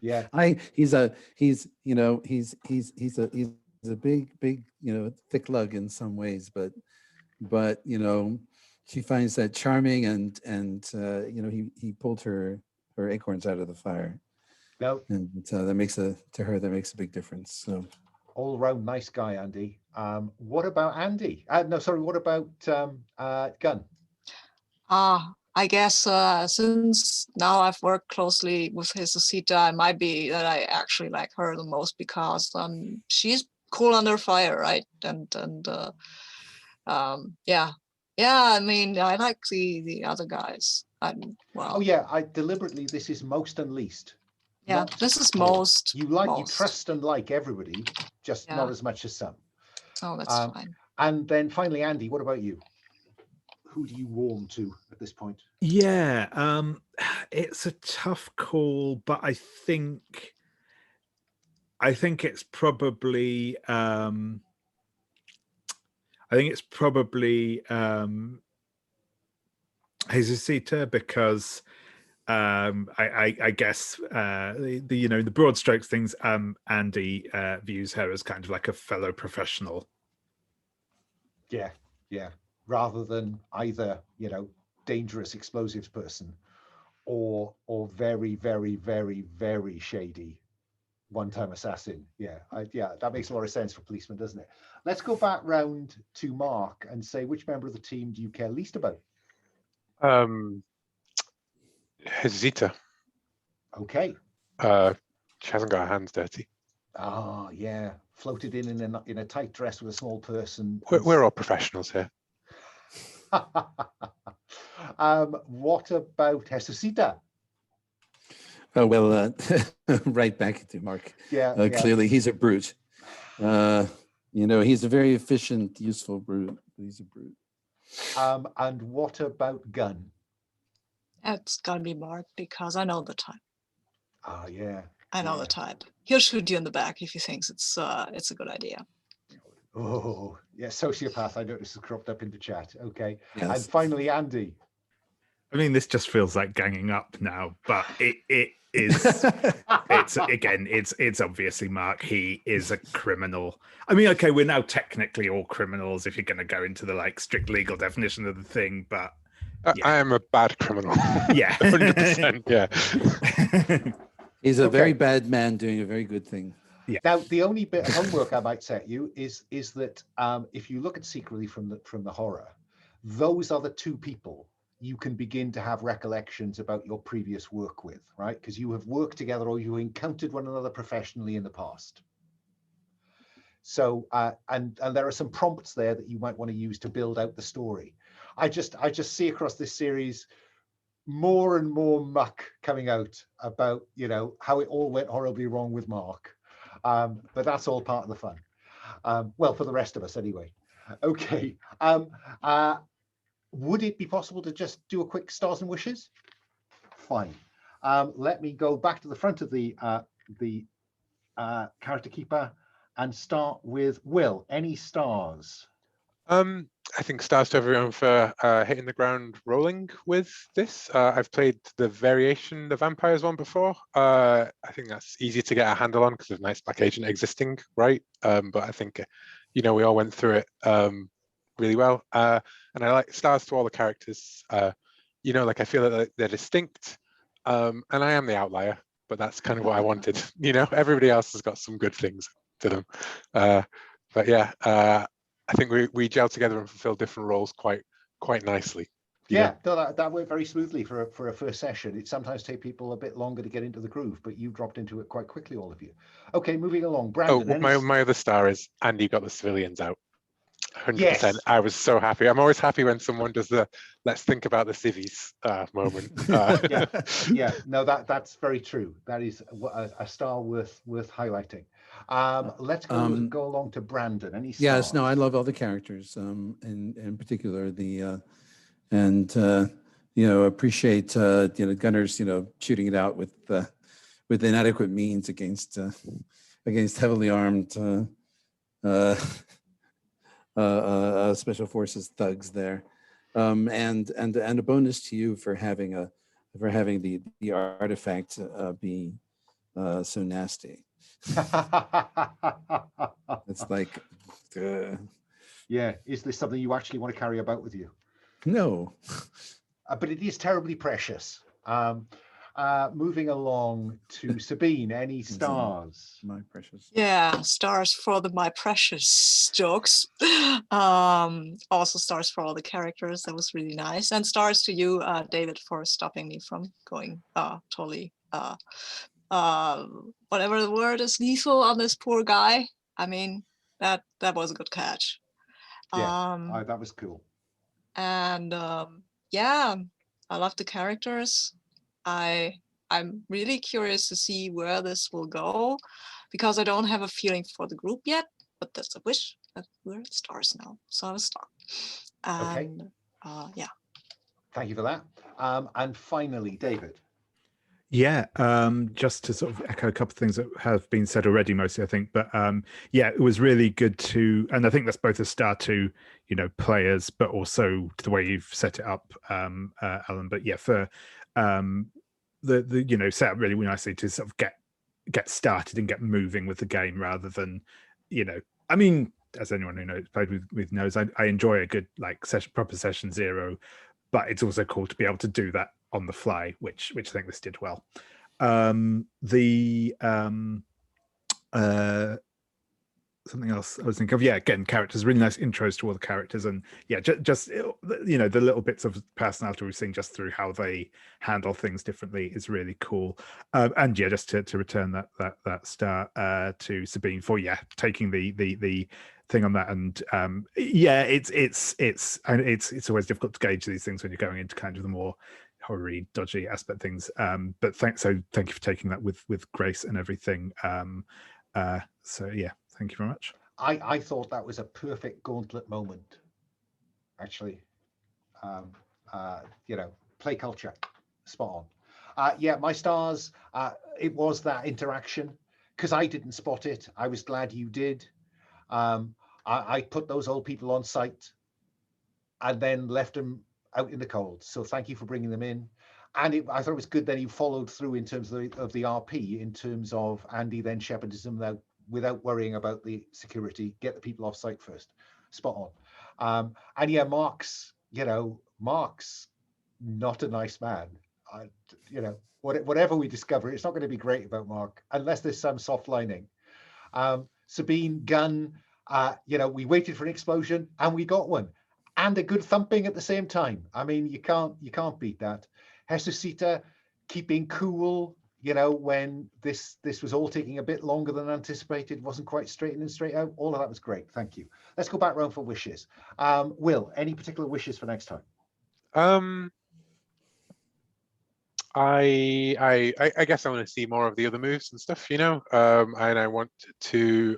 Yeah. He's a big thick lug in some ways, but she finds that charming, and he pulled her acorns out of the fire. No, and that makes a big difference. So all round nice guy, Andy. What about Andy? What about Gun? I guess since now I've worked closely with Hesosita, it might be that I actually like her the most, because she's cool under fire, right? And I mean, I like the other guys. Oh yeah, this is most and least. Yeah, this is most. You trust and like everybody, just not as much as some. Oh, that's fine. And then finally, Andy, what about you? Who do you warm to at this point? Yeah, it's a tough call, but I think it's probably Hesosita, because I guess the broad strokes things, Andy views her as kind of like a fellow professional. Yeah. Rather than either, dangerous explosives person or very, very, very, very shady one-time assassin. Yeah, that makes a lot of sense for policemen, doesn't it? Let's go back round to Mark and say, which member of the team do you care least about? Hesosita. Okay. She hasn't got her hands dirty. Ah, yeah. Floated in a tight dress with a small person. We're all professionals here. What about Jesucita? Oh, well, right back to Mark. Yeah, yeah. Clearly, he's a brute. He's a very efficient, useful brute. He's a brute. And what about Gun? It's gonna be Mark because I know the type. Ah, yeah. I know yeah. the type. He'll shoot you in the back if he thinks it's a good idea. Oh, yeah, sociopath. I noticed is cropped up in the chat. Okay. Yes. And finally, Andy. I mean, this just feels like ganging up now, but it is. It's obviously Mark. He is a criminal. I mean, okay, we're now technically all criminals if you're going to go into the like strict legal definition of the thing, but yeah. I am a bad criminal. Yeah. 100%. Yeah. He's a very bad man doing a very good thing. Yeah. Now, the only bit of homework I might set you is that if you look at Secretly from the Horror, those are the two people you can begin to have recollections about your previous work with, right? Because you have worked together or you encountered one another professionally in the past. So, and there are some prompts there that you might want to use to build out the story. I just see across this series more and more muck coming out about, how it all went horribly wrong with Mark. But that's all part of the fun. Well, for the rest of us anyway. Okay. Would it be possible to just do a quick stars and wishes? Fine. Let me go back to the front of the character keeper and start with Will. Any stars? I think stars to everyone for hitting the ground rolling with this. I've played the variation, the vampires one before. I think that's easy to get a handle on because there's Night's Black Agent existing, right? But I think, we all went through it really well. And I like stars to all the characters. I feel that they're distinct, and I am the outlier, but that's kind of what I wanted. Everybody else has got some good things to them. But yeah, I think we gel together and fulfill different roles quite nicely. Yeah, no, that went very smoothly for a first session. It sometimes takes people a bit longer to get into the groove, but you dropped into it quite quickly, all of you. Okay, moving along. Brandon. My other star is Andy got the civilians out. 100%. Yes. I was so happy. I'm always happy when someone does the let's think about the civvies moment. Yeah. No, that's very true. That is a star worth highlighting. Let's go along to Brandon. Any stars? Yes, no, I love all the characters, in particular appreciate Gunners shooting it out with inadequate means against heavily armed special forces thugs there, and a bonus to you for having the artifact be so nasty. It's like, yeah. Is this something you actually want to carry about with you? No. But it is terribly precious. Moving along to Sabine. Any stars? My precious. Yeah, stars for the my precious jokes. Also stars for all the characters. That was really nice. And stars to you, David, for stopping me from going totally whatever the word is, lethal on this poor guy. I mean, that was a good catch. Yeah, that was cool. And yeah, I love the characters. I'm really curious to see where this will go, because I don't have a feeling for the group yet, but that's a wish. We're at stars now, so I'm a star. And yeah. Thank you for that. And finally, David. Yeah, just to sort of echo a couple of things that have been said already, mostly I think, but yeah, it was really good to, and I think that's both a star to players, but also to the way you've set it up, Alan. But yeah, for the set up really nicely to sort of get started and get moving with the game, rather than I mean, as anyone who knows played with knows, I enjoy a good proper session zero, but it's also cool to be able to do that on the fly, which I think this did well. something else I was thinking of. Yeah, again, characters, really nice intros to all the characters, and yeah, just you know, the little bits of personality we've seen just through how they handle things differently is really cool. And yeah, just to return that star to Sabine for taking the thing on that. And yeah, it's always difficult to gauge these things when you're going into kind of the more horror-y, dodgy aspect things. But thank you for taking that with grace and everything. So yeah, thank you very much. I thought that was a perfect gauntlet moment, actually. You know, play culture, spot on. Yeah, my stars, it was that interaction, because I didn't spot it. I was glad you did. I put those old people on site and then left them out in the cold. So thank you for bringing them in. And I thought it was good that you followed through in terms of the RP, in terms of Andy then shepherded them without worrying about the security, get the people off site first. Spot on. And yeah, Mark's not a nice man. You know, whatever we discover, it's not going to be great about Mark unless there's some soft lining. Sabine, gun, you know, we waited for an explosion and we got one, and a good thumping at the same time. I mean, you can't beat that. Jesucita keeping cool, you know, when this was all taking a bit longer than anticipated, wasn't quite straight in and straight out. All of that was great. Thank you. Let's go back round for wishes. Will, any particular wishes for next time? I guess I want to see more of the other moves and stuff, you know, and I want to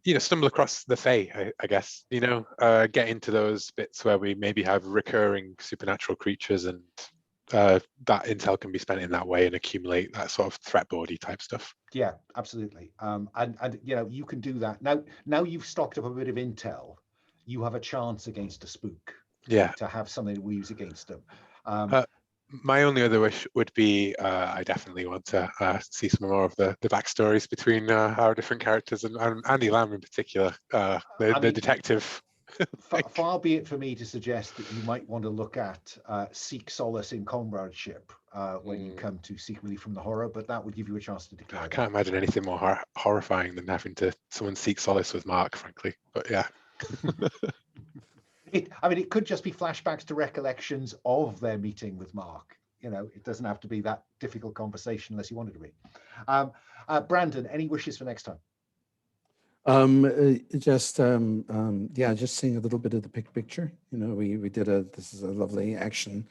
you know, stumble across the Fae, I guess, you know, get into those bits where we maybe have recurring supernatural creatures, and that intel can be spent in that way and accumulate that sort of threat boardy type stuff. Yeah, absolutely. And you know, you can do that now you've stocked up a bit of intel. You have a chance against a spook. Yeah, to have something to use against them. My only other wish would be I definitely want to see some more of the backstories between our different characters, and Andy Lamb in particular, the detective. Far be it for me to suggest that you might want to look at Seek Solace in Comradeship when you come to Seek Relief from the Horror, but that would give you a chance to declare. I can't imagine anything more horrifying than having someone seek solace with Mark, frankly. But yeah. I mean, it could just be flashbacks to recollections of their meeting with Mark. You know, it doesn't have to be that difficult conversation unless you want it to be. Brandon, any wishes for next time? Just seeing a little bit of the big picture. You know, we did this is a lovely action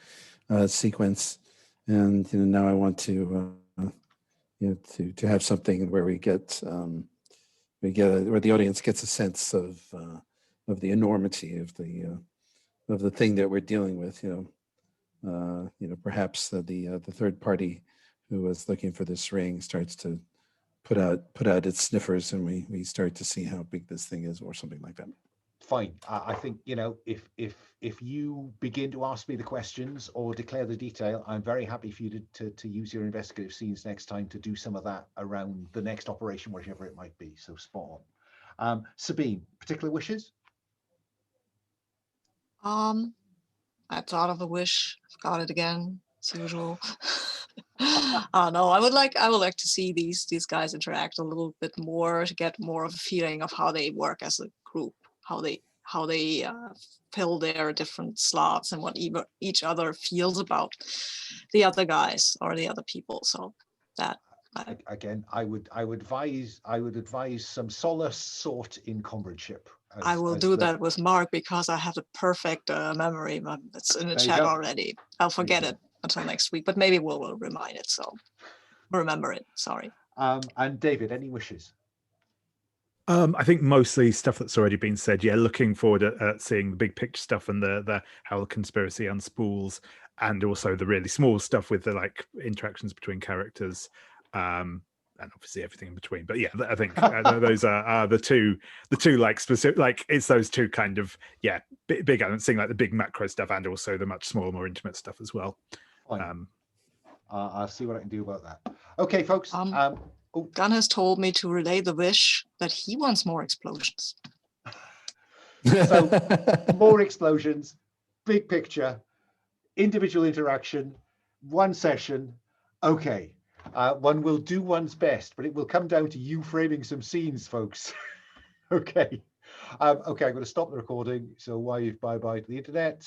sequence, and you know, now I want to you know, to have something where we get where the audience gets a sense of the enormity of the thing that we're dealing with. You know, perhaps the third party who was looking for this ring starts to put out its sniffers, and we start to see how big this thing is, or something like that. Fine. I think, you know, if you begin to ask me the questions or declare the detail, I'm very happy for you to use your investigative scenes next time to do some of that around the next operation, whatever it might be. So spot on. Sabine, particular wishes? I thought of a wish, forgot it again, as usual. No, I would like to see these guys interact a little bit more, to get more of a feeling of how they work as a group, how they fill their different slots, and what each other feels about the other guys or the other people. So that again, I would advise some solace sought in comradeship. I will do that with Mark, because I have a perfect memory, but it's in the chat already. I'll forget it until next week, but maybe we'll remind it, so remember it. Sorry. And David, any wishes? I think mostly stuff that's already been said. Yeah, looking forward at seeing the big picture stuff and the how the conspiracy unspools, and also the really small stuff with the like interactions between characters. And obviously everything in between, but yeah, I think those are the two like specific, like it's those two kind of big elements, seeing like the big macro stuff and also the much smaller, more intimate stuff as well. I'll see what I can do about that. Okay, folks. Gunn has told me to relay the wish that he wants more explosions. So more explosions, big picture, individual interaction, one session. Okay. One will do one's best, but it will come down to you framing some scenes, folks. Okay. Okay, I'm going to stop the recording. So wave bye-bye to the internet.